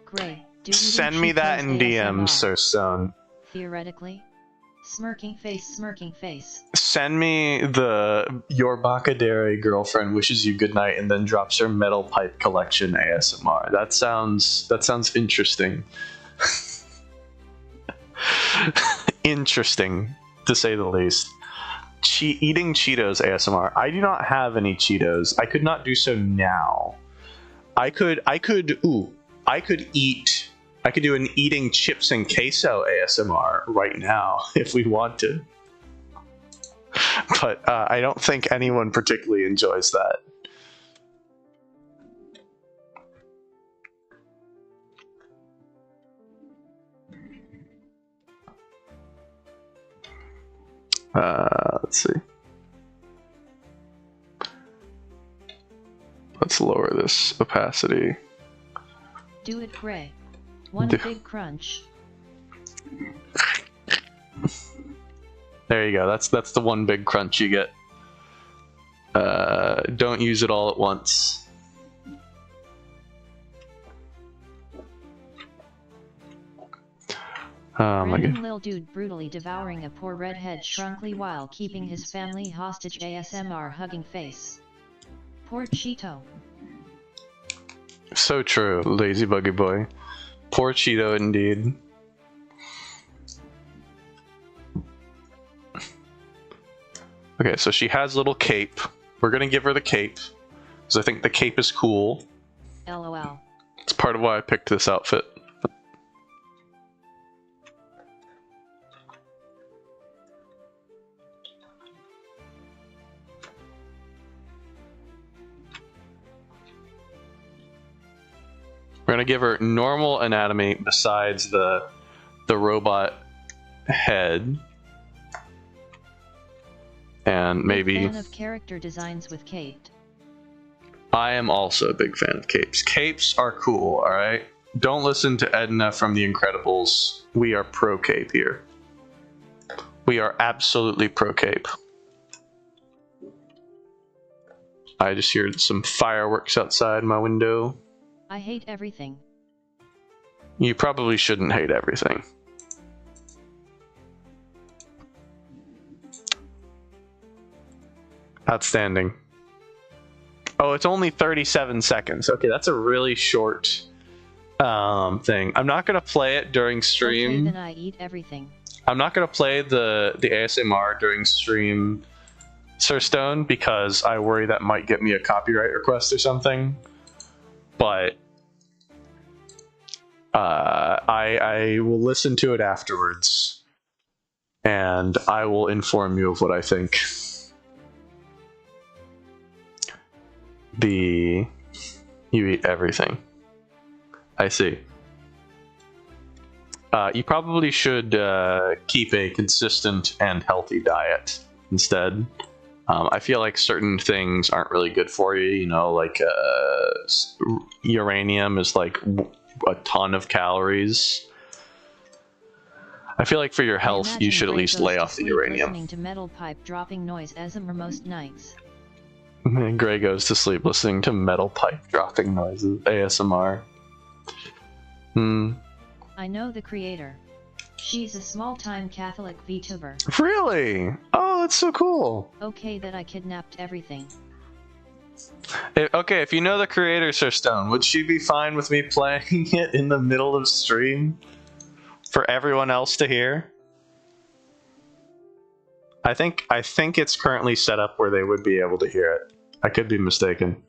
Gray, do you Send me that in DMs, Sir Stone. Theoretically. Smirking face, smirking face. Send me your Bacadere girlfriend wishes you good night and then drops her metal pipe collection ASMR. That sounds interesting. Interesting, to say the least. Eating Cheetos ASMR. I do not have any Cheetos. I could not do so now. I could do an eating chips and queso ASMR right now if we wanted. But I don't think anyone particularly enjoys that. Let's see. Let's lower this opacity. Do it, Gray. One big crunch. There you go. That's the one big crunch you get. Don't use it all at once. Random lil dude brutally devouring a poor redhead shrunkly while keeping his family hostage ASMR hugging face. Poor Cheeto. So true, lazy buggy boy. Poor Cheeto indeed. Okay, so she has a little cape. We're gonna give her the cape, because I think the cape is cool. LOL. It's part of why I picked this outfit. We're gonna give her normal anatomy besides the robot head, and maybe. Big fan of character designs with cape. I am also a big fan of capes. Capes are cool, all right. Don't listen to Edna from The Incredibles. We are pro cape here. We are absolutely pro cape. I just heard some fireworks outside my window. I hate everything. You probably shouldn't hate everything. Outstanding. Oh, it's only 37 seconds. Okay, that's a really short thing. I'm not gonna play it during stream. Okay, then I eat everything. I'm not gonna play the ASMR during stream, Sir Stone, because I worry that might get me a copyright request or something. But I will listen to it afterwards, and I will inform you of what I think. You eat everything. I see. You probably should keep a consistent and healthy diet instead. I feel like certain things aren't really good for you, you know, like uranium is like a ton of calories. I feel like for your health, you should at least lay off the uranium. Listening to metal pipe dropping noise ASMR most nights. Gray goes to sleep listening to metal pipe dropping noises, ASMR. I know the creator. She's a small-time Catholic VTuber. Really? Oh, that's so cool. Okay, that I kidnapped everything. Okay, if you know the creator, Sir Stone, would she be fine with me playing it in the middle of stream for everyone else to hear? I think it's currently set up where they would be able to hear it. I could be mistaken.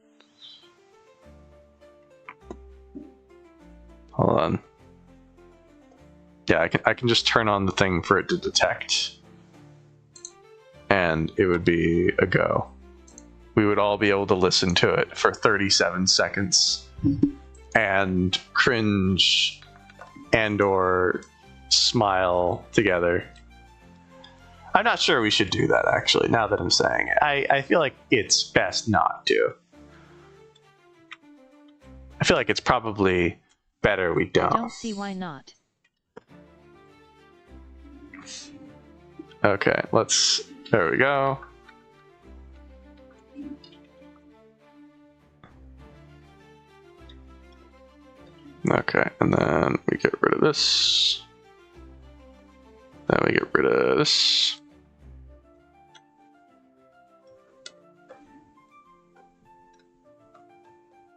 Hold on. Yeah, I can just turn on the thing for it to detect, and it would be a go. We would all be able to listen to it for 37 seconds and cringe and or smile together. I'm not sure we should do that, actually, now that I'm saying it. I feel like it's best not to. I feel like it's probably better we don't. I don't see why not. Okay, there we go. Okay, and then we get rid of this. Then we get rid of this.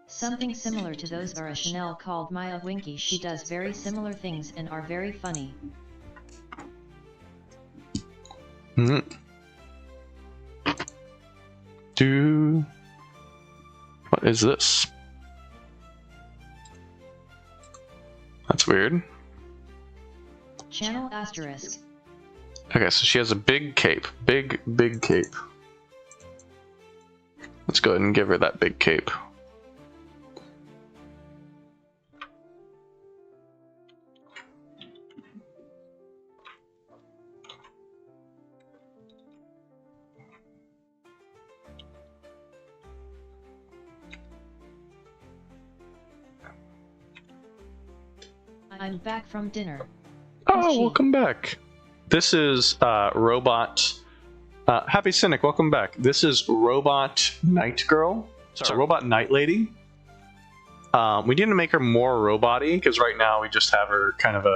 Something similar to those are a Chanel called Maya Winky. She does very similar things and are very funny. What is this? That's weird. Channel asterisk. Okay, so she has a big cape. Big cape. Let's go ahead and give her that big cape. I'm back from dinner. Oh, welcome back. This is Robot. Happy Cynic, welcome back. This is Robot Night Girl. Sorry, Robot Night Lady. We need to make her more robot-y, because right now we just have her kind of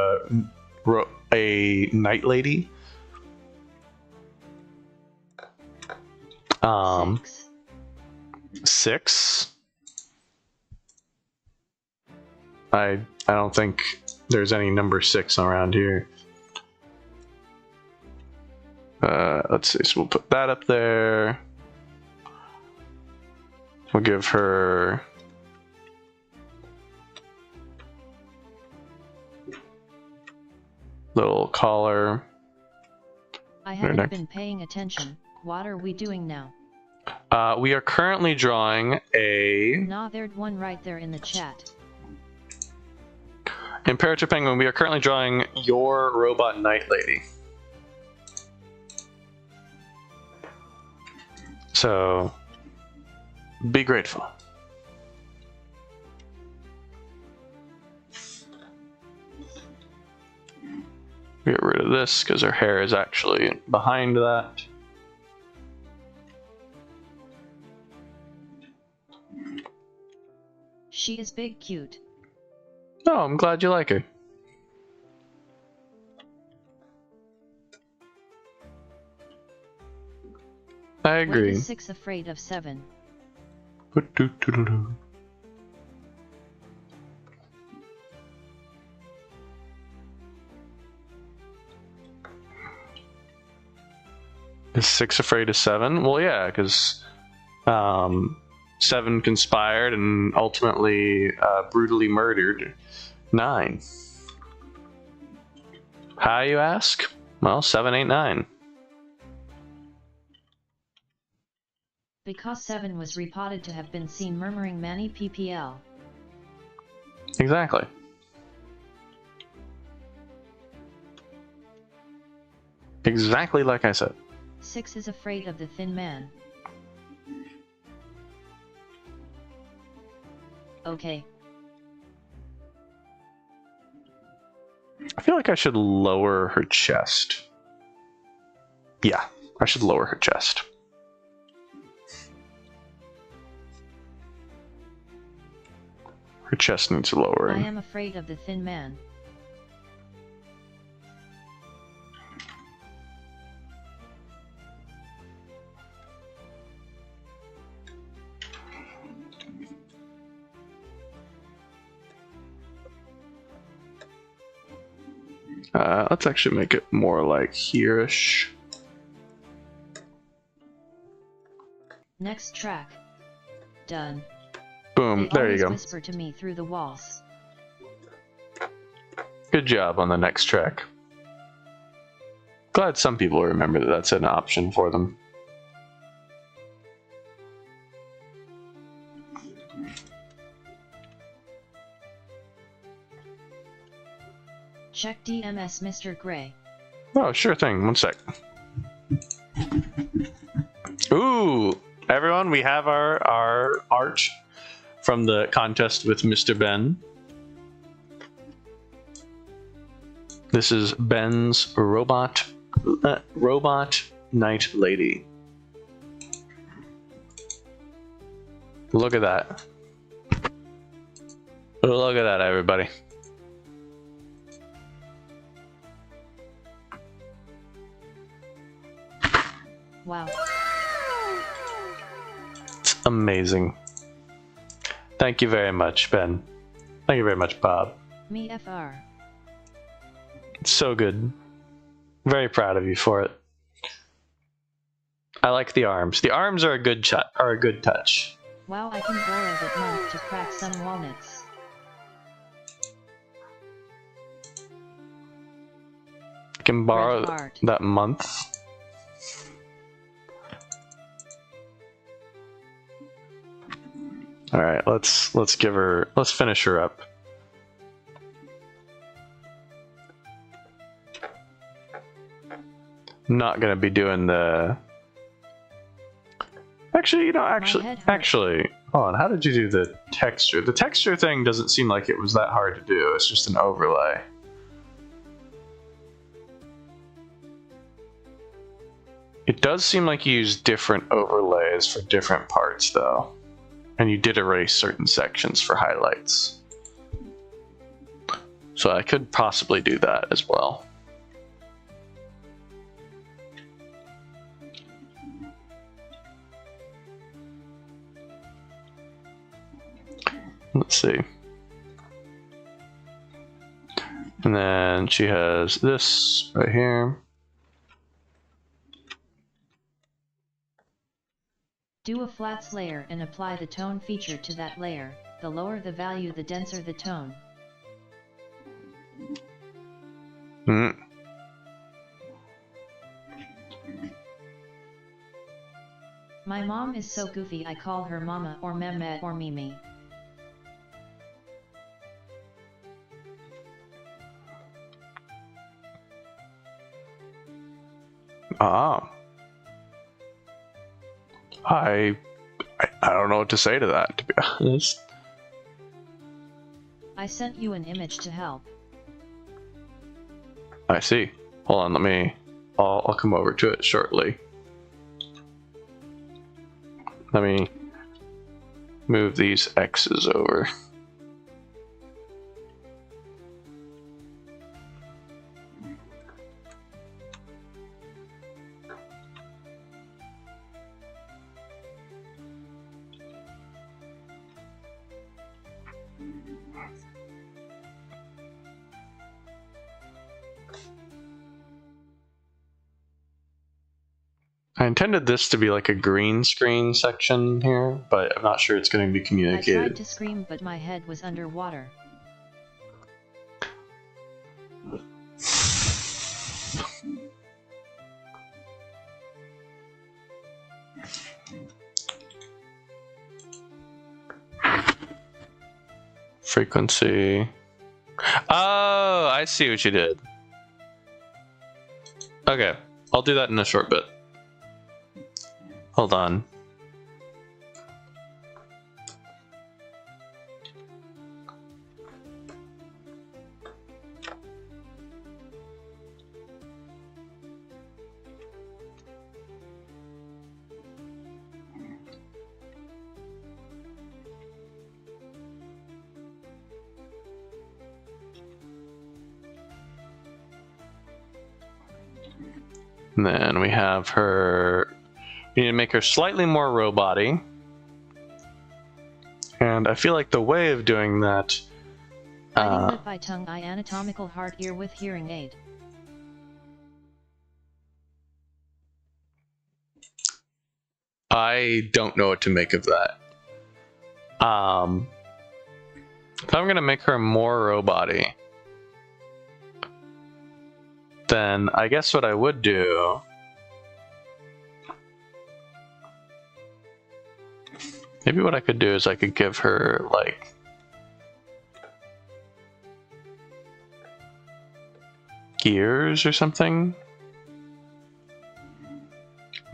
a night lady. Six. I don't think there's any number 6 around here. Let's see, so we'll put that up there. We'll give her little collar. I haven't been paying attention. What are we doing now? We are currently drawing a... Nah, there's one right there in the chat. Imperator Penguin, we are currently drawing your Robot Night Lady. So, be grateful. Get rid of this because her hair is actually behind that. She is big cute. Oh, I'm glad you like her. I agree. What is 6 afraid of 7? Is 6 afraid of 7? Well, yeah, because 7 conspired and ultimately brutally murdered 9. How, you ask? Well, 7 ain't 9. Because 7 was reported to have been seen murmuring Manny PPL. Exactly. Exactly like I said. 6 is afraid of the thin man. Okay. I feel like I should lower her chest. Yeah, I should lower her chest. Her chest needs lowering. I am afraid of the thin man. Let's actually make it more like here-ish. Next track. Done. Boom, there you go. Whisper to me through the walls. Good job on the next track. Glad some people remember that that's an option for them. Check DMS, Mr. Gray. Oh, sure thing. One sec. Ooh, everyone, we have our art from the contest with Mr. Ben. This is Ben's robot Night Lady. Look at that. Look at that, everybody. Wow. It's amazing. Thank you very much, Ben. Thank you very much, Bob. Me FR. It's so good. Very proud of you for it. I like the arms. The arms are a good touch. Wow, I can borrow that month to crack some walnuts. I can borrow that month. All right, let's finish her up. I'm not gonna be doing the. Actually, hold on. How did you do the texture? The texture thing doesn't seem like it was that hard to do. It's just an overlay. It does seem like you used different overlays for different parts, though. And you did erase certain sections for highlights. So I could possibly do that as well. Let's see. And then she has this right here. Do a flats layer and apply the tone feature to that layer. The lower the value, the denser the tone. My mom is so goofy I call her Mama or Mehmet or Mimi. Ah. I don't know what to say to that, to be honest. I sent you an image to help. I see. Hold on, I'll come over to it shortly. Let me move these X's over. I intended this to be like a green screen section here, but I'm not sure it's going to be communicated. I tried to scream, but my head was underwater. Frequency. Oh, I see what you did. Okay, I'll do that in a short bit. Hold on. And then we have her. We need to make her slightly more robot-y. And I feel like the way of doing that. Biting lip by tongue eye anatomical heart ear with hearing aid. I don't know what to make of that. If I'm gonna make her more robot-y, then I guess what I would do maybe what I could do is I could give her like gears or something.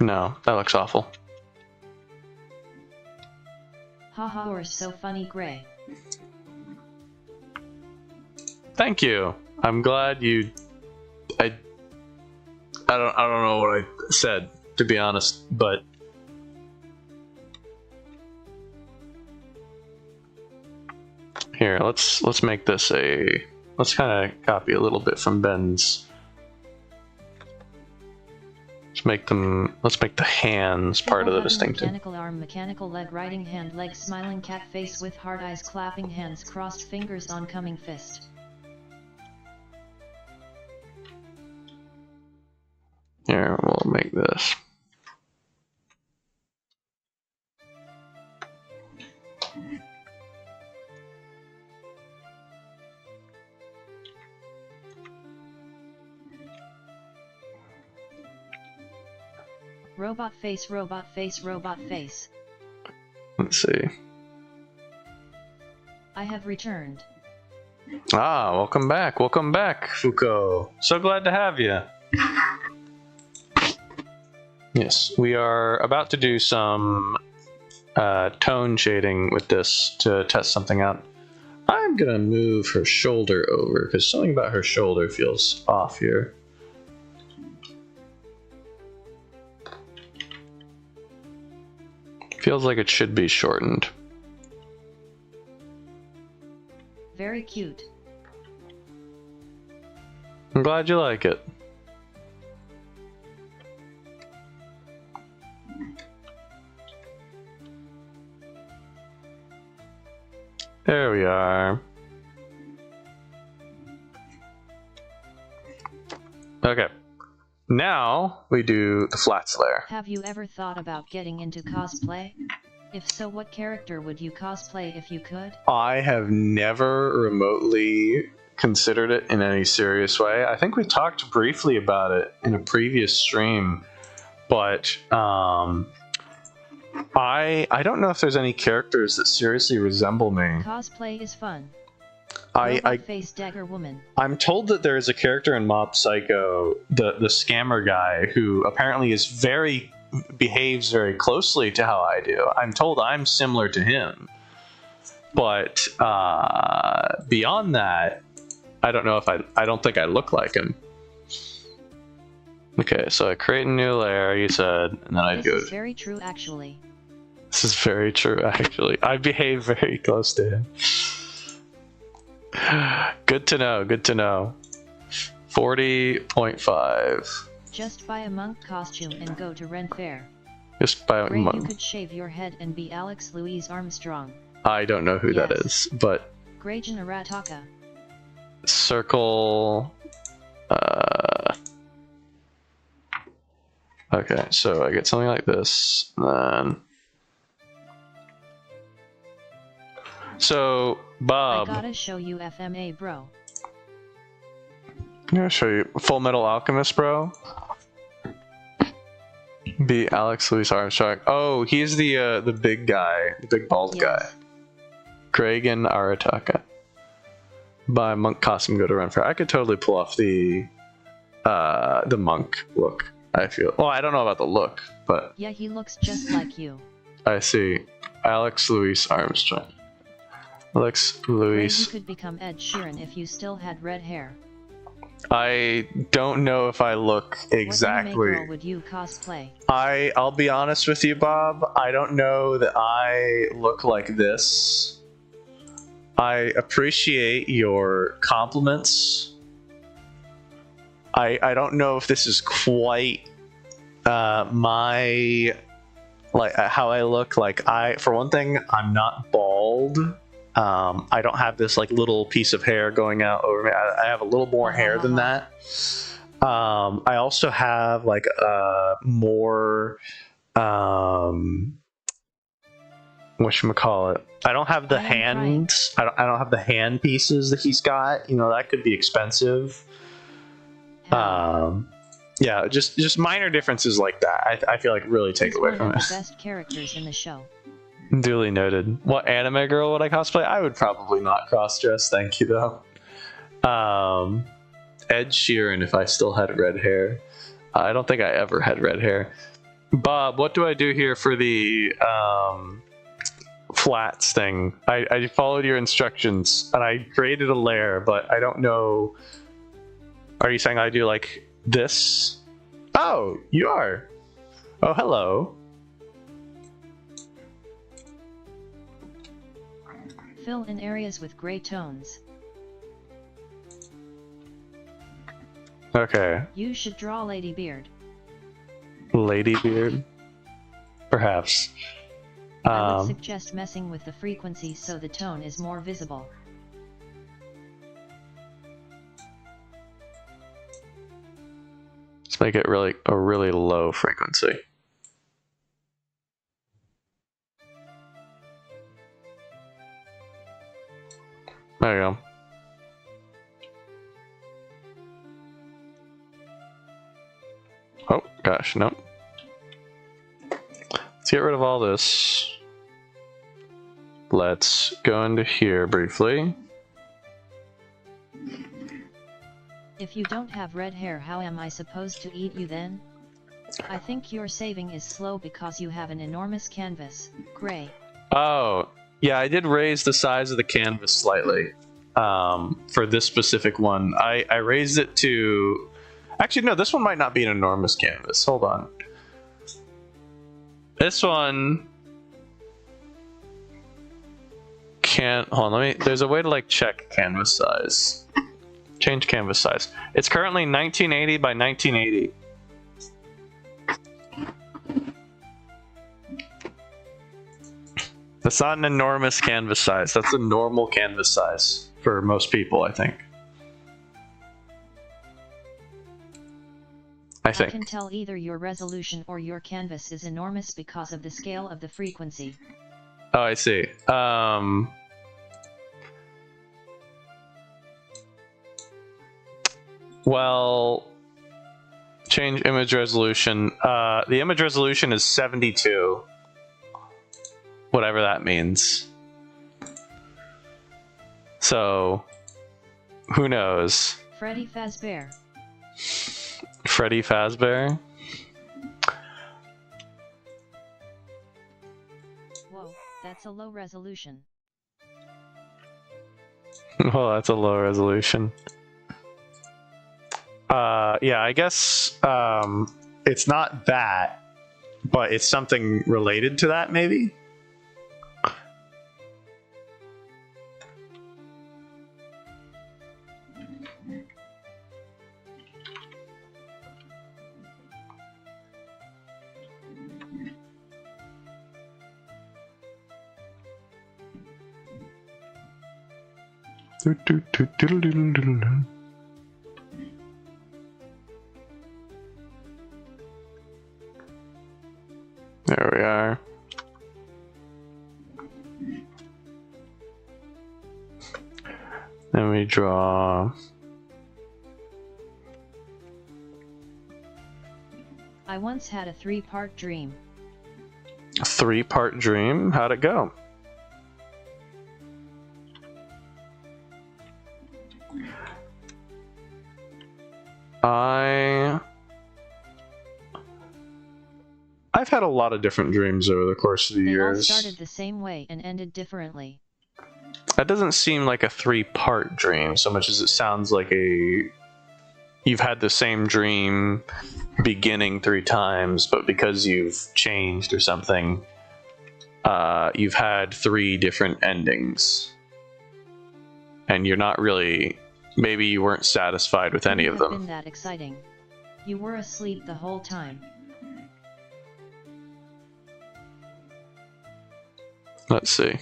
No, that looks awful. Haha, you're so funny, Gray. Thank you. I'm glad you. I don't know what I said, to be honest, but here, let's make this a. Let's kind of copy a little bit from Ben's. Let's make the hands part of the distinctive. Mechanical arm, mechanical leg, writing hand, leg, smiling cat face with hard eyes, clapping hands, crossed fingers, oncoming fist. Here, we'll make this. Robot face, robot face, robot face. Let's see. I have returned. Ah, welcome back, Foucault. So glad to have you. Yes, we are about to do some tone shading with this to test something out. I'm gonna move her shoulder over because something about her shoulder feels off here. Feels like it should be shortened. Very cute. I'm glad you like it. There we are. Okay. Now we do the flats layer. Have you ever thought about getting into cosplay? If so, what character would you cosplay if you could? I have never remotely considered it in any serious way. I think we talked briefly about it in a previous stream, but I don't know if there's any characters that seriously resemble me. Cosplay is fun. I face dagger woman. I'm told that there is a character in Mob Psycho, the scammer guy, who apparently behaves very closely to how I do. I'm told I'm similar to him, but beyond that, I don't know if I don't think I look like him. Okay, so I create a new layer, you said, and then I'd go. This is very true, actually. This is very true, actually. I behave very close to him. Good to know, good to know. 40.5. Just buy a monk costume and go to Ren Fair. Just buy a Ray, monk. you could shave your head and be Alex Louise Armstrong. I don't know who that is, but... Grayjan Arataka. Circle... Okay, so I get something like this, then. So, Bob. I gotta show you FMA, bro. I'm gonna show you Full Metal Alchemist, bro. Be Alex Louis Armstrong. Oh, he's the big guy, the big bald guy. Kragan Arataka. By Monk Costume Go to Run For. I could totally pull off the monk look. I feel. Well, I don't know about the look, but yeah, he looks just like you. I see. Alex Louis Armstrong. Alex Louis. You could become Ed Sheeran if you still had red hair. I don't know if I look exactly. What girl would you cosplay? I'll be honest with you, Bob. I don't know that I look like this. I appreciate your compliments. I don't know if this is quite my like how I look. Like for one thing, I'm not bald. I don't have this like little piece of hair going out over me. I have a little more hair than that. I also have like more whatchamacallit. I don't have the hands. I don't have the hand pieces that he's got. You know, that could be expensive. Yeah, just minor differences like that. I feel like really take away from it. The best characters in the show. Duly noted. What anime girl would I cosplay? I would probably not cross-dress, thank you though. Ed Sheeran if I still had red hair. I don't think I ever had red hair. Bob, what do I do here for the flats thing? I followed your instructions and I created a layer, but I don't know. Are you saying I do like this? Oh, you are. Oh, hello. Fill in areas with gray tones. Okay. You should draw Lady Beard. Lady Beard? Perhaps. I would suggest messing with the frequency so the tone is more visible. Let's make it a really low frequency. There you go. Oh, gosh, no. Let's get rid of all this. Let's go into here briefly. If you don't have red hair, how am I supposed to eat you then? I think your saving is slow because you have an enormous canvas. Gray. Oh, yeah, I did raise the size of the canvas slightly for this specific one. I raised it to... Actually, no, this one might not be an enormous canvas. Hold on. This one... Can't... Hold on, there's a way to, like, check canvas size. Change canvas size. It's currently 1980 by 1980. That's not an enormous canvas size. That's a normal canvas size for most people, I think. I can tell either your resolution or your canvas is enormous because of the scale of the frequency. Oh, I see. Well, change image resolution. The image resolution is 72. Whatever that means. So, who knows? Freddy Fazbear. Freddy Fazbear? Whoa, that's a low resolution. Well, that's a low resolution. Yeah, I guess it's not that, but it's something related to that, maybe? There we are. Then we draw. I once had a 3-part dream. A 3-part dream? How'd it go? I've had a lot of different dreams over the course of the years. They all started the same way and ended differently. That doesn't seem like a 3-part dream so much as it sounds like you've had the same dream beginning 3 times, but because you've changed or something, you've had 3 different endings. And you're not really, maybe you weren't satisfied with any of them. Been that exciting. You were asleep the whole time. Let's see.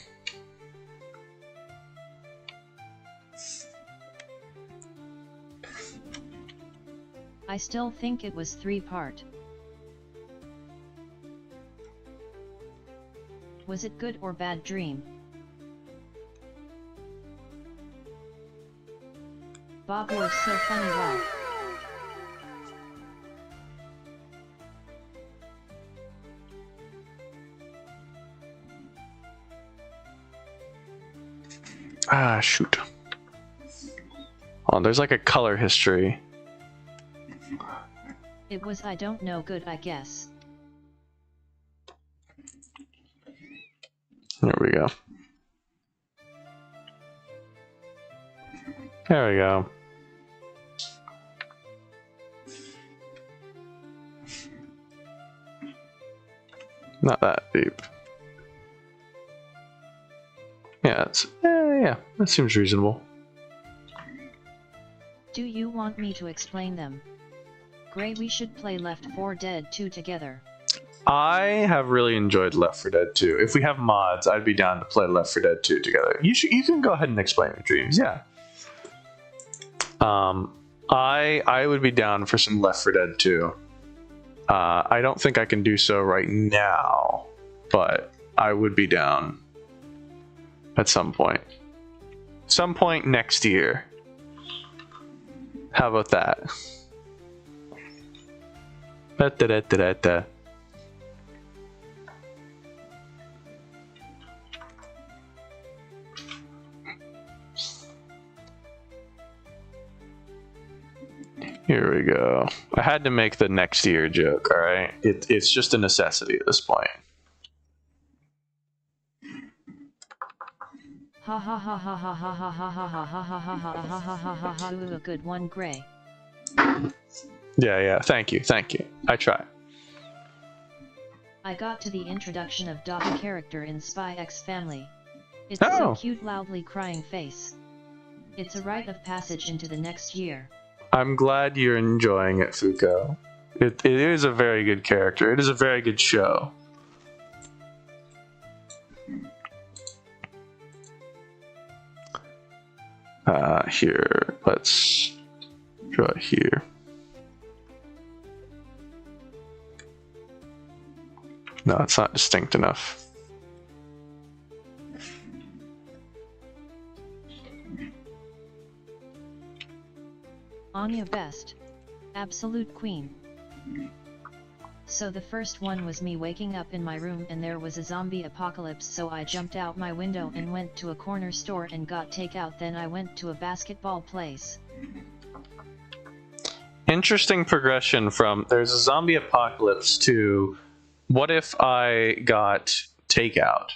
I still think it was 3-part. Was it good or bad dream? Bob was so funny. Wow. Ah, shoot. Oh, there's like a color history. It was I don't know good, I guess. There we go. There we go. Not that deep. Yeah, yeah, that seems reasonable. Do you want me to explain them? Gray, we should play Left 4 Dead 2 together. I have really enjoyed Left 4 Dead 2. If we have mods, I'd be down to play Left 4 Dead 2 together. You can go ahead and explain your dreams, yeah. I would be down for some Left 4 Dead 2. I don't think I can do so right now, but I would be down at some point. Some point next year. How about that? Da-da-da-da-da-da. Here we go. I had to make the next year joke, alright? It's just a necessity at this point. Ha ha ha ha ha ha ha ha ha ha ha ha ha ha ha ha ha ha. A good one, Gray. Yeah, thank you. I try. I got to the introduction of Dobby character in Spy X Family. It's so cute, loudly crying face. It's a rite of passage into the next year. I'm glad you're enjoying it, Fuko. It is a very good character. It is a very good show. Here, let's draw it here. No, it's not distinct enough. Anya best. Absolute queen. So the first one was me waking up in my room and there was a zombie apocalypse, so I jumped out my window and went to a corner store and got takeout, then I went to a basketball place. Interesting progression from there's a zombie apocalypse to what if I got takeout?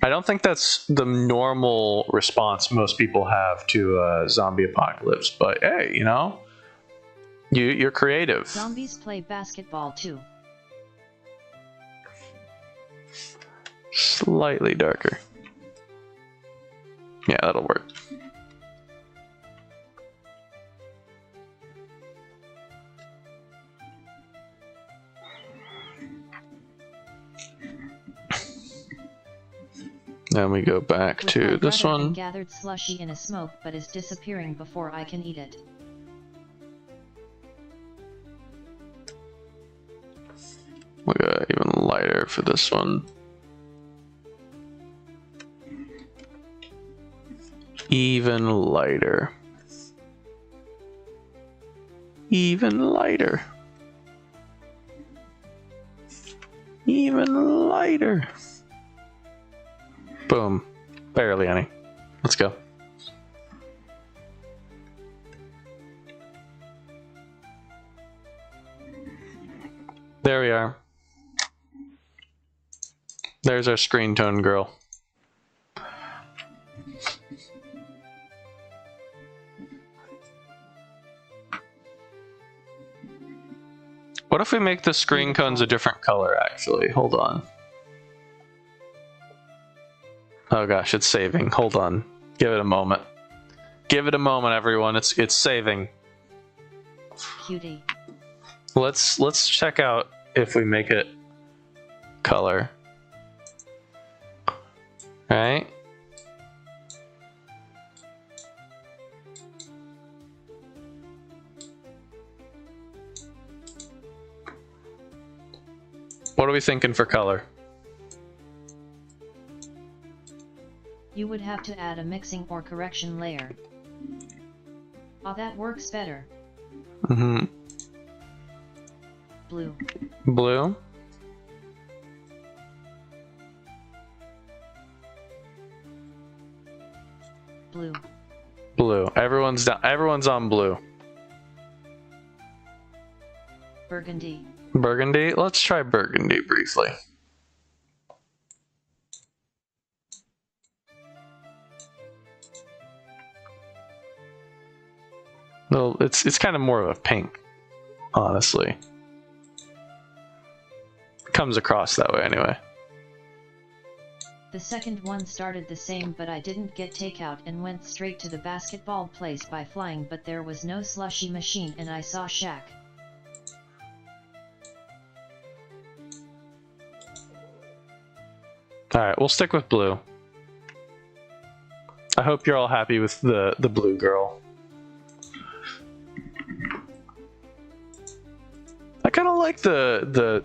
I don't think that's the normal response most people have to a zombie apocalypse, but hey, you know, you're creative. Zombies play basketball too. Slightly darker. Yeah, that'll work. Then we go back to this one. Gathered slushy in a smoke, but is disappearing before I can eat it. We'll go even lighter for this one. Even lighter. Even lighter. Even lighter. Boom. Barely any. Let's go. There we are. There's our screen tone girl. What if we make the screen cones a different color, actually? Hold on. Oh gosh, it's saving. Hold on. Give it a moment. Give it a moment, everyone. It's saving. Cutie. Let's check out if we make it color. Right? What are we thinking for color? You would have to add a mixing or correction layer. Oh, that works better. Mm-hmm. Blue. Blue. Blue. Blue. Everyone's down. Everyone's on blue. Burgundy. Burgundy. Let's try burgundy briefly. Well, it's kind of more of a pink, honestly. It comes across that way anyway. The second one started the same, but I didn't get takeout and went straight to the basketball place by flying, but there was no slushy machine and I saw Shaq. Alright, we'll stick with blue. I hope you're all happy with the blue girl. I kind of like the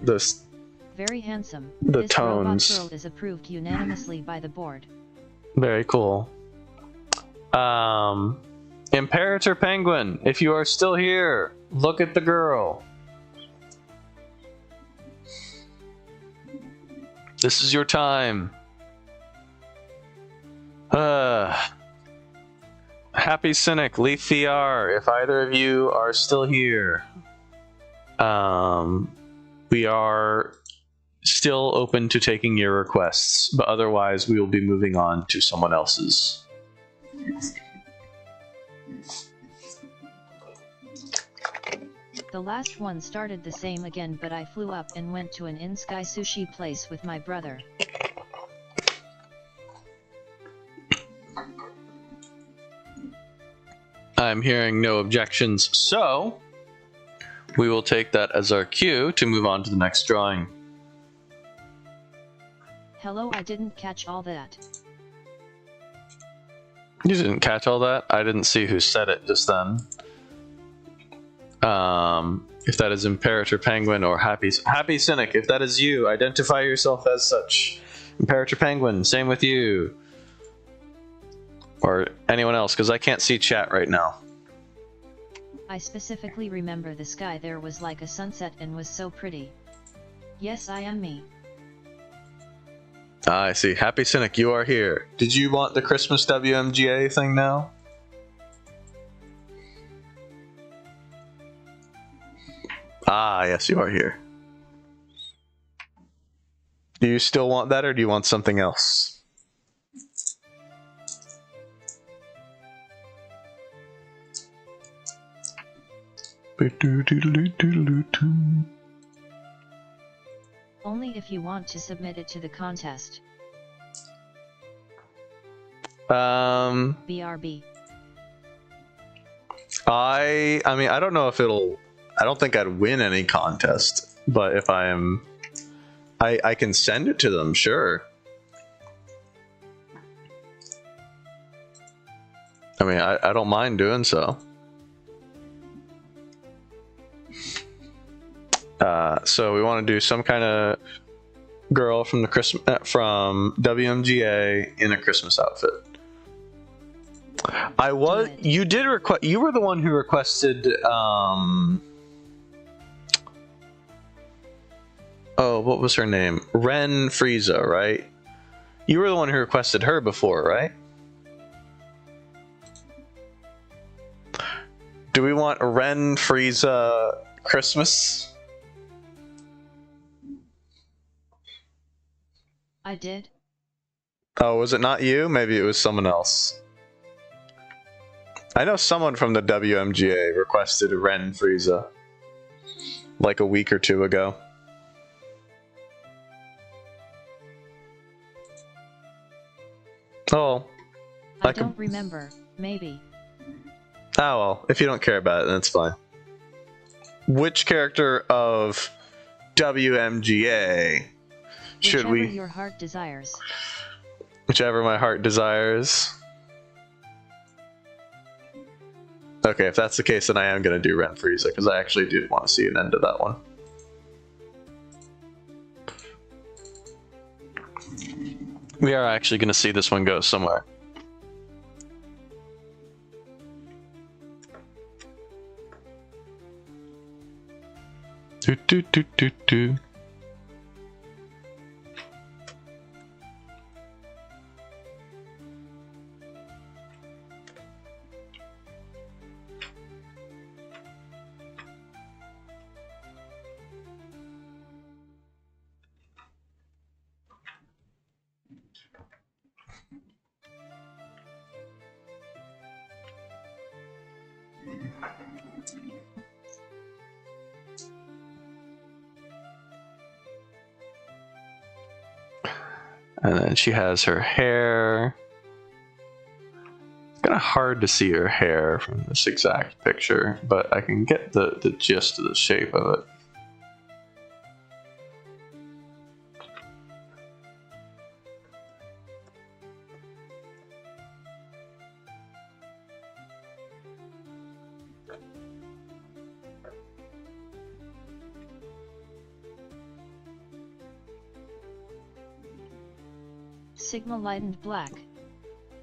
Very handsome. The this tones. Robot girl is approved unanimously by the board. Very cool. Imperator Penguin, if you are still here, look at the girl. This is your time. Happy Cynic, Leaf VR, if either of you are still here. We are still open to taking your requests, but otherwise we will be moving on to someone else's. The last one started the same again, but I flew up and went to an in-sky sushi place with my brother. I'm hearing no objections, so we will take that as our cue to move on to the next drawing. Hello, I didn't catch all that. You didn't catch all that? I didn't see who said it just then. If that is Imperator Penguin or Happy Cynic, if that is you, identify yourself as such. Imperator Penguin, same with you. Or anyone else, because I can't see chat right now. I specifically remember the sky there was like a sunset and was so pretty. Yes, I am me. I see. Happy Cynic, you are here. Did you want the Christmas WMGA thing now? Ah, yes, you are here. Do you still want that, or do you want something else? Only if you want to submit it to the contest. BRB. I mean, I don't know if it'll... I don't think I'd win any contest, but if I am... I can send it to them, sure. I mean, I don't mind doing so. So we want to do some kind of girl from the from WMGA in a Christmas outfit. You did request. You were the one who requested. Oh, what was her name? Ren Frieza, right? You were the one who requested her before, right? Do we want a Ren Frieza Christmas? I did. Oh, was it not you? Maybe it was someone else. I know someone from the WMGA requested a Ren Frieza like a week or two ago. Oh. I don't remember. Maybe. Oh well, if you don't care about it, then it's fine. Which character of WMGA should we... Whichever your heart desires. Whichever my heart desires. Okay, if that's the case, then I am going to do Ren Frieza, because I actually do want to see an end to that one. We are actually going to see this one go somewhere. Do do do do do. And then she has her hair. It's kind of hard to see her hair from this exact picture, but I can get the gist of the shape of it. Sigma Light and Black.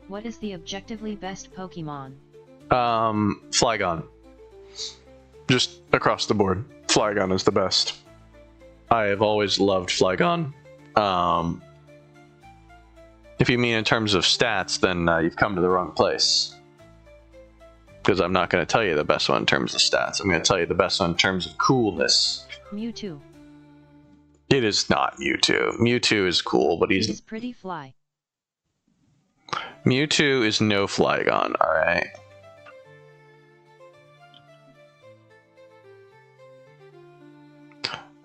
What is the objectively best Pokemon? Flygon. Just across the board. Flygon is the best. I have always loved Flygon. If you mean in terms of stats, then you've come to the wrong place. Because I'm not going to tell you the best one in terms of stats. I'm going to tell you the best one in terms of coolness. Mewtwo. It is not Mewtwo. Mewtwo is cool, but he's pretty fly. Mewtwo is no Flygon, alright?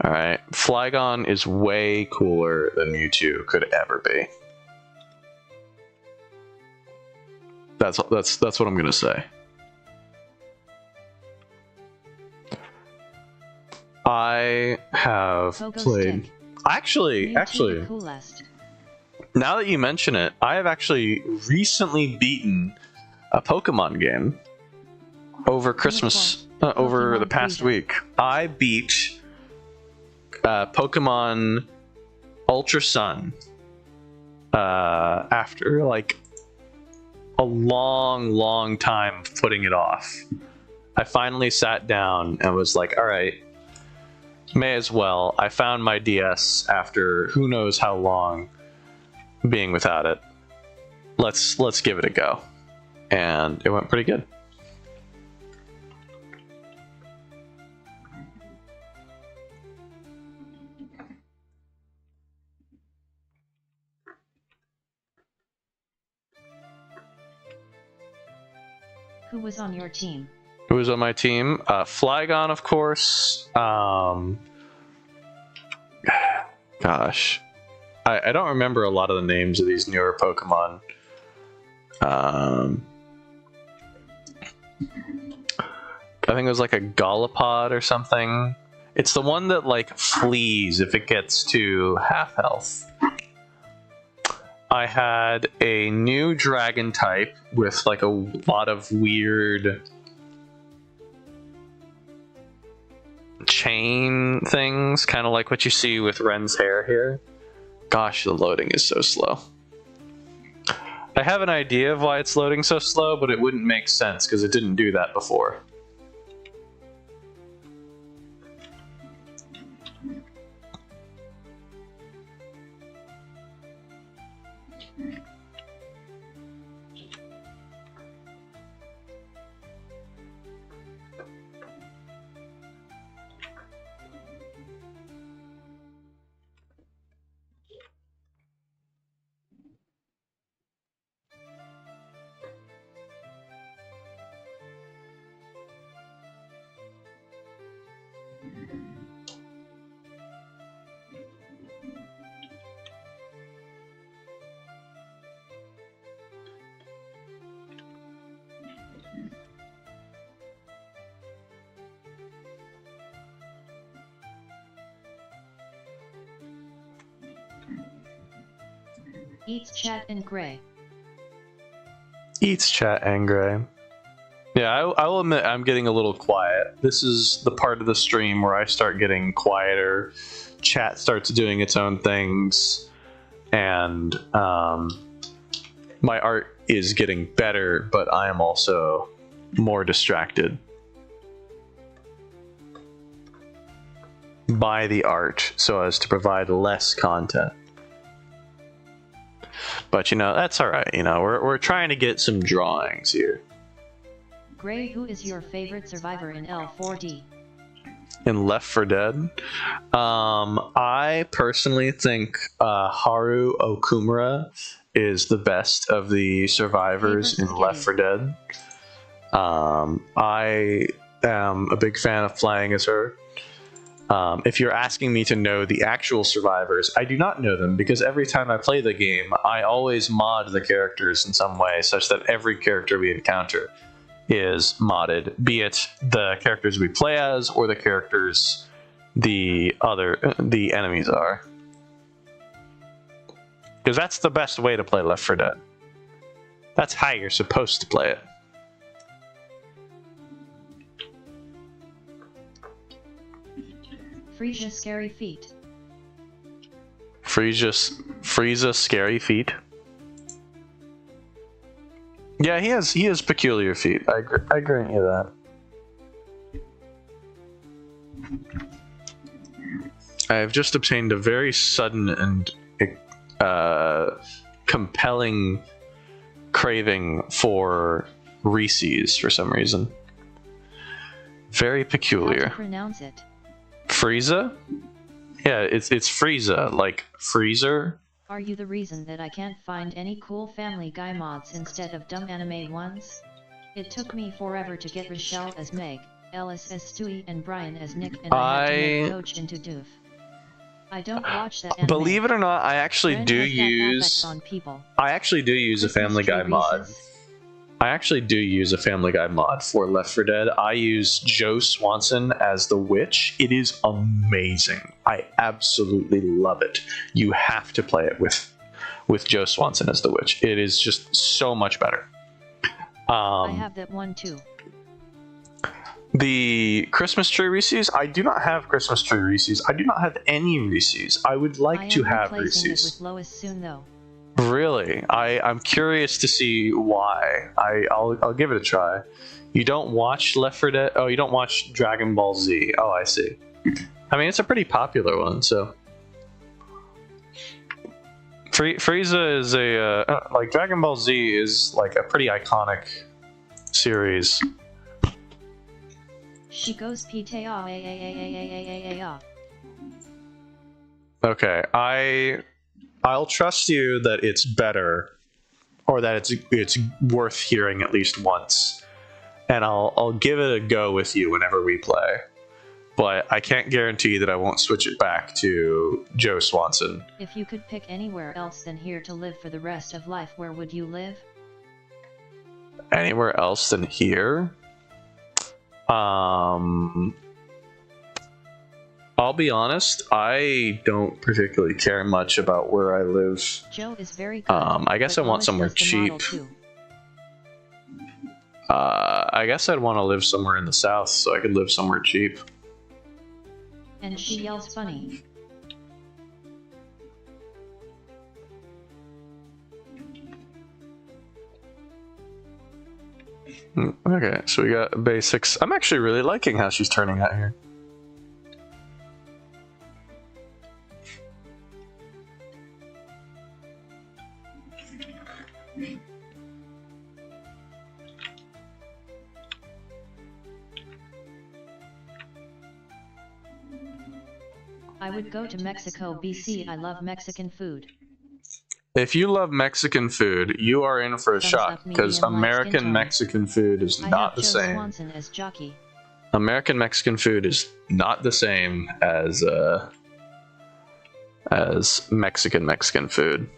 Alright, Flygon is way cooler than Mewtwo could ever be. That's what I'm gonna say. I have played... Actually, now that you mention it, I have actually recently beaten a Pokemon game over Christmas, over the past week. I beat Pokemon Ultra Sun after like a long time of putting it off. I finally sat down and was like, all right, may as well. I found my DS after who knows how long being without it. Let's give it a go. And it went pretty good. Who was on your team? Who was on my team? Flygon, of course. Gosh. I don't remember a lot of the names of these newer Pokemon. I think it was like a Golipod or something. It's the one that like flees if it gets to half health. I had a new dragon type with like a lot of weird chain things, kind of like what you see with Ren's hair here. Gosh, the loading is so slow. I have an idea of why it's loading so slow, but it wouldn't make sense because it didn't do that before. Eats chat and gray. Eats chat and gray. Yeah, I will admit I'm getting a little quiet. This is the part of the stream where I start getting quieter. Chat starts doing its own things, and my art is getting better, but I am also more distracted by the art so as to provide less content. But, you know, that's alright. You know, we're trying to get some drawings here. Gray, who is your favorite survivor in L4D? In Left 4 Dead? I personally think Haru Okumura is the best of the survivors in Left 4 Dead. I am a big fan of playing as her. If you're asking me to know the actual survivors, I do not know them because every time I play the game, I always mod the characters in some way such that every character we encounter is modded, be it the characters we play as or the characters the enemies are. Because that's the best way to play Left 4 Dead. That's how you're supposed to play it. Frieza scary feet. Frieza scary feet. Yeah, he has peculiar feet. I grant you that. I have just obtained a very sudden and compelling craving for Reese's for some reason. Very peculiar. How to pronounce it? Frieza? Yeah, it's Frieza, like freezer. Are you the reason that I can't find any cool Family Guy mods instead of dumb anime ones? It took me forever to get Rochelle as Meg, Ellis as Stewie, and Brian as Nick, and I had to make Coach into Doof. I don't watch that anime. Believe it or not, I actually do use a Family Guy mod. I actually do use a Family Guy mod for Left 4 Dead. I use Joe Swanson as the witch. It is amazing. I absolutely love it. You have to play it with Joe Swanson as the witch. It is just so much better. I have that one too. The Christmas tree Reese's? I do not have Christmas tree Reese's. I do not have any Reese's. I would like to have Reese's. I am replacing it with Lois soon though. Really? I'm curious to see why. I'll give it a try. You don't watch Left 4 Dead? Oh, you don't watch Dragon Ball Z. Oh, I see. I mean, it's a pretty popular one, so. Frieza is a like Dragon Ball Z is like a pretty iconic series. She goes Okay, I'll trust you that it's better, or that it's worth hearing at least once, and I'll give it a go with you whenever we play. But I can't guarantee that I won't switch it back to Joe Swanson. If you could pick anywhere else than here to live for the rest of life, where would you live? Anywhere else than here? I'll be honest, I don't particularly care much about where I live. Joe is very good, I guess I want somewhere cheap. I guess I'd want to live somewhere in the south so I could live somewhere cheap. And she yells funny. Okay, so we got basics. I'm actually really liking how she's turning out here. I would go to Mexico, BC. I love Mexican food. If you love Mexican food, you are in for a Thumbs shock, up, because medium, light skin American tone. Mexican food is I not have the Joe same. Swanson as jockey. American Mexican food is not the same as Mexican food,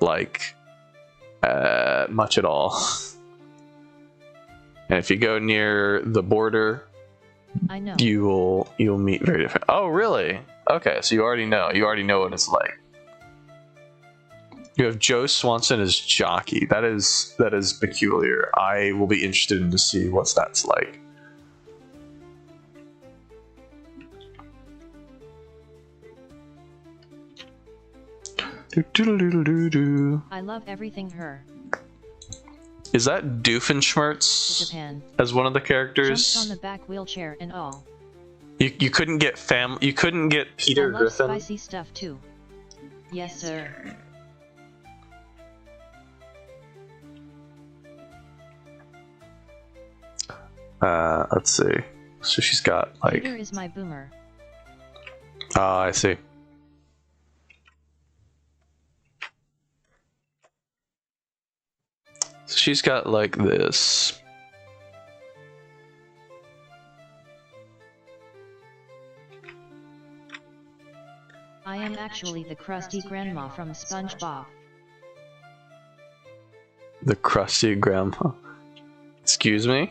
like much at all. And if you go near the border, I know. you'll meet very different. Oh, really? Okay, so you already know what it's like. You have Joe Swanson as jockey. That is peculiar. I will be interested in to see what that's like. I love everything her. Is that Doofenshmirtz Japan. as one of the characters? Jumps on the back wheelchair and all. You couldn't get You couldn't get Peter I love Griffin. spicy stuff too. Yes, sir. Let's see. So she's got like. Peter is my boomer. Ah, I see. So she's got like this. I am actually the crusty grandma from SpongeBob. The crusty grandma. Excuse me?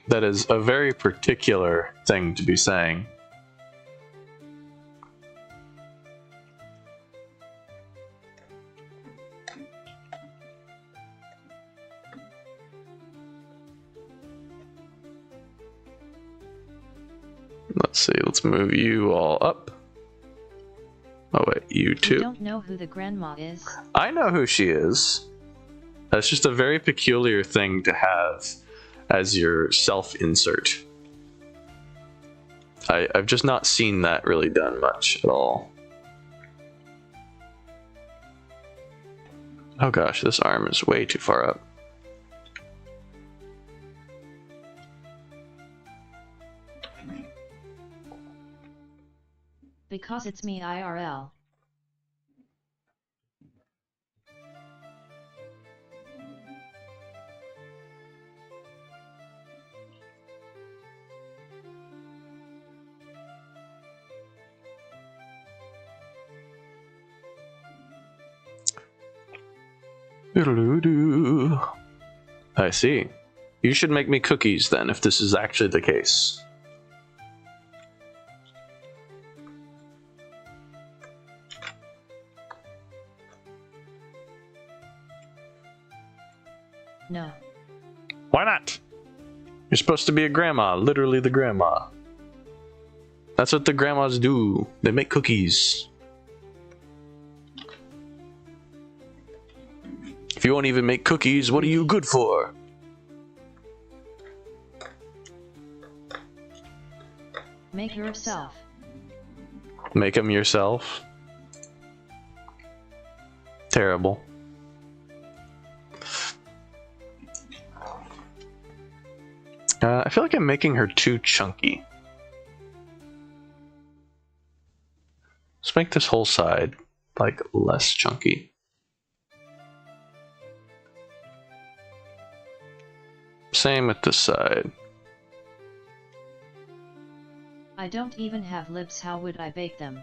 That is a very particular thing to be saying. Let's see, let's move you all up. Oh wait, you too. You don't know who the grandma is? I know who she is. That's just a very peculiar thing to have as your self-insert. I've just not seen that really done much at all. Oh gosh, this arm is way too far up. Because it's me IRL. I see. You should make me cookies then, if this is actually the case. No. Why not? You're supposed to be a grandma, literally the grandma. That's what the grandmas do. They make cookies. If you won't even make cookies, what are you good for? Make yourself. Make them yourself. Terrible. I feel like I'm making her too chunky. Let's make this whole side like less chunky. Same with this side. I don't even have lips, how would I bake them?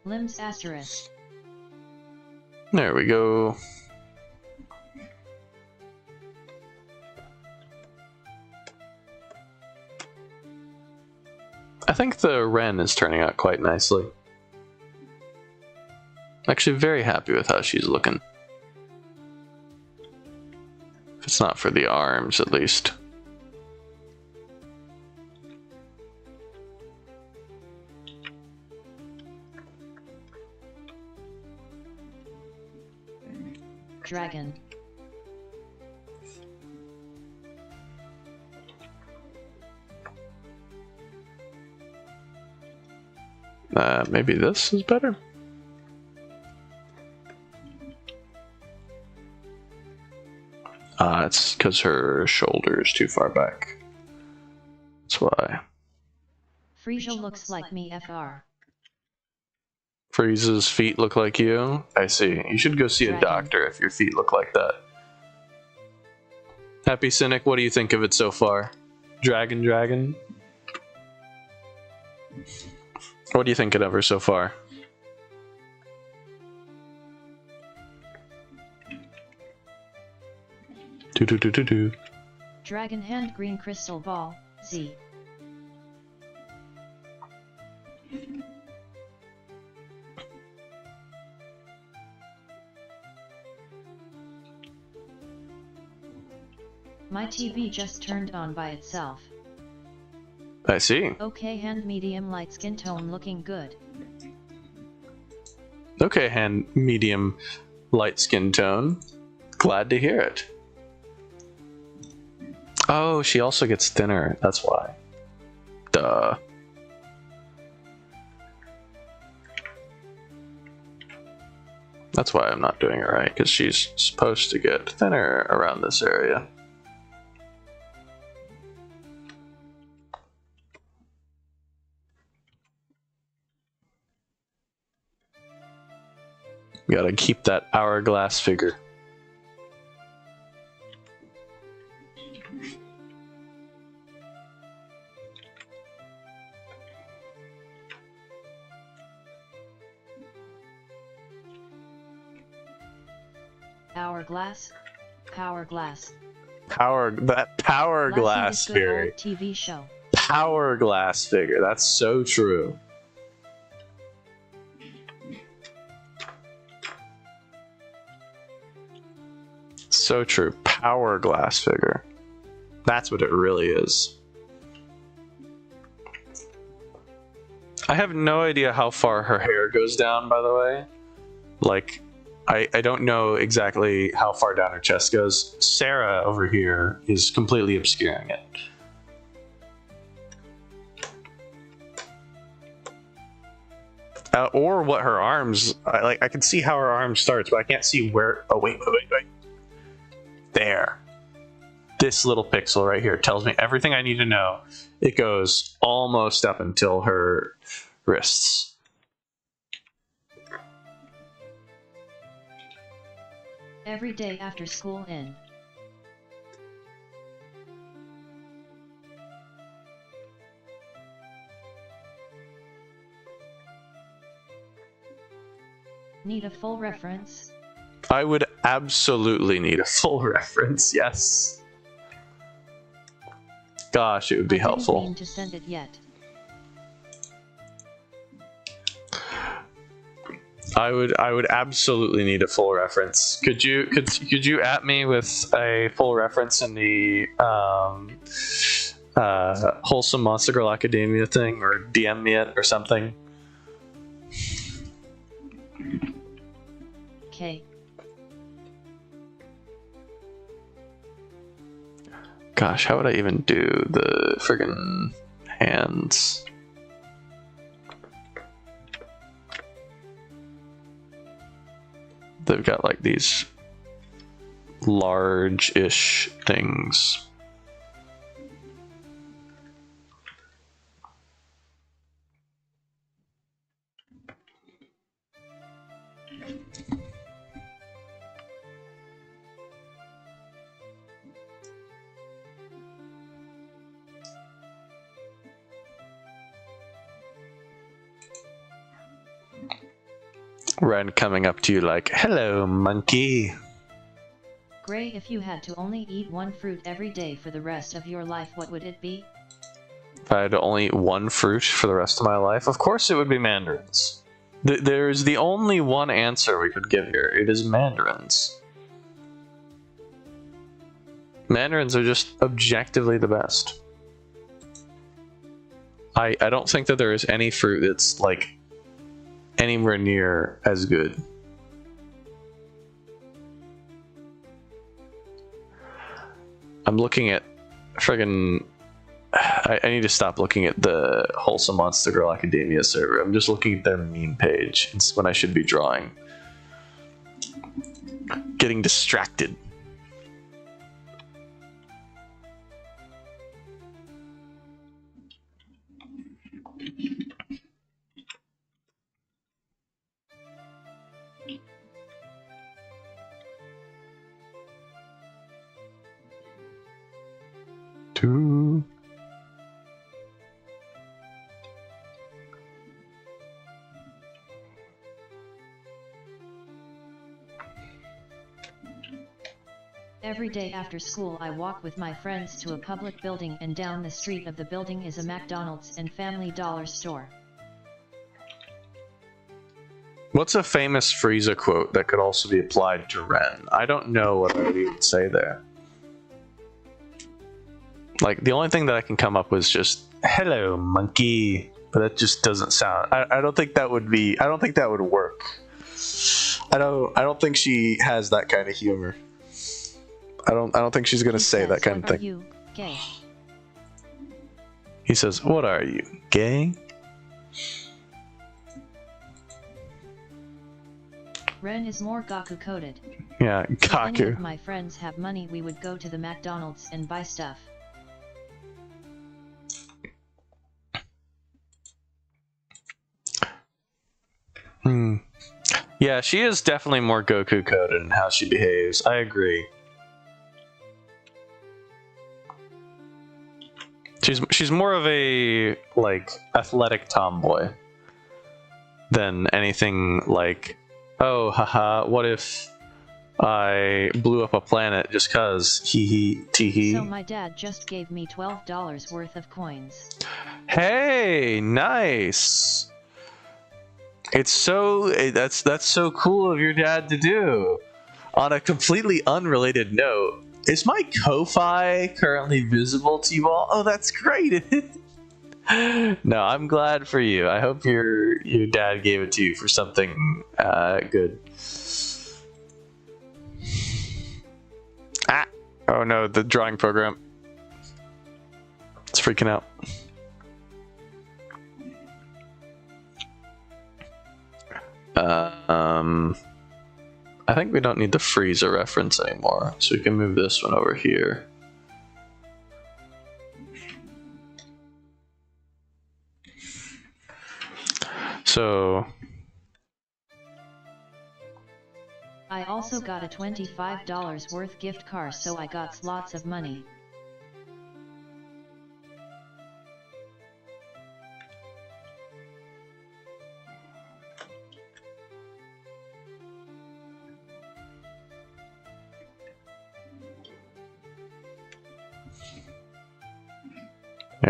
Limbs asterisk. There we go. I think the wren is turning out quite nicely. Actually very happy with how she's looking. It's not for the arms, at least. Dragon. Maybe this is better? It's because her shoulder is too far back. That's why. Frisia looks like me FR. Frieza's feet look like you? I see. You should go see a doctor if your feet look like that. Happy Cynic, what do you think of it so far? Dragon? What are you thinking of her so far? Do. Dragon hand green crystal ball, Z. My TV just turned on by itself. I see. Okay, hand medium light skin tone looking good. Okay, hand medium light skin tone. Glad to hear it. Oh, she also gets thinner. That's why. Duh. That's why I'm not doing it right, because she's supposed to get thinner around this area. Gotta keep that hourglass figure. Hourglass? Hourglass. That Hourglass figure. TV show. Hourglass figure. That's so true. So true. Hourglass figure. That's what it really is. I have no idea how far her hair goes down, by the way. Like, I don't know exactly how far down her chest goes. Sarah over here is completely obscuring it. Or what her arms, I can see how her arm starts, but I can't see where. Oh, wait. There. This little pixel right here tells me everything I need to know. It goes almost up until her wrists. Every day after school in. Need a full reference? I would absolutely need a full reference, yes. Gosh, it would be helpful. I didn't mean to send it yet. I would absolutely need a full reference. Could you at me with a full reference in the Wholesome Monster Girl Academia thing, or DM me it or something? Okay. Gosh, how would I even do the friggin' hands? They've got like these large-ish things. Ren coming up to you like, hello, monkey. Gray, if you had to only eat one fruit every day for the rest of your life, what would it be? If I had to only eat one fruit for the rest of my life, of course it would be mandarins. There's the only one answer we could give here. It is mandarins. Mandarins are just objectively the best. I don't think that there is any fruit that's like anywhere near as good. I'm looking at friggin' I need to stop looking at the Wholesome Monster Girl Academia server. I'm just looking at their meme page. It's when I should be drawing. Getting distracted. Two. Every day after school I walk with my friends to a public building, and down the street of the building is a McDonald's and Family Dollar store. What's a famous Frieza quote that could also be applied to Ren? I don't know what I would say there. Like, the only thing that I can come up with is just, hello, monkey. But that just doesn't sound... I don't think that would be... I don't think that would work. I don't think she has that kind of humor. I don't think she's gonna say that kind of thing. Are you gay? He says, "What are you, gay?" Ren is more Gaku coded. Yeah, If any of Gaku. my friends have money, we would go to the McDonald's and buy stuff. Yeah, she is definitely more Goku coded in how she behaves. I agree. She's more of a like athletic tomboy than anything like, oh haha, what if I blew up a planet just cuz hee hee tee hee. So my dad just gave me $12 worth of coins. Hey, nice. It's so that's so cool of your dad to do. On a completely unrelated note, is my Ko-Fi currently visible to you all? Oh, that's great. No, I'm glad for you. I hope your dad gave it to you for something good. Ah! Oh no, the drawing program. It's freaking out. I think we don't need the Frieza reference anymore, so we can move this one over here. So I also got a $25 worth gift card, so I got lots of money.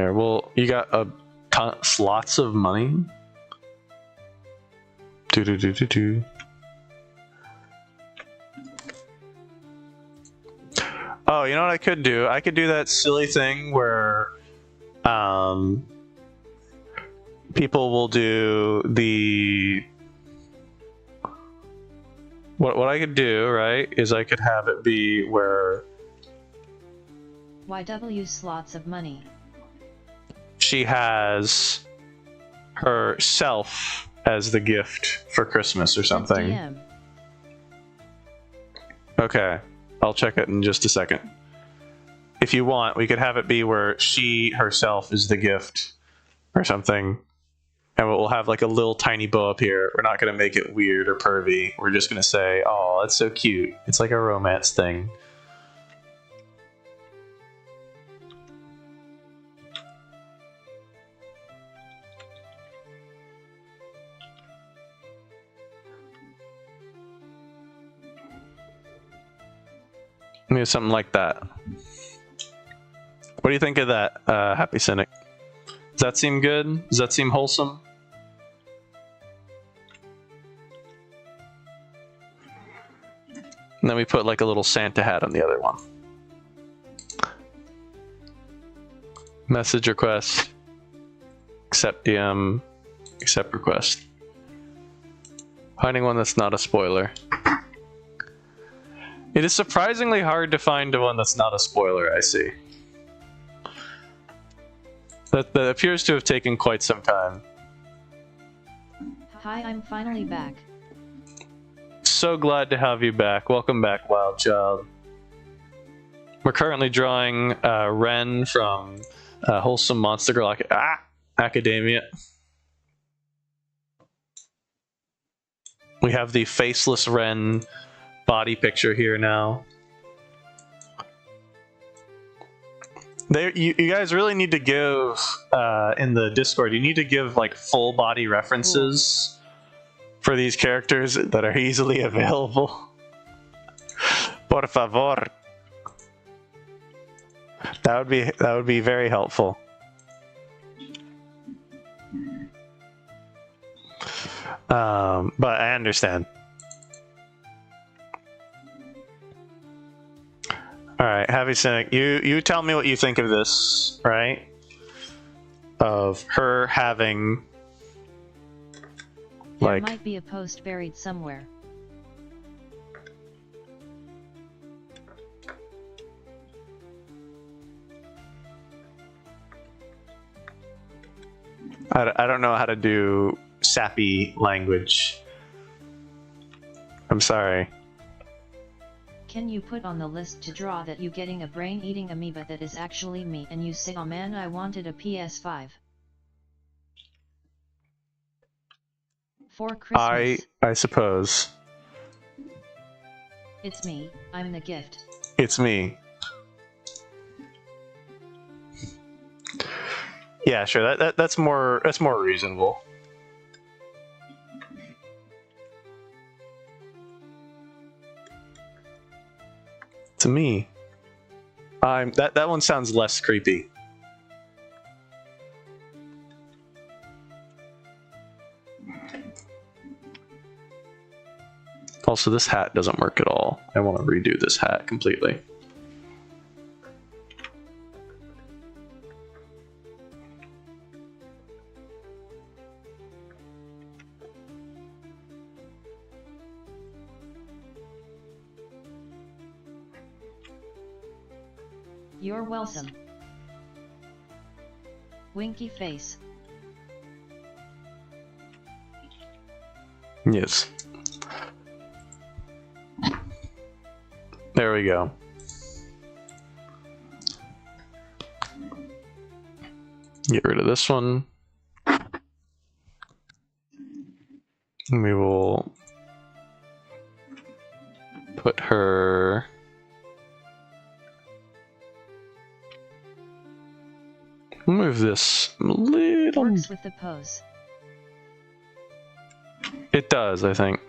here, well, you got lots of money. Do. Oh, you know what I could do? I could do that silly thing where people will do the what I could do, right, is I could have it be where YW slots of money. she has herself as the gift for Christmas or something. DM. Okay, I'll check it in just a second. If you want, we could have it be where she herself is the gift or something. And we'll have like a little tiny bow up here. We're not going to make it weird or pervy. We're just going to say, oh, that's so cute. It's like a romance thing. Maybe something like that. What do you think of that, Happy Cynic? Does that seem good? Does that seem wholesome? And then we put like a little Santa hat on the other one. Message request. Accept DM. Accept request. Finding one that's not a spoiler. It is surprisingly hard to find one that's not a spoiler, I see. That appears to have taken quite some time. Hi, I'm finally back. So glad to have you back. Welcome back, Wild Child. We're currently drawing Ren from Wholesome Monster Girl Academia. We have the faceless Ren body picture here now. You guys really need to give in the Discord. You need to give like full body references for these characters that are easily available. Por favor. That would be very helpful. But I understand. All right, Heavy Cynic, you tell me what you think of this, right? Of her having there might be a post buried somewhere. I don't know how to do sappy language. I'm sorry. Can you put on the list to draw that you getting a brain-eating amoeba that is actually me and you say, oh man, I wanted a PS5 for Christmas? I suppose. It's me, I'm the gift. It's me. Yeah, sure. That's more reasonable. To me, that one sounds less creepy. Also, this hat doesn't work at all. I want to redo this hat completely. You're welcome. Winky face. Yes. There we go. Get rid of this one. And we will put her... Move this a little. Works with the pose. It does, I think.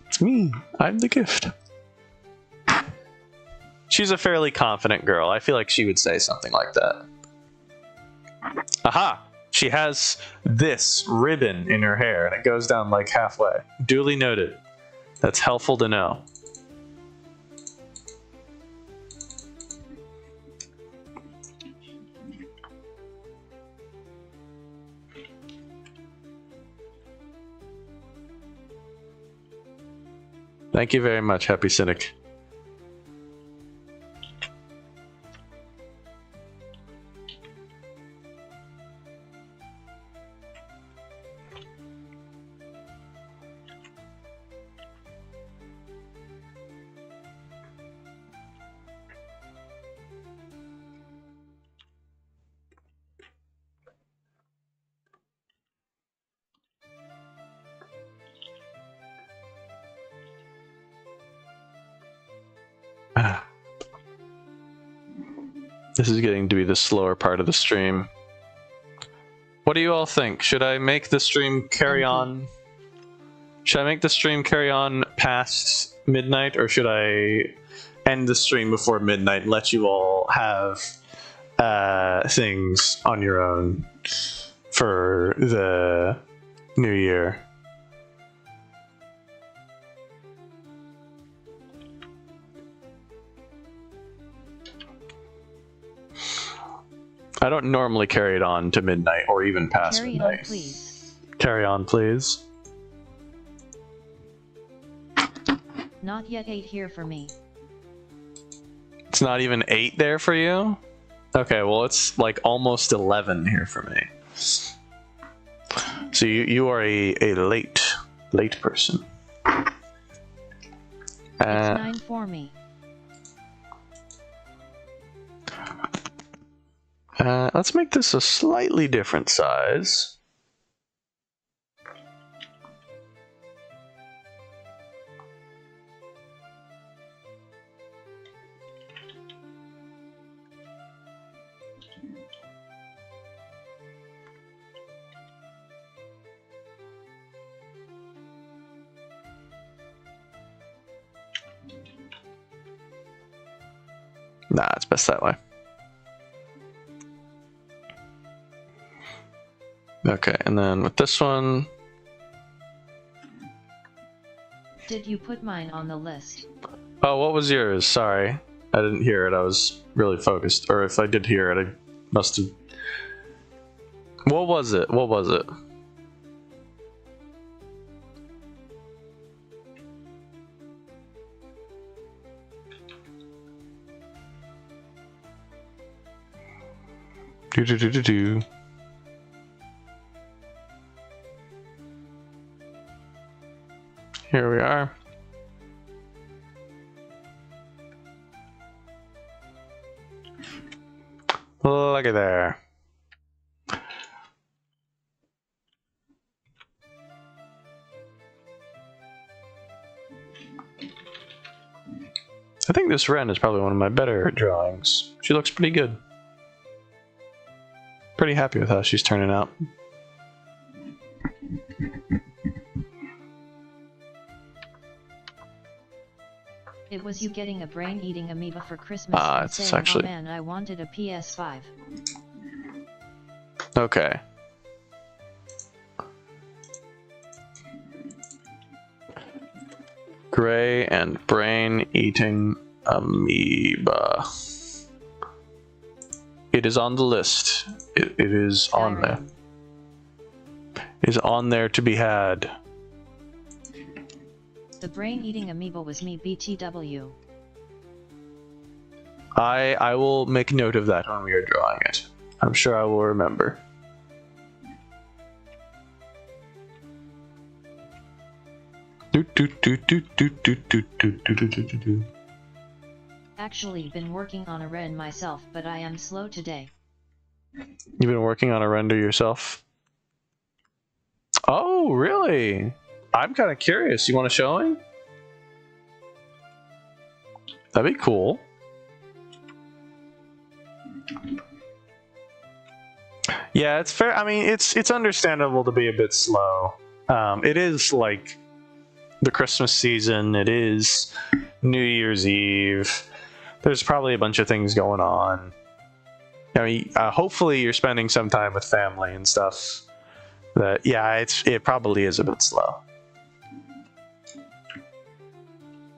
It's me. I'm the gift. She's a fairly confident girl. I feel like she would say something like that. Aha! She has this ribbon in her hair, and it goes down like halfway. Duly noted. That's helpful to know. Thank you very much, Happy Cynic. This is getting to be the slower part of the stream. What do you all think? Should I make the stream carry on? Should I make the stream carry on past midnight, or should I end the stream before midnight and let you all have things on your own for the new year? I don't normally carry it on to midnight or even past Carry midnight. on, please. Carry on, please. Not yet 8 here for me. It's not even 8 there for you? Okay, well it's like almost 11 here for me. So you are a late person. It's 9 for me. Let's make this a slightly different size. Nah, it's best that way. Okay, and then with this one... Did you put mine on the list? Oh, what was yours? Sorry. I didn't hear it. I was really focused. Or if I did hear it, I must have... What was it? What was it? Do. Here we are. Look at there. I think this Ren is probably one of my better drawings. She looks pretty good. Pretty happy with how she's turning out. It was you getting a brain-eating amoeba for Christmas and it's saying, actually... oh man, I wanted a PS5. Okay. Gray and brain-eating amoeba. It is on the list. It is on there. It is on there to be had. The brain-eating amoeba was me, BTW. I will make note of that when we are drawing it. I'm sure I will remember. Actually been working on a Ren myself, but I am slow today. You've been working on a render yourself? Oh, really? I'm kind of curious. You want to show me? That'd be cool. Yeah, it's fair. I mean, it's understandable to be a bit slow. It is like the Christmas season. It is New Year's Eve. There's probably a bunch of things going on. I mean, hopefully you're spending some time with family and stuff. That, yeah, it probably is a bit slow.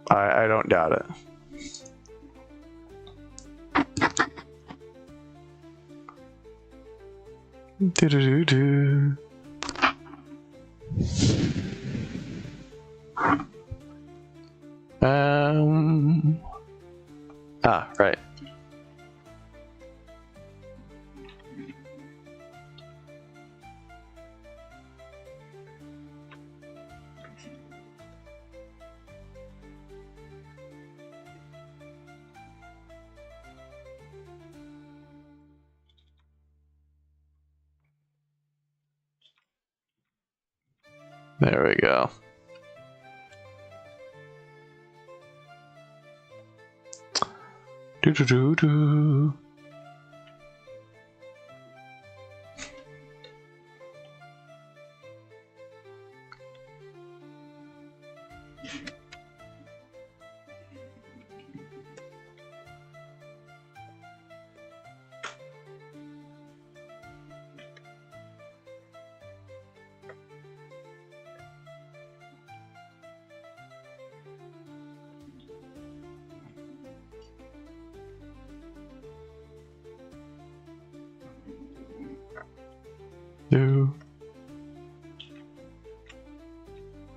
I don't doubt it. Do-do-do-do. Right. There we go. Do-do-do-do.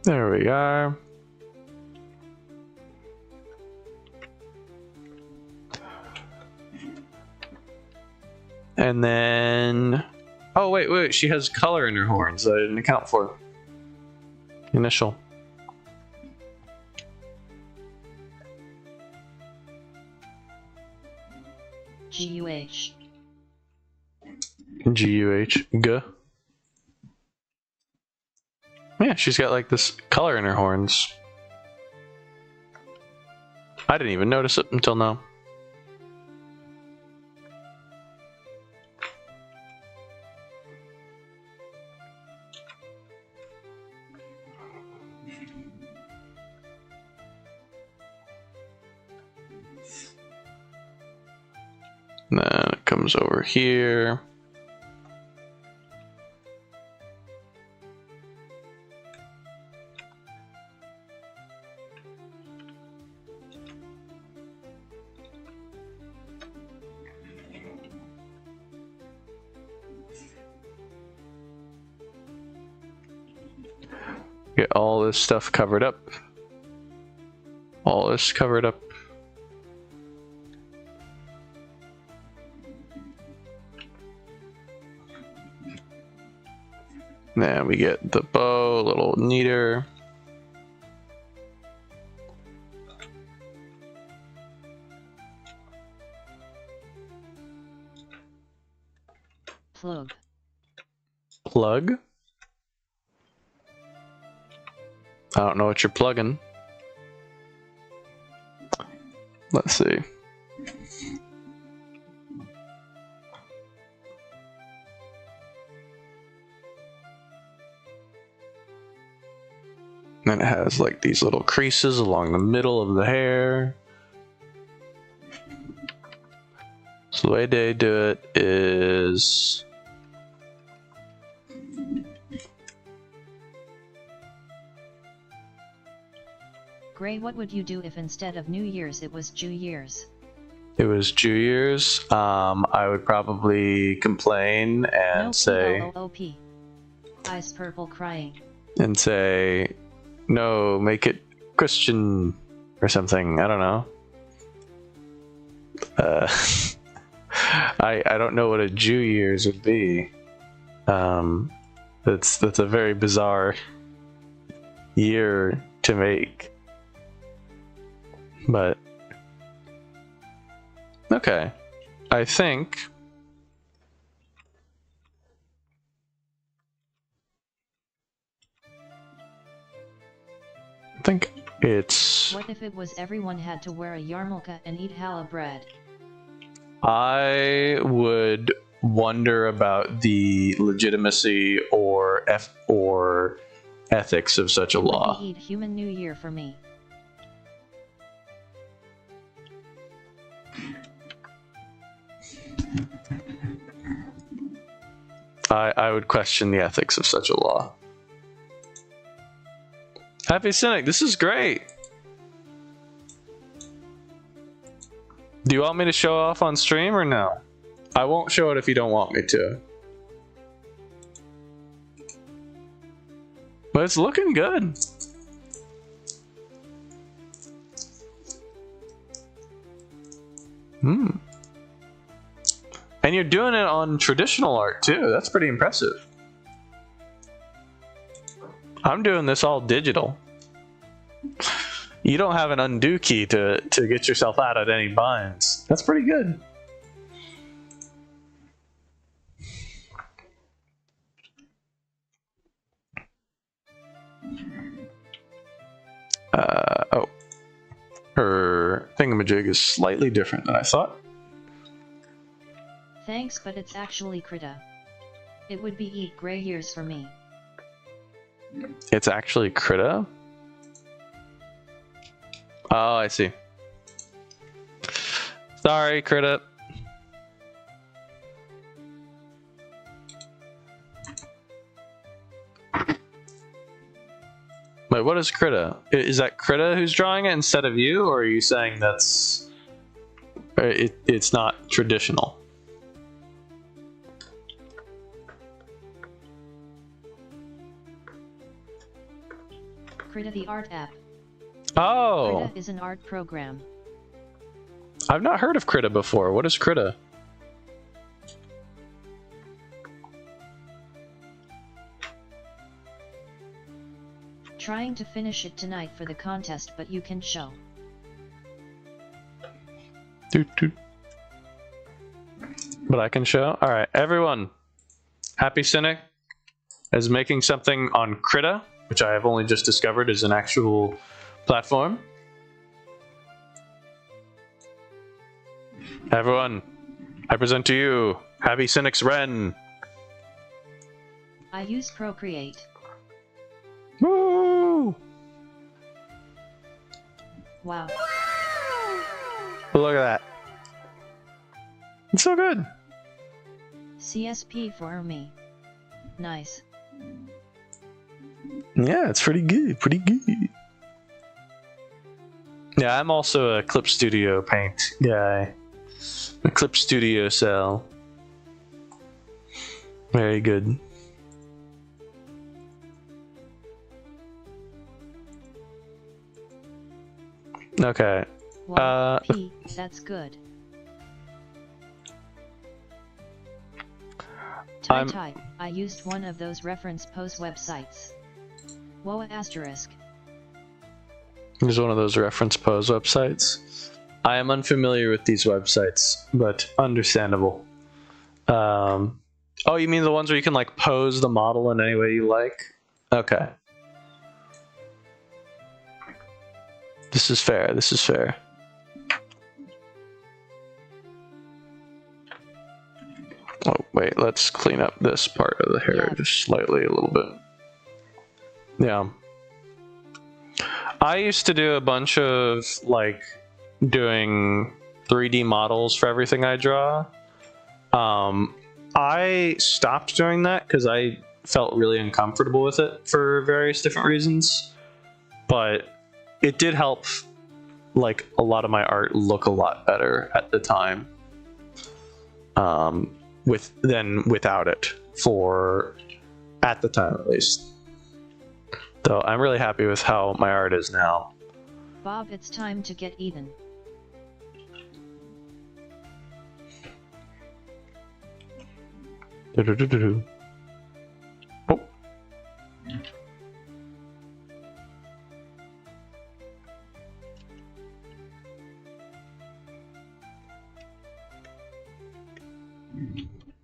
There we are. And then, oh wait, she has color in her horns that I didn't account for. Initial. GUH. GUH. G. Yeah, she's got like this color in her horns. I didn't even notice it until now. And then it comes over here. Get all this stuff covered up. All this covered up. Then we get the bow a little neater. Plug. Plug? I don't know what you're plugging. Let's see. And it has like these little creases along the middle of the hair. So the way they do it is Gray, what would you do if instead of New Year's it was Jew Year's? it was Jew Year's. I would probably complain and No say P-L-O-O-P. Eyes purple crying. and say no, make it Christian or something. I don't know. I don't know what a Jew Year's would be. That's a very bizarre year to make. But okay, I think it's. What if it was everyone had to wear a yarmulke and eat challah bread? I would wonder about the legitimacy or ethics of such a law. Eat human New Year for me. I would question the ethics of such a law. Happy Cynic, this is great. Do you want me to show off on stream or no? I won't show it if you don't want me to. But it's looking good. And you're doing it on traditional art too. That's pretty impressive. I'm doing this all digital. You don't have an undo key to get yourself out of any binds. That's pretty good. Oh. Her thingamajig is slightly different than I thought. Thanks, but it's actually Krita. It would be eat gray years for me. It's actually Krita? Oh, I see. Sorry, Krita. Wait, what is Krita? Is that Krita who's drawing it instead of you, or are you saying that's... it's not traditional? Krita the art app. Oh! Krita is an art program. I've not heard of Krita before. What is Krita? Trying to finish it tonight for the contest, but you can show. Doot, doot. But I can show? Alright, everyone. Happy Cynic is making something on Krita, which I have only just discovered is an actual platform. Everyone, I present to you Happy Cynic's Ren. I use Procreate. Woo! Wow. Look at that. It's so good. CSP for me. Nice. Yeah, it's pretty good. Pretty good. Yeah, I'm also a Clip Studio Paint guy. A Clip Studio cell. Very good. Okay. Wow, P, that's good. Tai, I used one of those reference pose websites. Whoa asterisk. There's one of those reference pose websites. I am unfamiliar with these websites, but understandable. Oh, you mean the ones where you can like pose the model in any way you like? Okay. This is fair, this is fair. Oh, wait, let's clean up this part of the hair just slightly a little bit. Yeah. I used to do a bunch of, like, doing 3D models for everything I draw. I stopped doing that because I felt really uncomfortable with it for various different reasons. But it did help, like, a lot of my art look a lot better at the time. Than without it, at the time at least. Though I'm really happy with how my art is now. Bob, it's time to get even. Oh.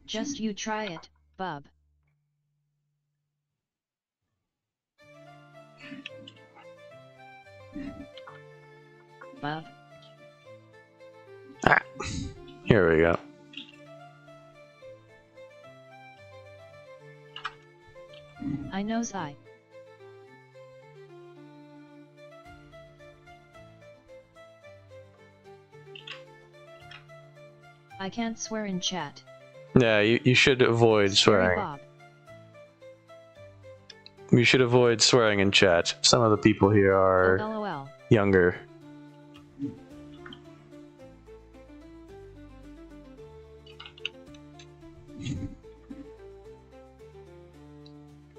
Just you try it, Bob. Bob. Ah, here we go. I knows I. I can't swear in chat. Yeah, you should avoid swearing. Bob. You should avoid swearing in chat. Some of the people here are LOL. younger.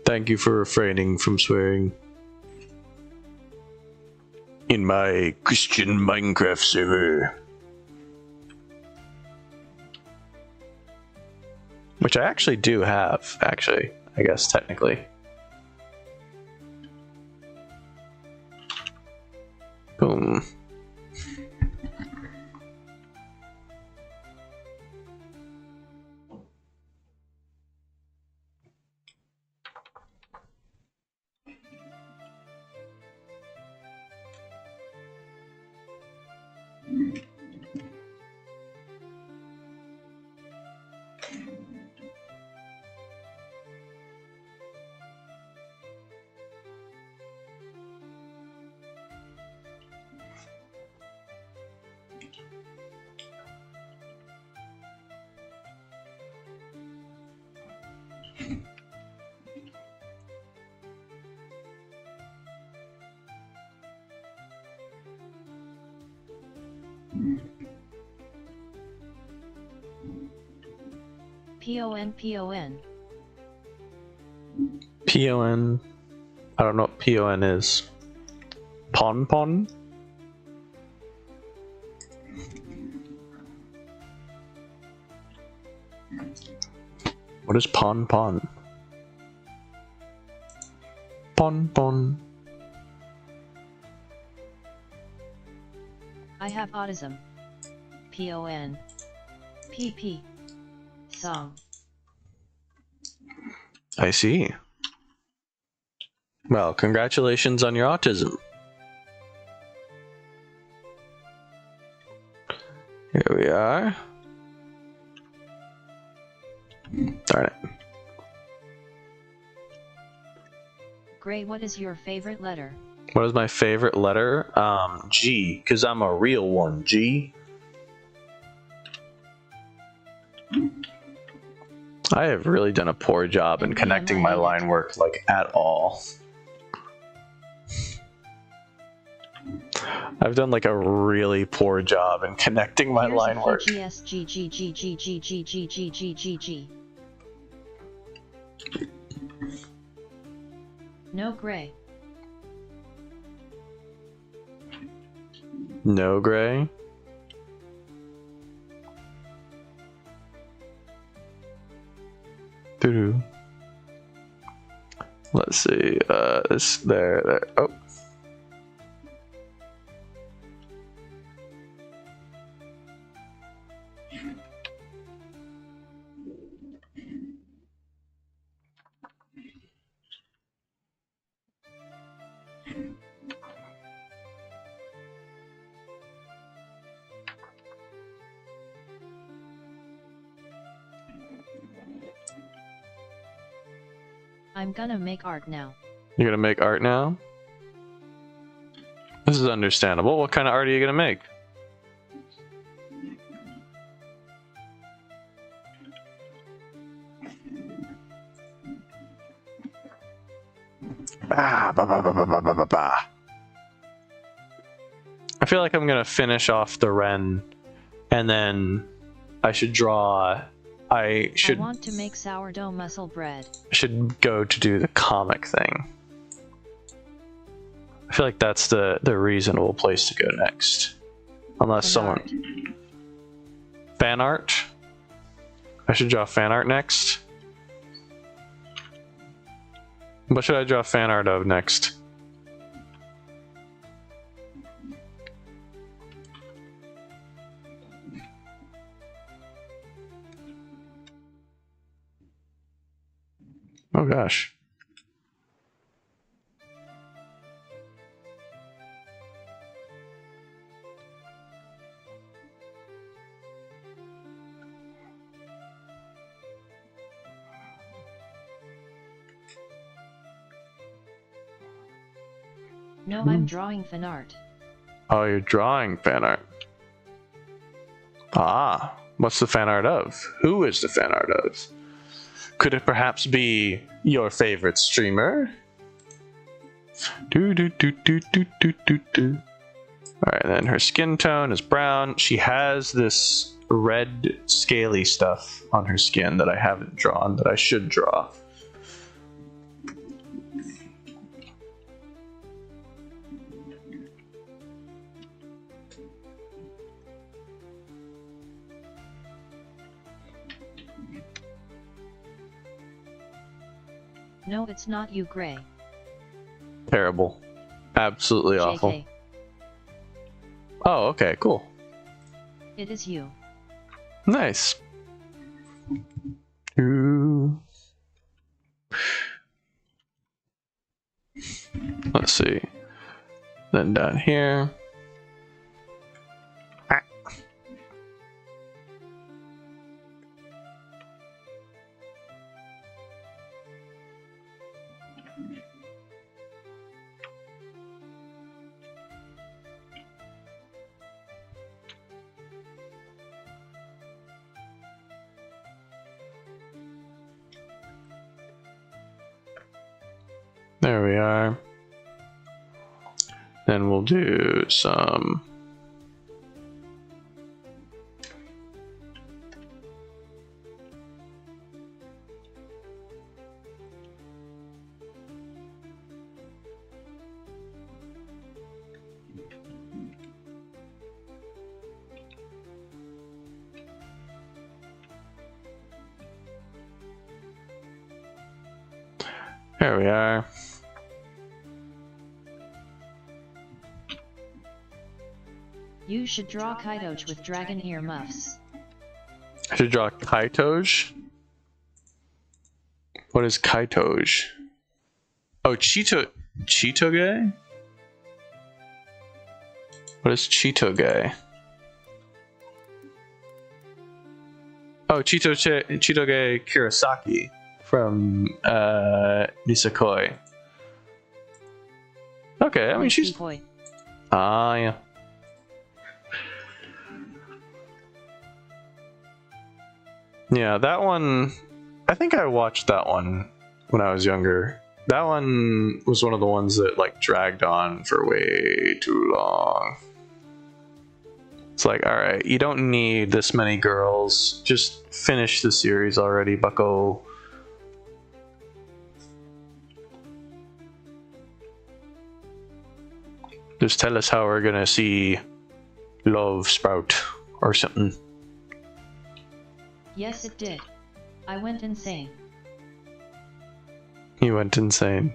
Thank you for refraining from swearing. In my Christian Minecraft server. Which I actually do have, I guess, technically. Boom. PON. PON. I don't know what PON is. Pon Pon? What is Pon Pon? Pon Pon. I have autism. PON. PP. Song. I see. Well, congratulations on your autism. Here we are. Darn it. Gray, what is your favorite letter? What is my favorite letter? G, because I'm a real one. G. I have really done a poor job in connecting my line work, like, at all. I've done like a really poor job in connecting my line work. No gray. No gray. Doo-doo. Let's see. This there. Oh. I'm gonna make art now. You're gonna make art now? This is understandable. What kind of art are you gonna make? Bah, bah, bah, bah, bah, bah, bah, bah. I feel like I'm gonna finish off the Ren, and then I should draw. I want to make sourdough muscle bread. Should go to do the comic thing. I feel like that's the reasonable place to go next, unless someone fan art. I should draw fan art next. What should I draw fan art of next? Oh gosh. No, I'm drawing fan art. Oh, you're drawing fan art. Ah, what's the fan art of? Who is the fan art of? Could it perhaps be your favorite streamer? Do do do do do do do do. Alright, then her skin tone is brown. She has this red scaly stuff on her skin that I haven't drawn that I should draw. No, it's not you, Gray. Terrible. Absolutely awful. JK. Oh, okay, cool. It is you. Nice. Ooh. Let's see. Then down here. Ah. There we are. Then we'll do some There we are. You should draw Kaitoge with dragon ear muffs. I should draw Kaitoge. What is Kaitoge? Oh, Chitoge? What is Chitoge? Oh, Chitoge Kurosaki from Nisekoi. Okay, I mean she's... Ah, yeah. Yeah, that one... I think I watched that one when I was younger. That one was one of the ones that like dragged on for way too long. It's like, alright, you don't need this many girls. Just finish the series already, bucko. Just tell us how we're gonna see love sprout or something. Yes, it did. I went insane. You went insane.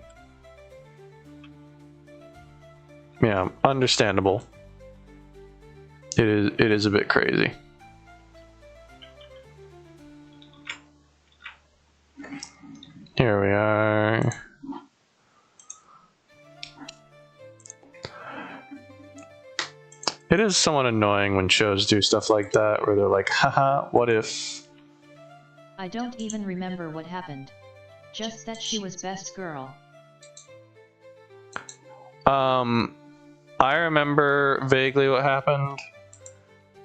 Yeah, understandable. It is a bit crazy. Here we are. It is somewhat annoying when shows do stuff like that, where they're like, haha, what if? I don't even remember what happened. Just that she was best girl. I remember vaguely what happened.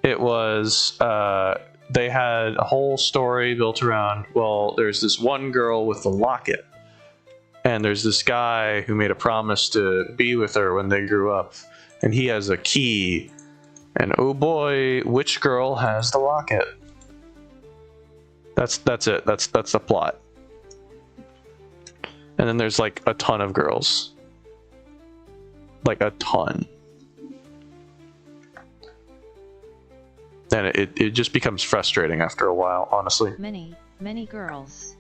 It was, they had a whole story built around, well, there's this one girl with the locket, and there's this guy who made a promise to be with her when they grew up, and he has a key, and oh boy, which girl has the locket? That's it. That's the plot. And then there's like a ton of girls. Like a ton. And it just becomes frustrating after a while, honestly. Many girls.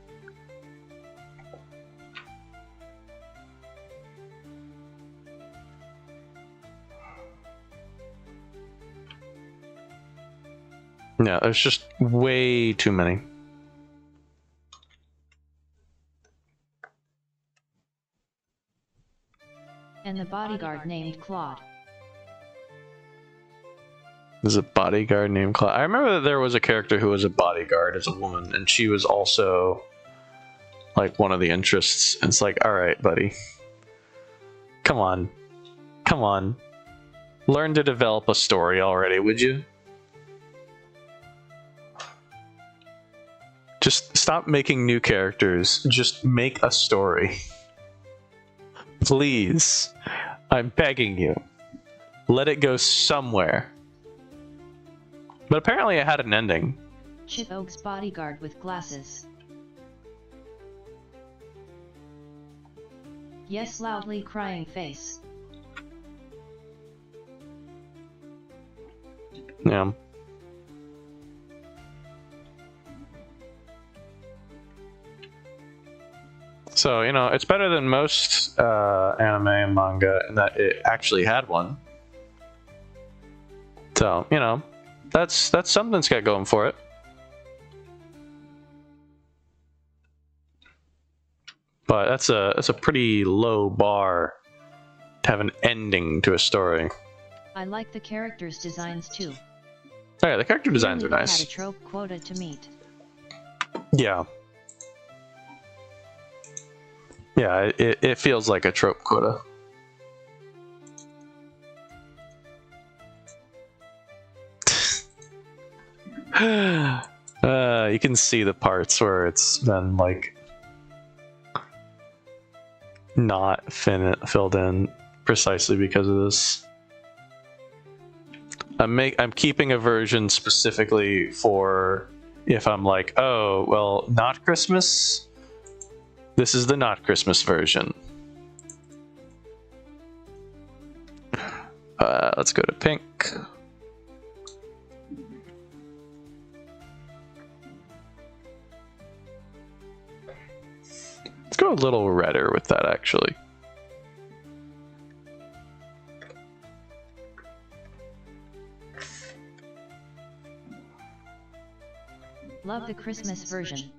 Yeah, there's just way too many. And the bodyguard named Claude. There's a bodyguard named Claude. I remember that there was a character who was a bodyguard as a woman, and she was also like one of the interests. And it's like, alright, buddy. Come on. Come on. Learn to develop a story already, would you? Just stop making new characters. Just make a story. Please. I'm begging you. Let it go somewhere. But apparently it had an ending. Chitoge's bodyguard with glasses. Yes, loudly crying face. Yeah. So, you know, it's better than most anime and manga in that it actually had one. So, you know, that's something it's got going for it. But that's a pretty low bar to have an ending to a story. I like the characters' designs too. Oh yeah, the character designs are nice. Had a trope quota to meet. Yeah. Yeah, it feels like a trope quota. You can see the parts where it's been like not filled in precisely because of this. I'm keeping a version specifically for if I'm like, oh, well, not Christmas. This is the not Christmas version. Let's go to pink. Go a little redder with that, actually. Love the Christmas version.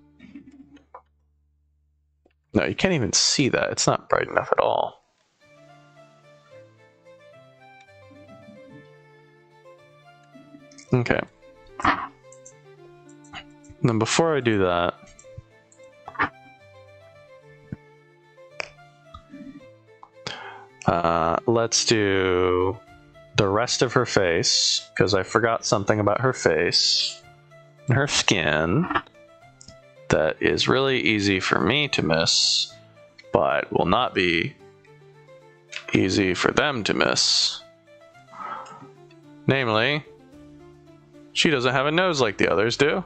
No, you can't even see that. It's not bright enough at all. Okay. Then before I do that, let's do the rest of her face, because I forgot something about her face. Her skin that is really easy for me to miss, but will not be easy for them to miss. Namely, she doesn't have a nose like the others do.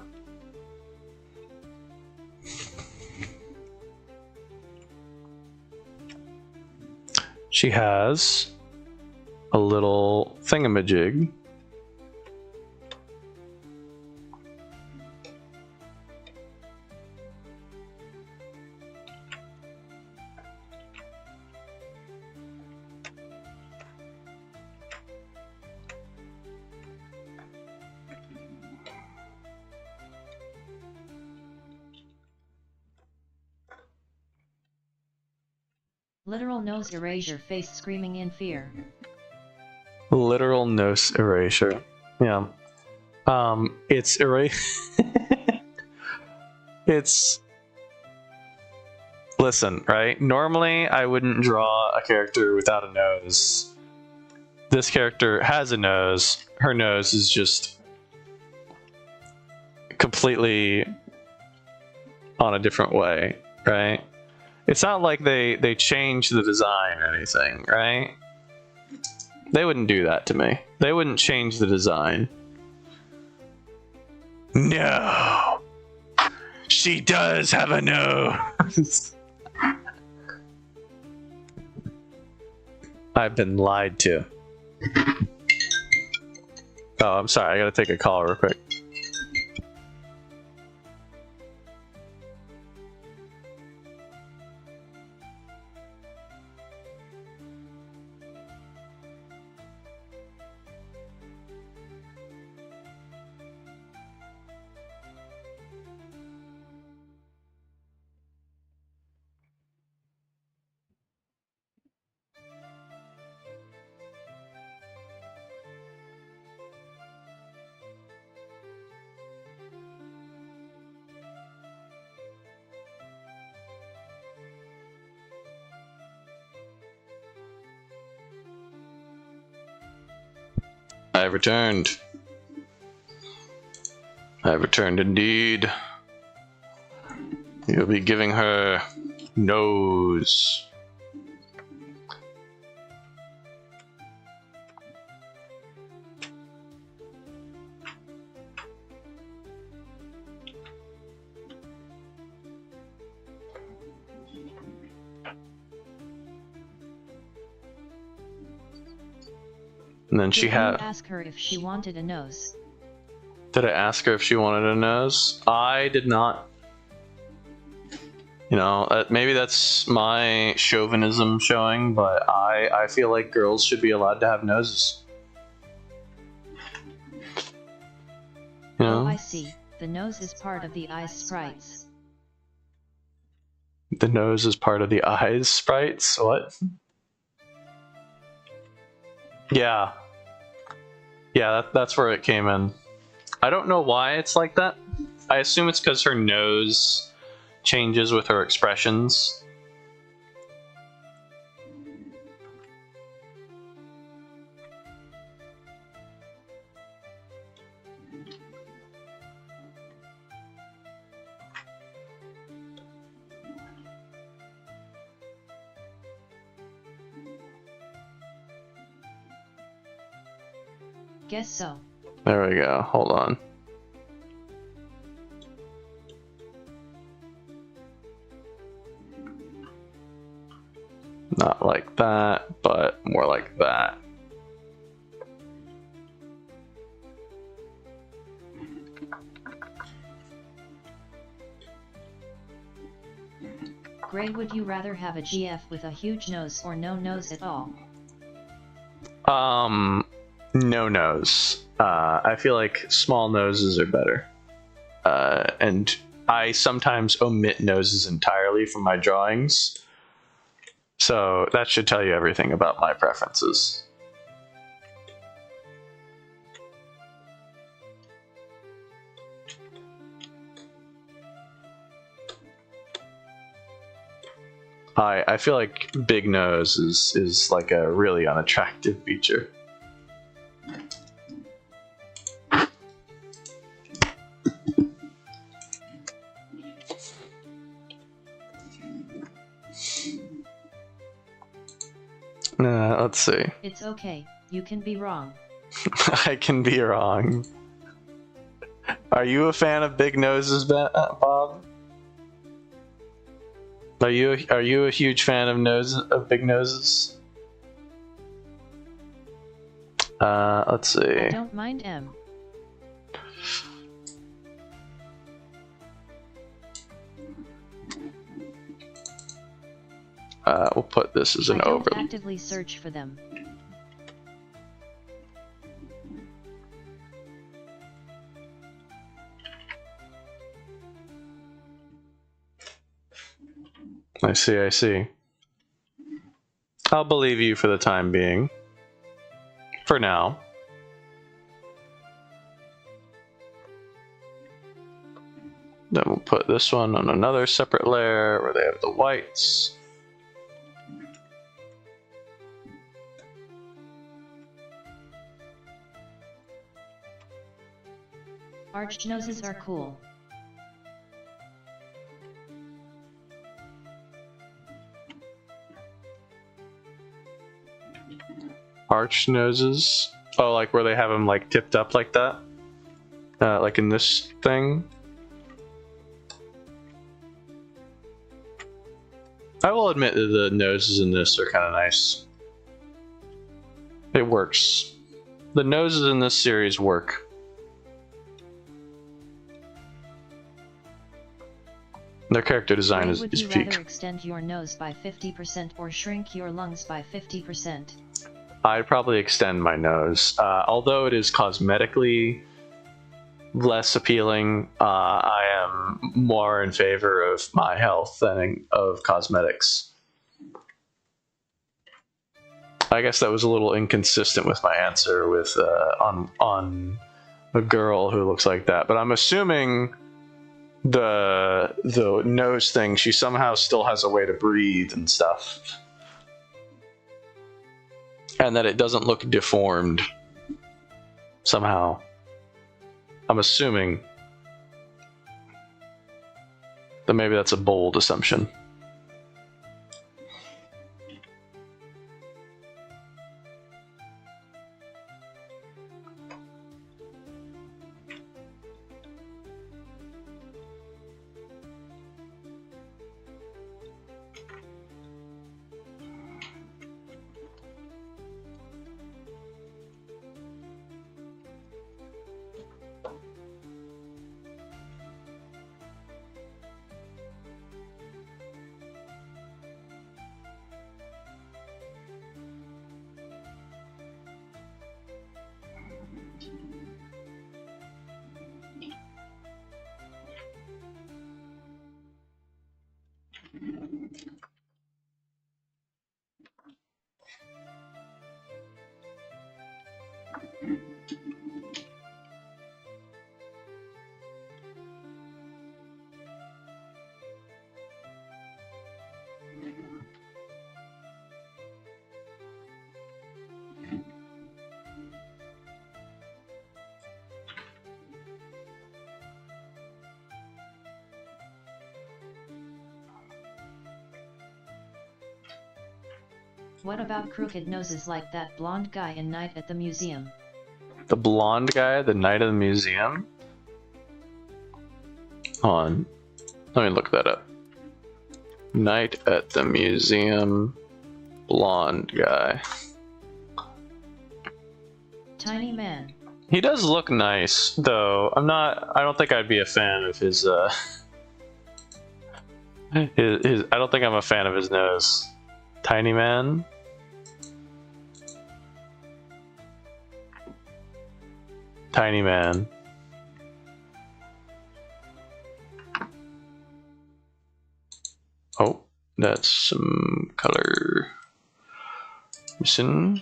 She has a little thingamajig. Literal nose erasure, face screaming in fear. Literal nose erasure. Yeah. It's it's... Listen, right? Normally, I wouldn't draw a character without a nose. This character has a nose. Her nose is just completely on a different way, right? It's not like they changed the design or anything, right? They wouldn't do that to me. They wouldn't change the design. No! She does have a nose! I've been lied to. Oh, I'm sorry. I gotta take a call real quick. I have returned. I have returned indeed. You'll be giving her nose. And then she had. Did you ask her if she wanted a nose? Did I ask her if she wanted a nose? I did not. You know, maybe that's my chauvinism showing, but I feel like girls should be allowed to have noses. You know? Oh, I see. The nose is part of the eyes sprites. The nose is part of the eyes sprites? What? Yeah. Yeah, that's where it came in. I don't know why it's like that. I assume it's because her nose changes with her expressions. Guess so. There we go. Hold on. Not like that, but more like that. Gray, would you rather have a GF with a huge nose or no nose at all? No nose. I feel like small noses are better. And I sometimes omit noses entirely from my drawings. So that should tell you everything about my preferences. I feel like big nose is like a really unattractive feature. Let's see. It's okay, you can be wrong. I can be wrong. Are you a fan of big noses, Bob? Are you a huge fan of big noses? Let's see. I don't mind M. We'll put this as an overlay. I don't actively search for them. I see. I'll believe you for the time being. For now. Then we'll put this one on another separate layer where they have the whites. Arched noses are cool. Arched noses? Oh, like where they have them like tipped up like that? Like in this thing? I will admit that the noses in this are kind of nice. It works. The noses in this series work. Their character design is peak. Would you rather extend your nose by 50% or shrink your lungs by 50%? I'd probably extend my nose. Although it is cosmetically less appealing, I am more in favor of my health than of cosmetics. I guess that was a little inconsistent with my answer with on a girl who looks like that, but I'm assuming the nose thing, she somehow still has a way to breathe and stuff. And that it doesn't look deformed somehow. I'm assuming that maybe that's a bold assumption. What about crooked noses like that blonde guy in Night at the Museum? The blonde guy at the Night of the Museum? Hold on. Let me look that up. Night at the Museum, blonde guy. Tiny man. He does look nice, though. I don't think I'd be a fan of his I don't think I'm a fan of his nose. Tiny man. Tiny man. Oh, that's some color missing.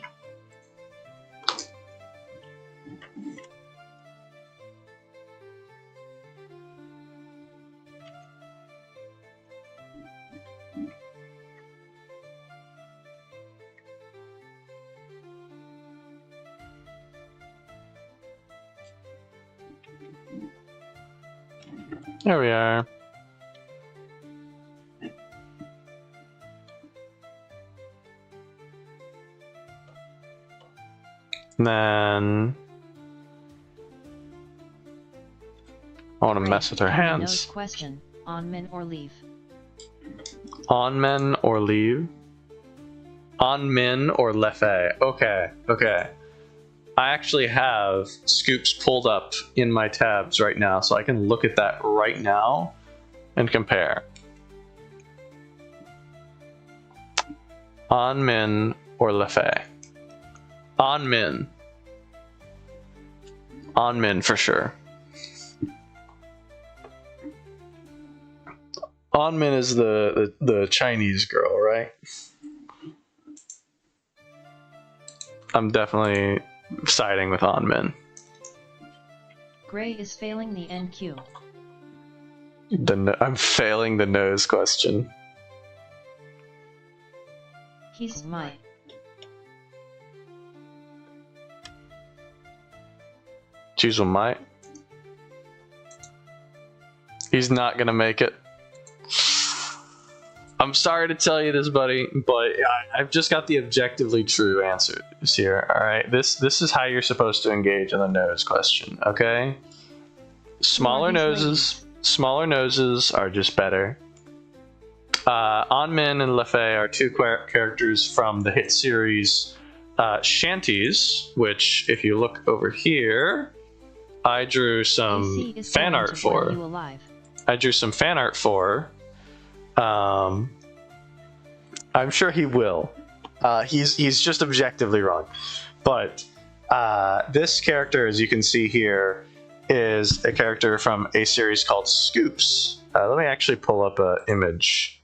There we are. And then I want to mess with her hands. Question: on men or leave? On men or leave? On men or lefe? Okay, okay. I actually have Scoops pulled up in my tabs right now, so I can look at that right now and compare. On men or lefe? On men. On men for sure. On men is the Chinese girl, right? I'm definitely siding with on men. Gray is failing the NQ. I'm failing the nose question. He's my. Choose one might. He's not gonna make it. I'm sorry to tell you this, buddy, but I've just got the objectively true answers here. All right, this is how you're supposed to engage in the nose question. Okay, smaller noses are just better. Anmin and Lefay are two characters from the hit series Shanties, which, if you look over here, I drew some fan art for. I drew some fan art for. I'm sure he will. He's just objectively wrong. But this character, as you can see here, is a character from a series called Scoops. Let me actually pull up an image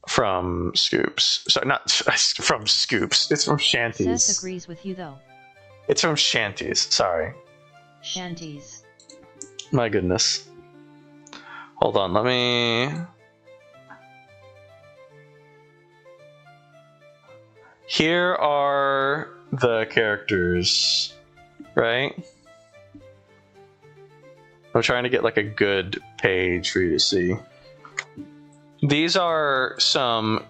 from Scoops. Sorry, not from Scoops. It's from Shanties. Seth agrees with you, though. It's from Shanties. Sorry. Shanties. My goodness. Hold on. Let me... Here are the characters, right? I'm trying to get like a good page for you to see. These are some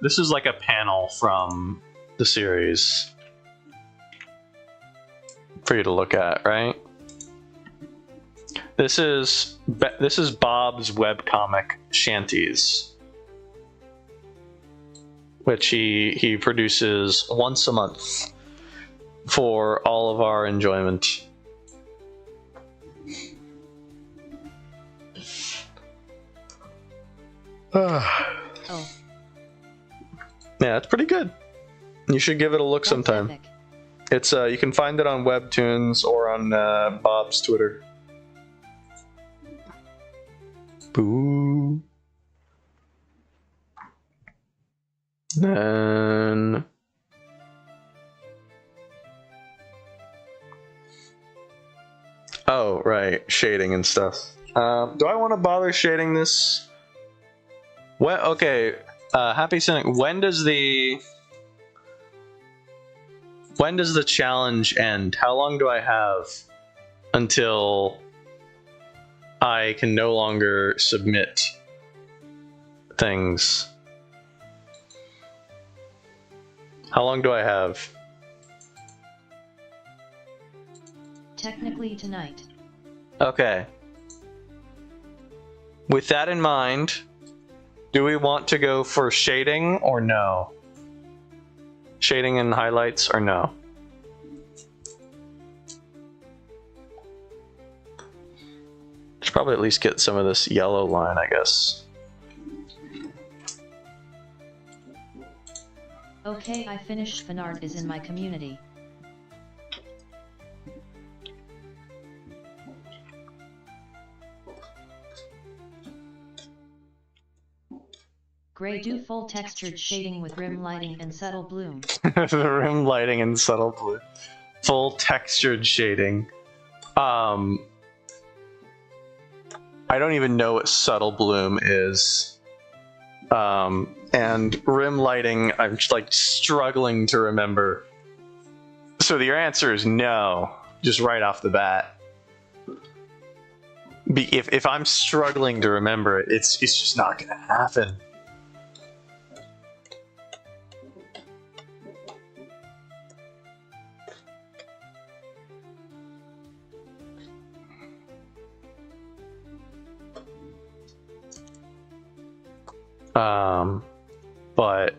this is like a panel from the series for you to look at, right? This is Bob's webcomic Shanties, which he produces once a month for all of our enjoyment. Oh. Yeah, it's pretty good. You should give it a look sometime. Epic. It's you can find it on Webtoons or on Bob's Twitter. Boo. Then oh, right, shading and stuff. Do I want to bother shading this? Well, okay. Happy Cynic. When does the challenge end? How long do I have until I can no longer submit things? How long do I have? Technically tonight. Okay. With that in mind, do we want to go for shading or no? Shading and highlights or no? Should probably at least get some of this yellow line, I guess. Okay, I finished. Fan art is in my community. Gray do full textured shading with rim lighting and subtle bloom. The rim lighting and subtle blue. Full textured shading. I don't even know what subtle bloom is. And rim lighting, I'm just like struggling to remember. So your answer is no, just right off the bat. If I'm struggling to remember it, it's just not gonna happen. But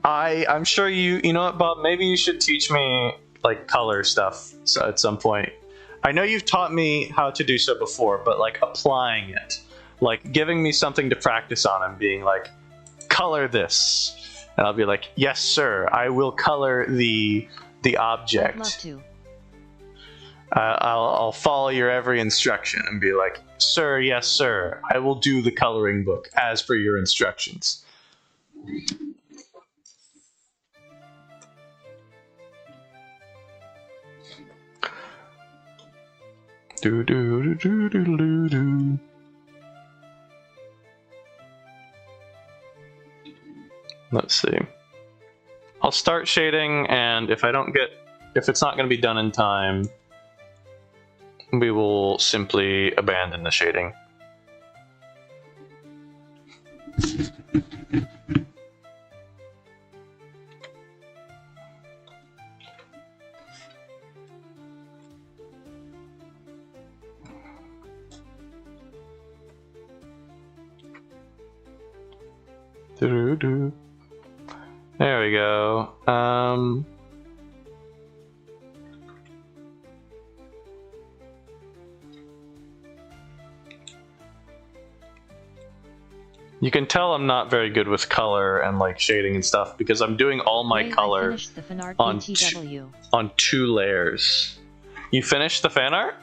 I'm sure you know what, Bob, maybe you should teach me like color stuff at some point. I know you've taught me how to do so before, but like applying it, like giving me something to practice on and being like, color this. And I'll be like, yes, sir, I will color the object. I'd love to. I'll follow your every instruction and be like, sir, yes, sir, I will do the coloring book as per your instructions. Do do do do do do. Let's see. I'll start shading, and if it's not going to be done in time, we will simply abandon the shading. Doo-doo-doo. There we go. You can tell I'm not very good with color and like shading and stuff because I'm doing all my color on two layers. You finished the fan art?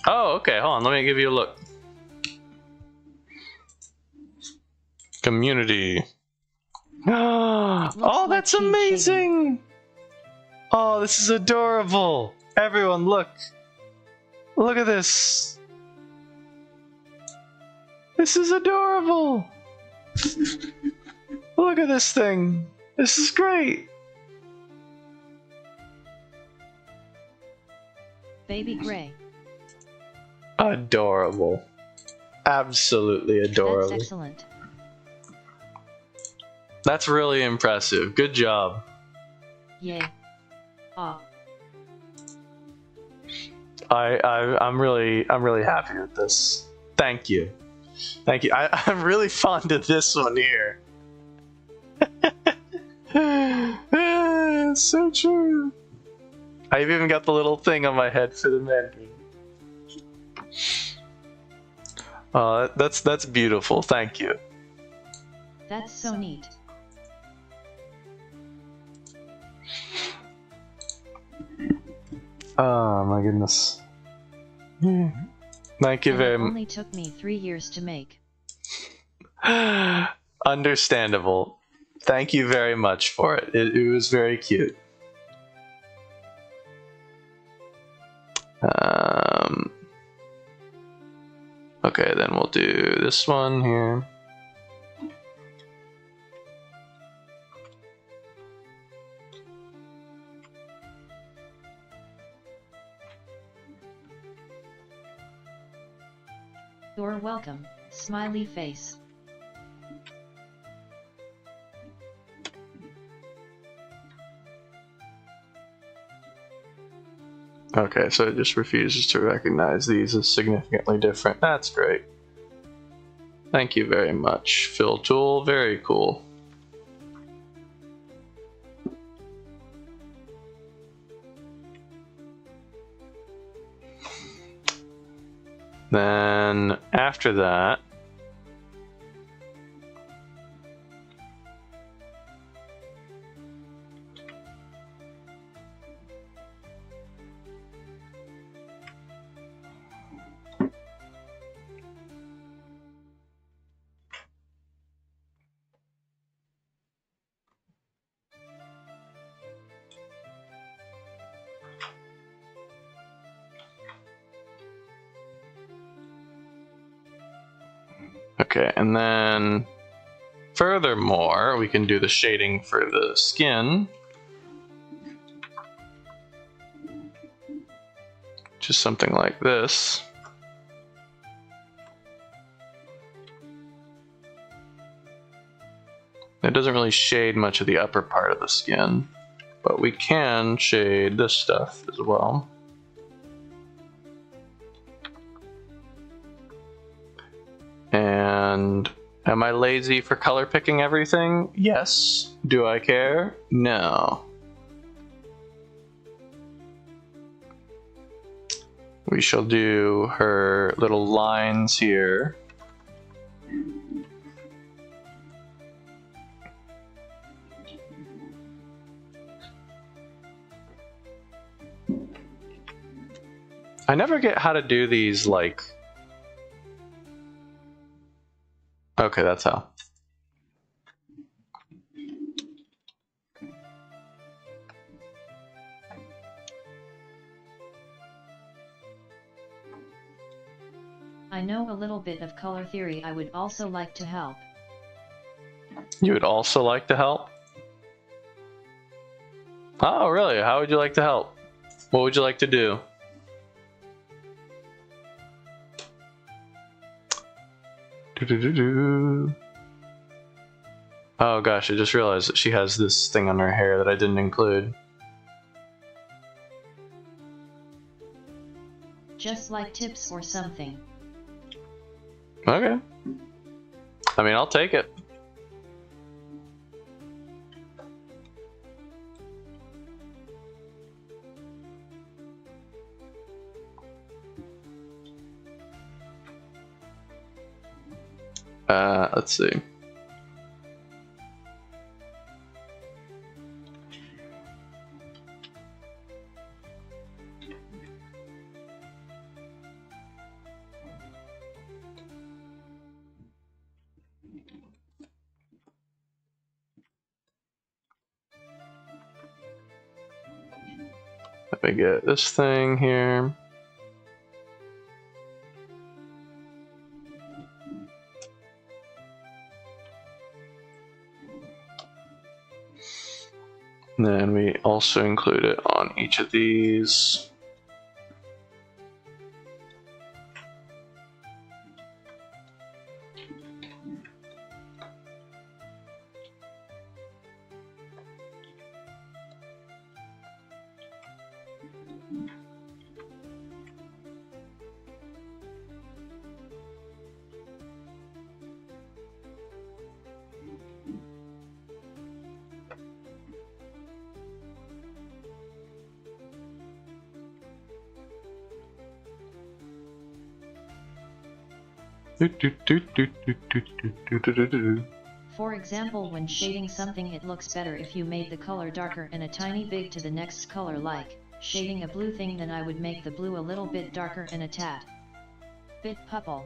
Oh, okay. Hold on. Let me give you a look. Community. Oh, that's amazing! Oh, this is adorable. Everyone, look. Look at this. This is adorable. Look at this thing. This is great. Baby Gray. Adorable. Absolutely adorable. That's excellent. That's really impressive. Good job. Yay. Aw. I'm really happy with this. Thank you. Thank you. I'm really fond of this one here. It's so true. I've even got the little thing on my head for the Mandarin. That's beautiful. Thank you. That's so neat. Oh my goodness. Thank you very much. It only took me 3 years to make. Understandable. Thank you very much for it. It was very cute. Okay, then we'll do this one here. You're welcome, smiley face. Okay, so it just refuses to recognize these as significantly different. That's great. Thank you very much, Fill Tool. Very cool. Then after that, Okay, and then furthermore, we can do the shading for the skin. Just something like this. It doesn't really shade much of the upper part of the skin, but we can shade this stuff as well. And am I lazy for color picking everything? Yes. Do I care? No. We shall do her little lines here. I never get how to do these, like... Okay, that's how. I know a little bit of color theory. I would also like to help. You would also like to help? Oh, really? How would you like to help? What would you like to do? Oh gosh, I just realized that she has this thing on her hair that I didn't include. Just like tips or something. Okay. I mean, I'll take it. Let's see. Let me get this thing here. And then we also include it on each of these. For example, when shading something, it looks better if you made the color darker and a tiny bit to the next color, like shading a blue thing, then I would make the blue a little bit darker and a tad bit purple.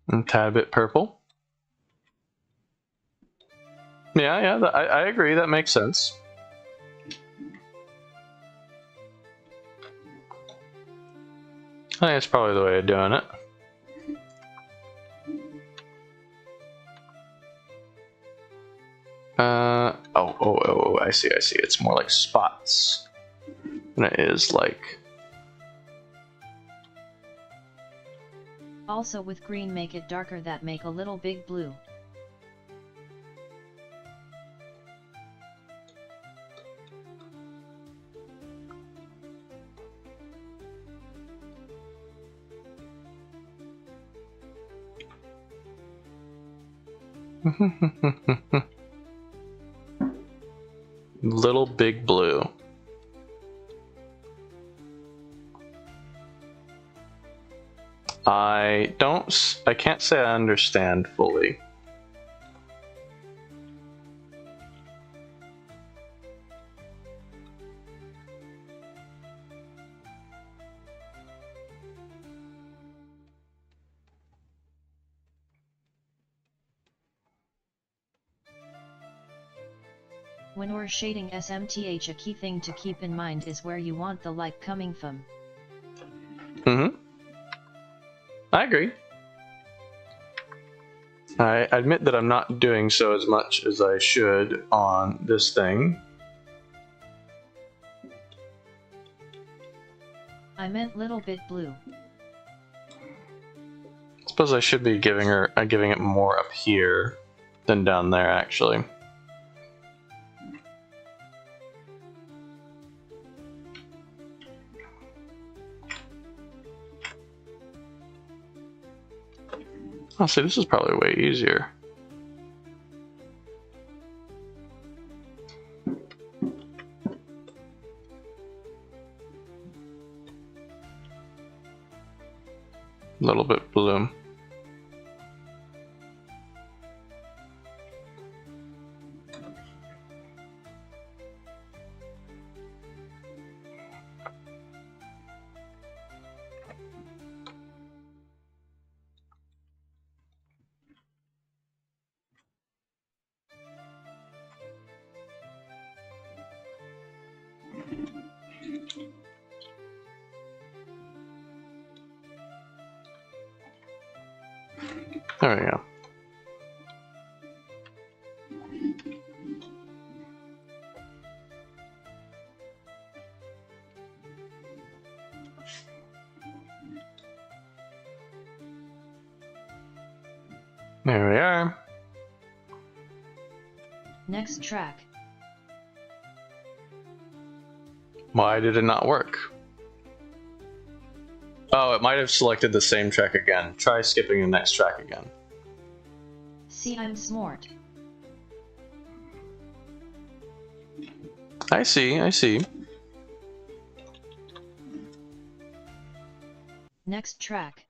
And tad bit purple. Yeah, I agree, that makes sense. I think it's probably the way of doing it. Oh, I see. It's more like spots than it is like... Also with green, make it darker, that make a little big blue. Little big blue. I can't say I understand fully. When we're shading SMTH, a key thing to keep in mind is where you want the light coming from. I agree. I admit that I'm not doing so as much as I should on this thing. I meant little bit blue. I suppose I should be giving it more up here than down there, actually. Oh, see, this is probably way easier. A little bit blue. There we go. There we are. Next track. Why did it not work? Oh, it might have selected the same track again. Try skipping the next track again. See, I'm smart. I see, I see. Next track.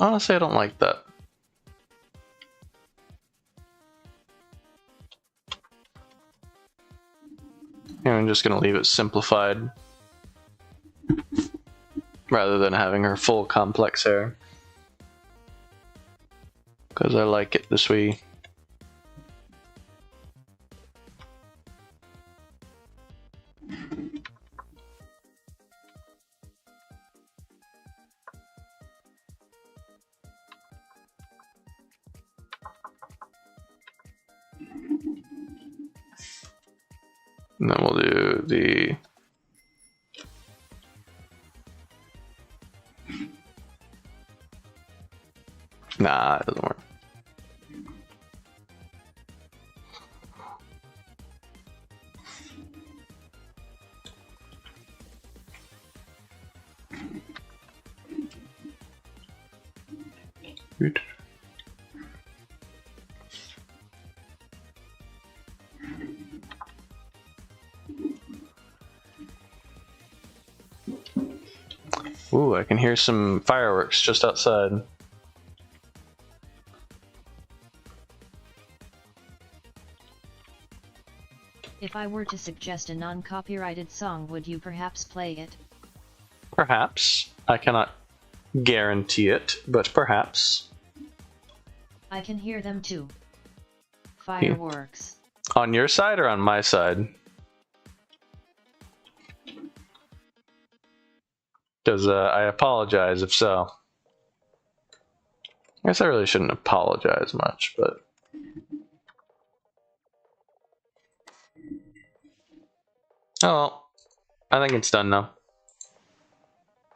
Honestly, I don't like that. Yeah, I'm just gonna leave it simplified rather than having her full complex hair, because I like it this way. And then we'll do the nah, it doesn't work. Good. Ooh, I can hear some fireworks just outside. If I were to suggest a non-copyrighted song, would you perhaps play it? Perhaps. I cannot guarantee it, but perhaps. I can hear them too. Fireworks. On your side or on my side? Because I apologize if so. I guess I really shouldn't apologize much, but... Oh well. I think it's done now.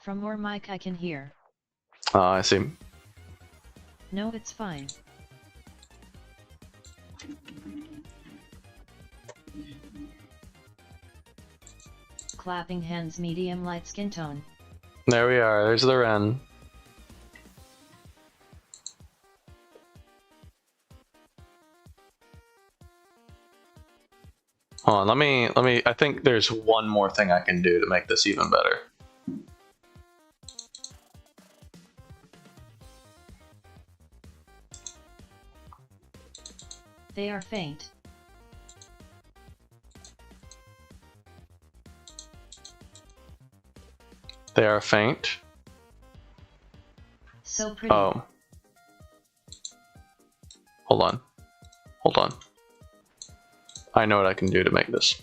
From your mic I can hear. Oh, I see. No, it's fine. Clapping hands, medium light skin tone. There we are, there's the wren. Hold on, let me, I think there's one more thing I can do to make this even better. They are faint. They are faint. So pretty. Oh. Hold on. Hold on. I know what I can do to make this.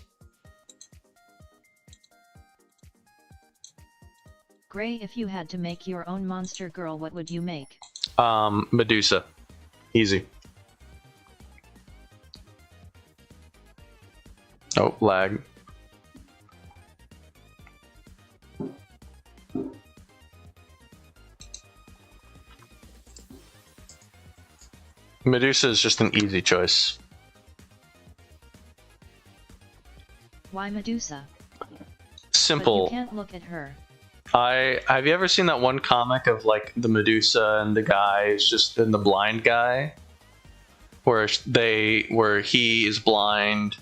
Gray, if you had to make your own monster girl, what would you make? Medusa. Easy. Oh, lag. Medusa is just an easy choice. Why Medusa? Simple. But you can't look at her. Have you ever seen that one comic of like the Medusa and the guy is just and the blind guy, where he is blind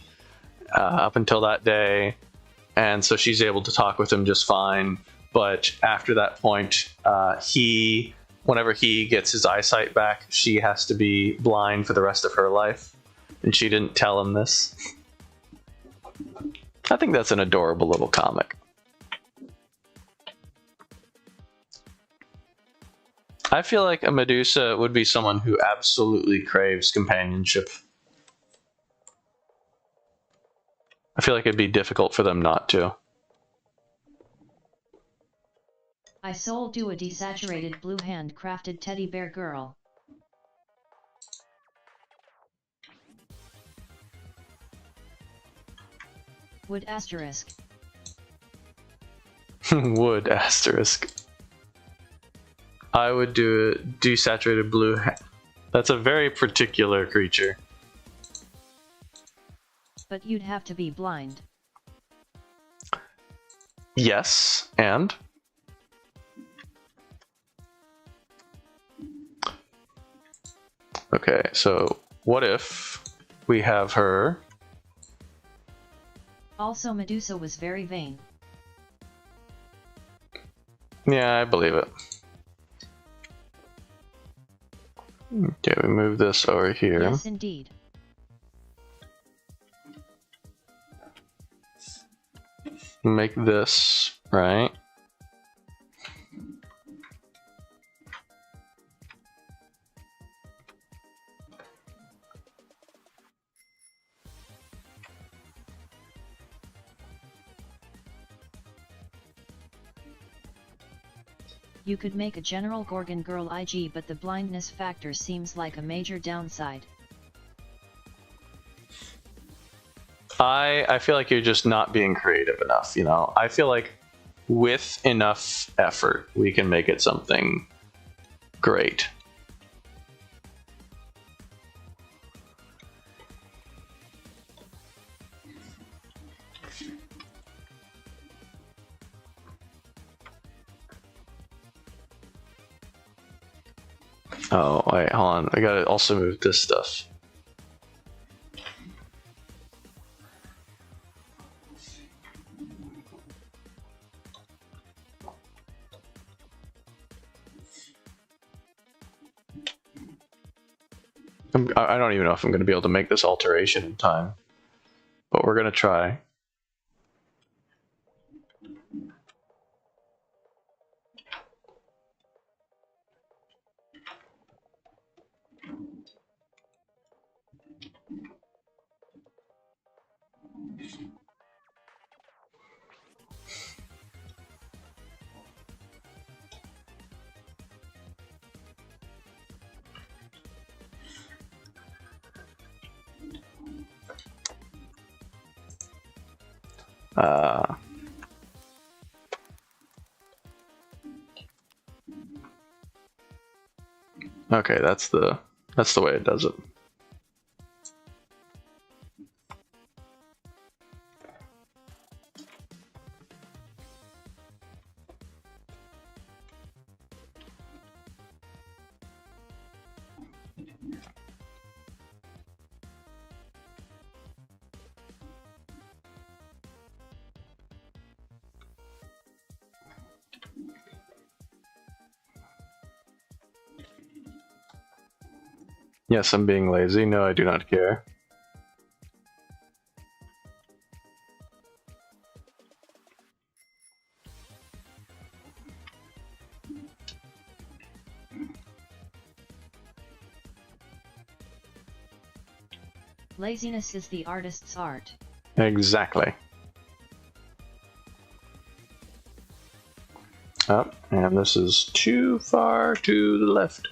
up until that day, and so she's able to talk with him just fine. But after that point, whenever he gets his eyesight back, she has to be blind for the rest of her life, and she didn't tell him this. I think that's an adorable little comic. I feel like a Medusa would be someone who absolutely craves companionship. I feel like it'd be difficult for them not to. I sold you a desaturated blue handcrafted teddy bear girl. Wood asterisk. Wood asterisk. I would do a desaturated blue. That's a very particular creature. But you'd have to be blind. Yes, and? Okay, so what if we have her? Also, Medusa was very vain. Yeah, I believe it. Okay, we move this over here. Yes, indeed. Make this, right? You could make a general Gorgon girl IG, but the blindness factor seems like a major downside. I feel like you're just not being creative enough, you know? I feel like with enough effort, we can make it something great. Oh, wait, hold on. I gotta also move this stuff. I don't even know if I'm going to be able to make this alteration in time, but we're going to try. Okay, that's the way it does it. Yes, I'm being lazy. No, I do not care. Laziness is the artist's art. Exactly. Oh, and this is too far to the left.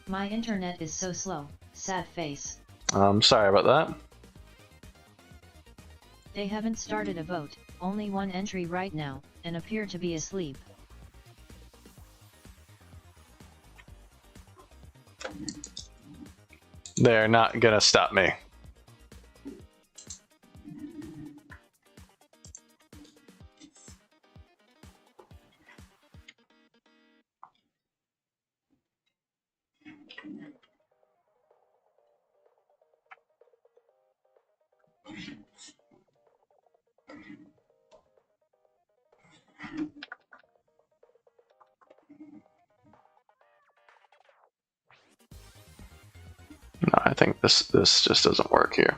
My internet is so slow, sad face. I'm sorry about that. They haven't started a vote, only one entry right now, and appear to be asleep. They're not gonna stop me. No, I think this just doesn't work here.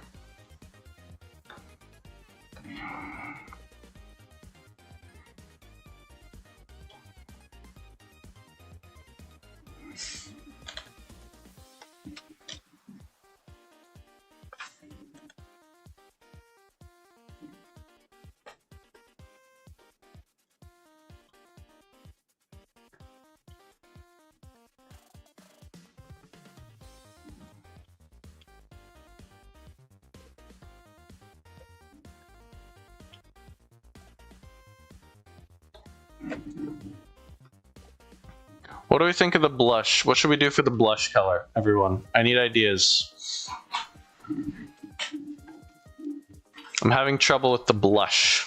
What do we think of the blush? What should we do for the blush color, everyone? I need ideas. I'm having trouble with the blush.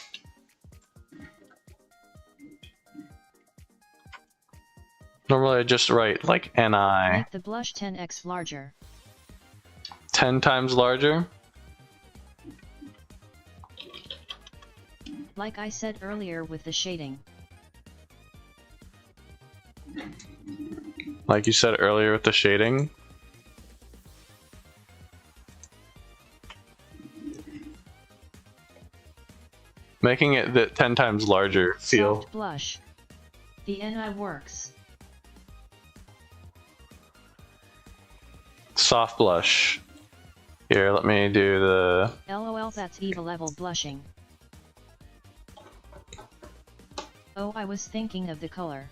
Normally I just write like NI. Make the blush 10x larger. 10 times larger? Like I said earlier with the shading. Like you said earlier with the shading? Making it that 10 times larger feel. Soft blush. The NI works. Soft blush. Here, let me do the... LOL, that's EVA level blushing. Oh, I was thinking of the color.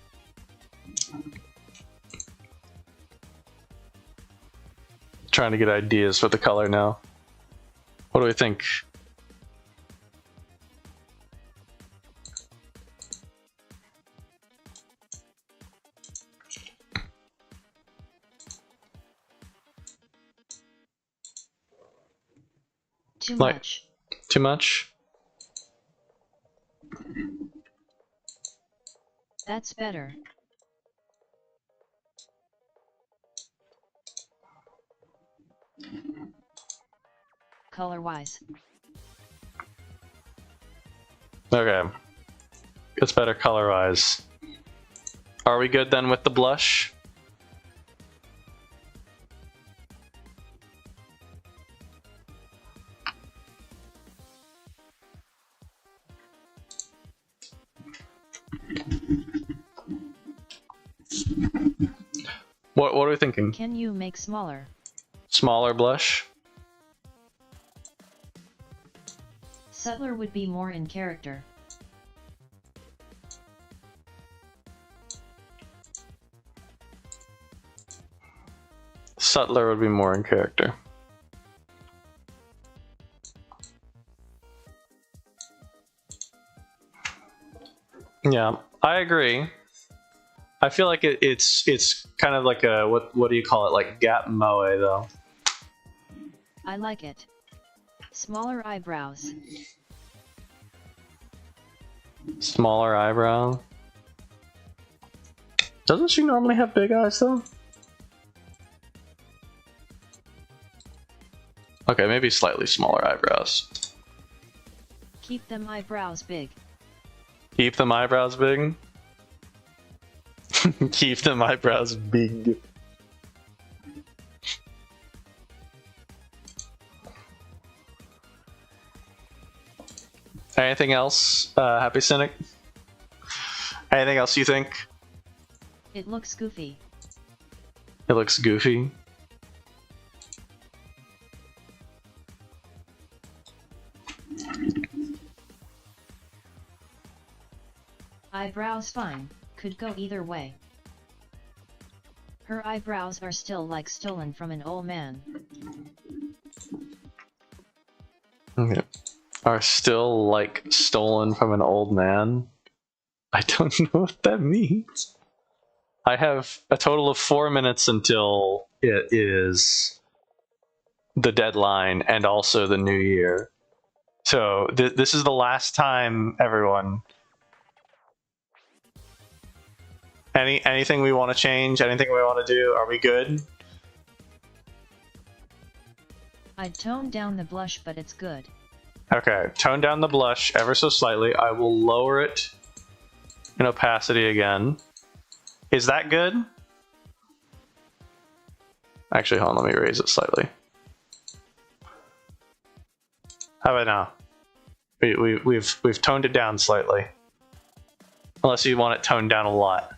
Trying to get ideas for the color now. What do we think? Too Like, much. Too much? That's better. Color-wise. Okay. It's better color-wise. Are we good then with the blush? What are we thinking? Can you make smaller? Smaller blush? Subtler would be more in character. Subtler would be more in character. Yeah, I agree. I feel like it's kind of like a what do you call it, like gap moe though. I like it. Smaller eyebrows. Smaller eyebrow. Doesn't she normally have big eyes though? Okay, maybe slightly smaller eyebrows. Keep them eyebrows big. Keep them eyebrows big? Keep them eyebrows big. Anything else, Happy Cynic? Anything else you think? It looks goofy. It looks goofy. Eyebrows fine, could go either way. Her eyebrows are still like stolen from an old man. Okay. Are still like stolen from an old man? I don't know what that means. I have a total of 4 minutes until it is the deadline and also the new year. So this is the last time, everyone. Anything we want to change? Anything we want to do? Are we good? I'd tone down the blush, but it's good. Okay, tone down the blush ever so slightly. I will lower it in opacity again. Is that good? Actually, hold on, let me raise it slightly. How about now? We've toned it down slightly. Unless you want it toned down a lot.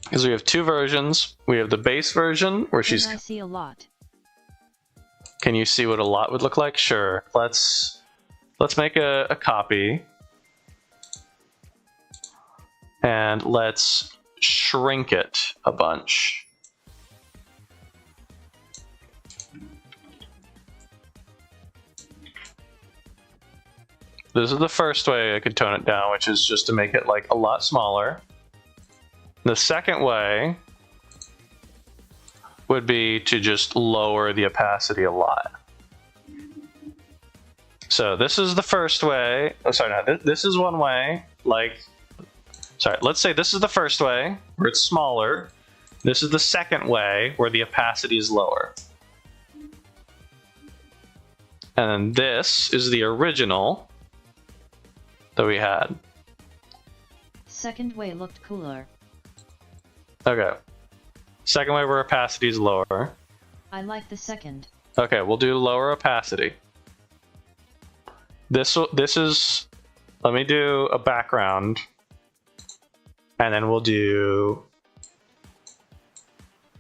Because we have two versions. We have the base version where she's. I see a lot. Can you see what a lot would look like? Sure. Let's make a copy. And let's shrink it a bunch. This is the first way I could tone it down, which is just to make it like a lot smaller. The second way would be to just lower the opacity a lot. So this is the first way. Oh, sorry, no, this is one way. Like, sorry, let's say this is the first way where it's smaller. This is the second way where the opacity is lower. And then this is the original that we had. Second way looked cooler. Okay. Second way where opacity is lower. I like the second. Okay, we'll do lower opacity. This is, let me do a background, and then we'll do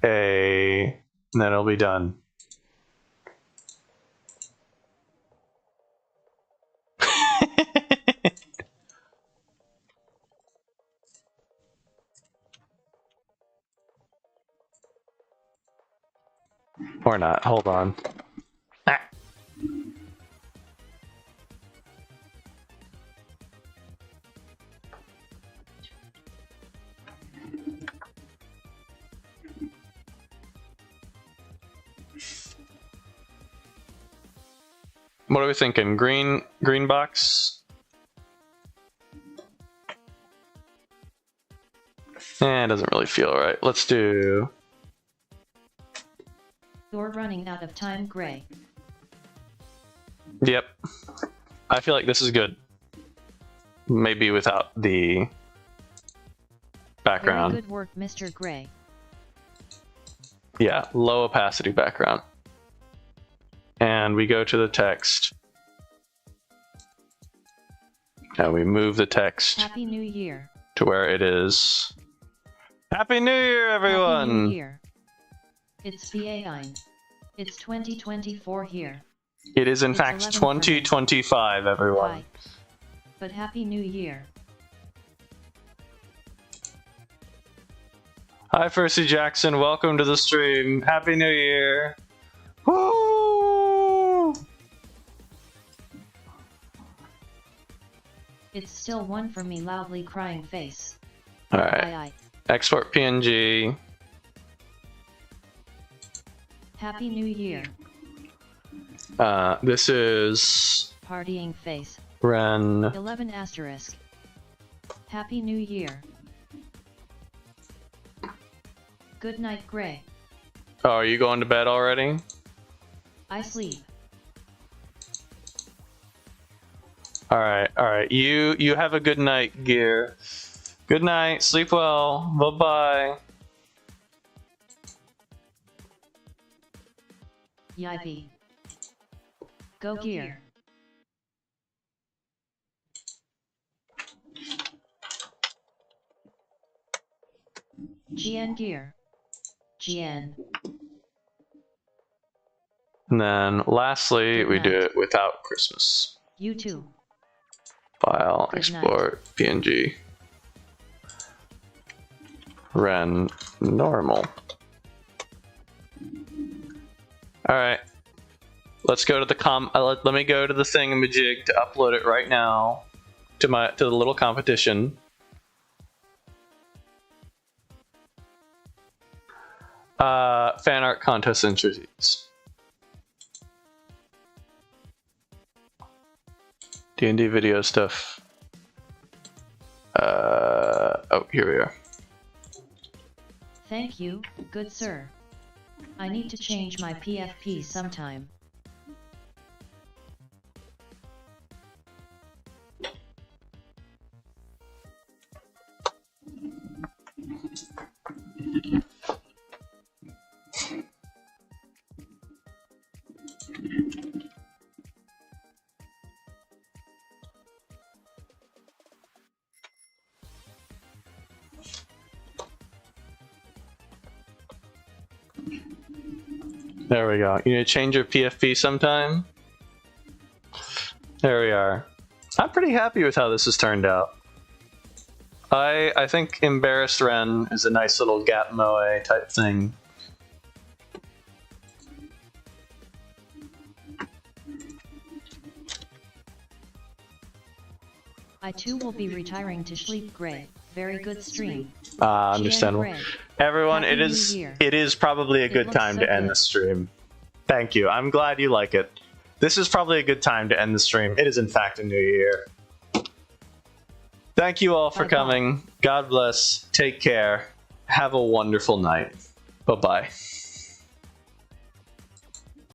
and then it'll be done. Or not, hold on. Ah. What are we thinking? Green box? It doesn't really feel right. Let's do... You're running out of time, Gray. Yep. I feel like this is good. Maybe without the background. Very good work, Mr. Gray. Yeah, low opacity background. And we go to the text. And we move the text Happy New Year. to where it is. Happy New Year, everyone! Happy New Year. It's VA9. It's 2024 here. It is in It's fact 2025, everyone. Bye. But Happy New Year. Hi, Percy Jackson. Welcome to the stream. Happy New Year. Woo! It's still one for me, loudly crying face. All right. Aye. Export PNG. Happy New Year. This is partying face. Ren. 11 asterisk. Happy New Year. Good night, Gray. Oh, are you going to bed already? I sleep. Alright. You have a good night, Gear. Good night, sleep well. Bye-bye. Yippee. Go Gear. GN Gear. GN. And then lastly, Good we do night. it without Christmas. You too. File, Good export, PNG. Ren, normal. Alright. Let's go to the let me go to the thingamajig to upload it right now to the little competition. Fan art contest entries. D&D video stuff. Oh, here we are. Thank you, good sir. I need to change my PFP sometime. There we go. You need to change your PFP sometime? There we are. I'm pretty happy with how this has turned out. I think Embarrassed Ren is a nice little Gap Moe type thing. I too will be retiring to sleep, Gray. Very good stream. Understandable. Gray. Everyone, Happy it New Year. is probably a good looks time so to end good. the stream. Thank you. I'm glad you like it. This is probably a good time to end the stream. It is in fact a new year. Thank you all for Bye-bye. coming. God bless. Take care. Have a wonderful night. Bye-bye.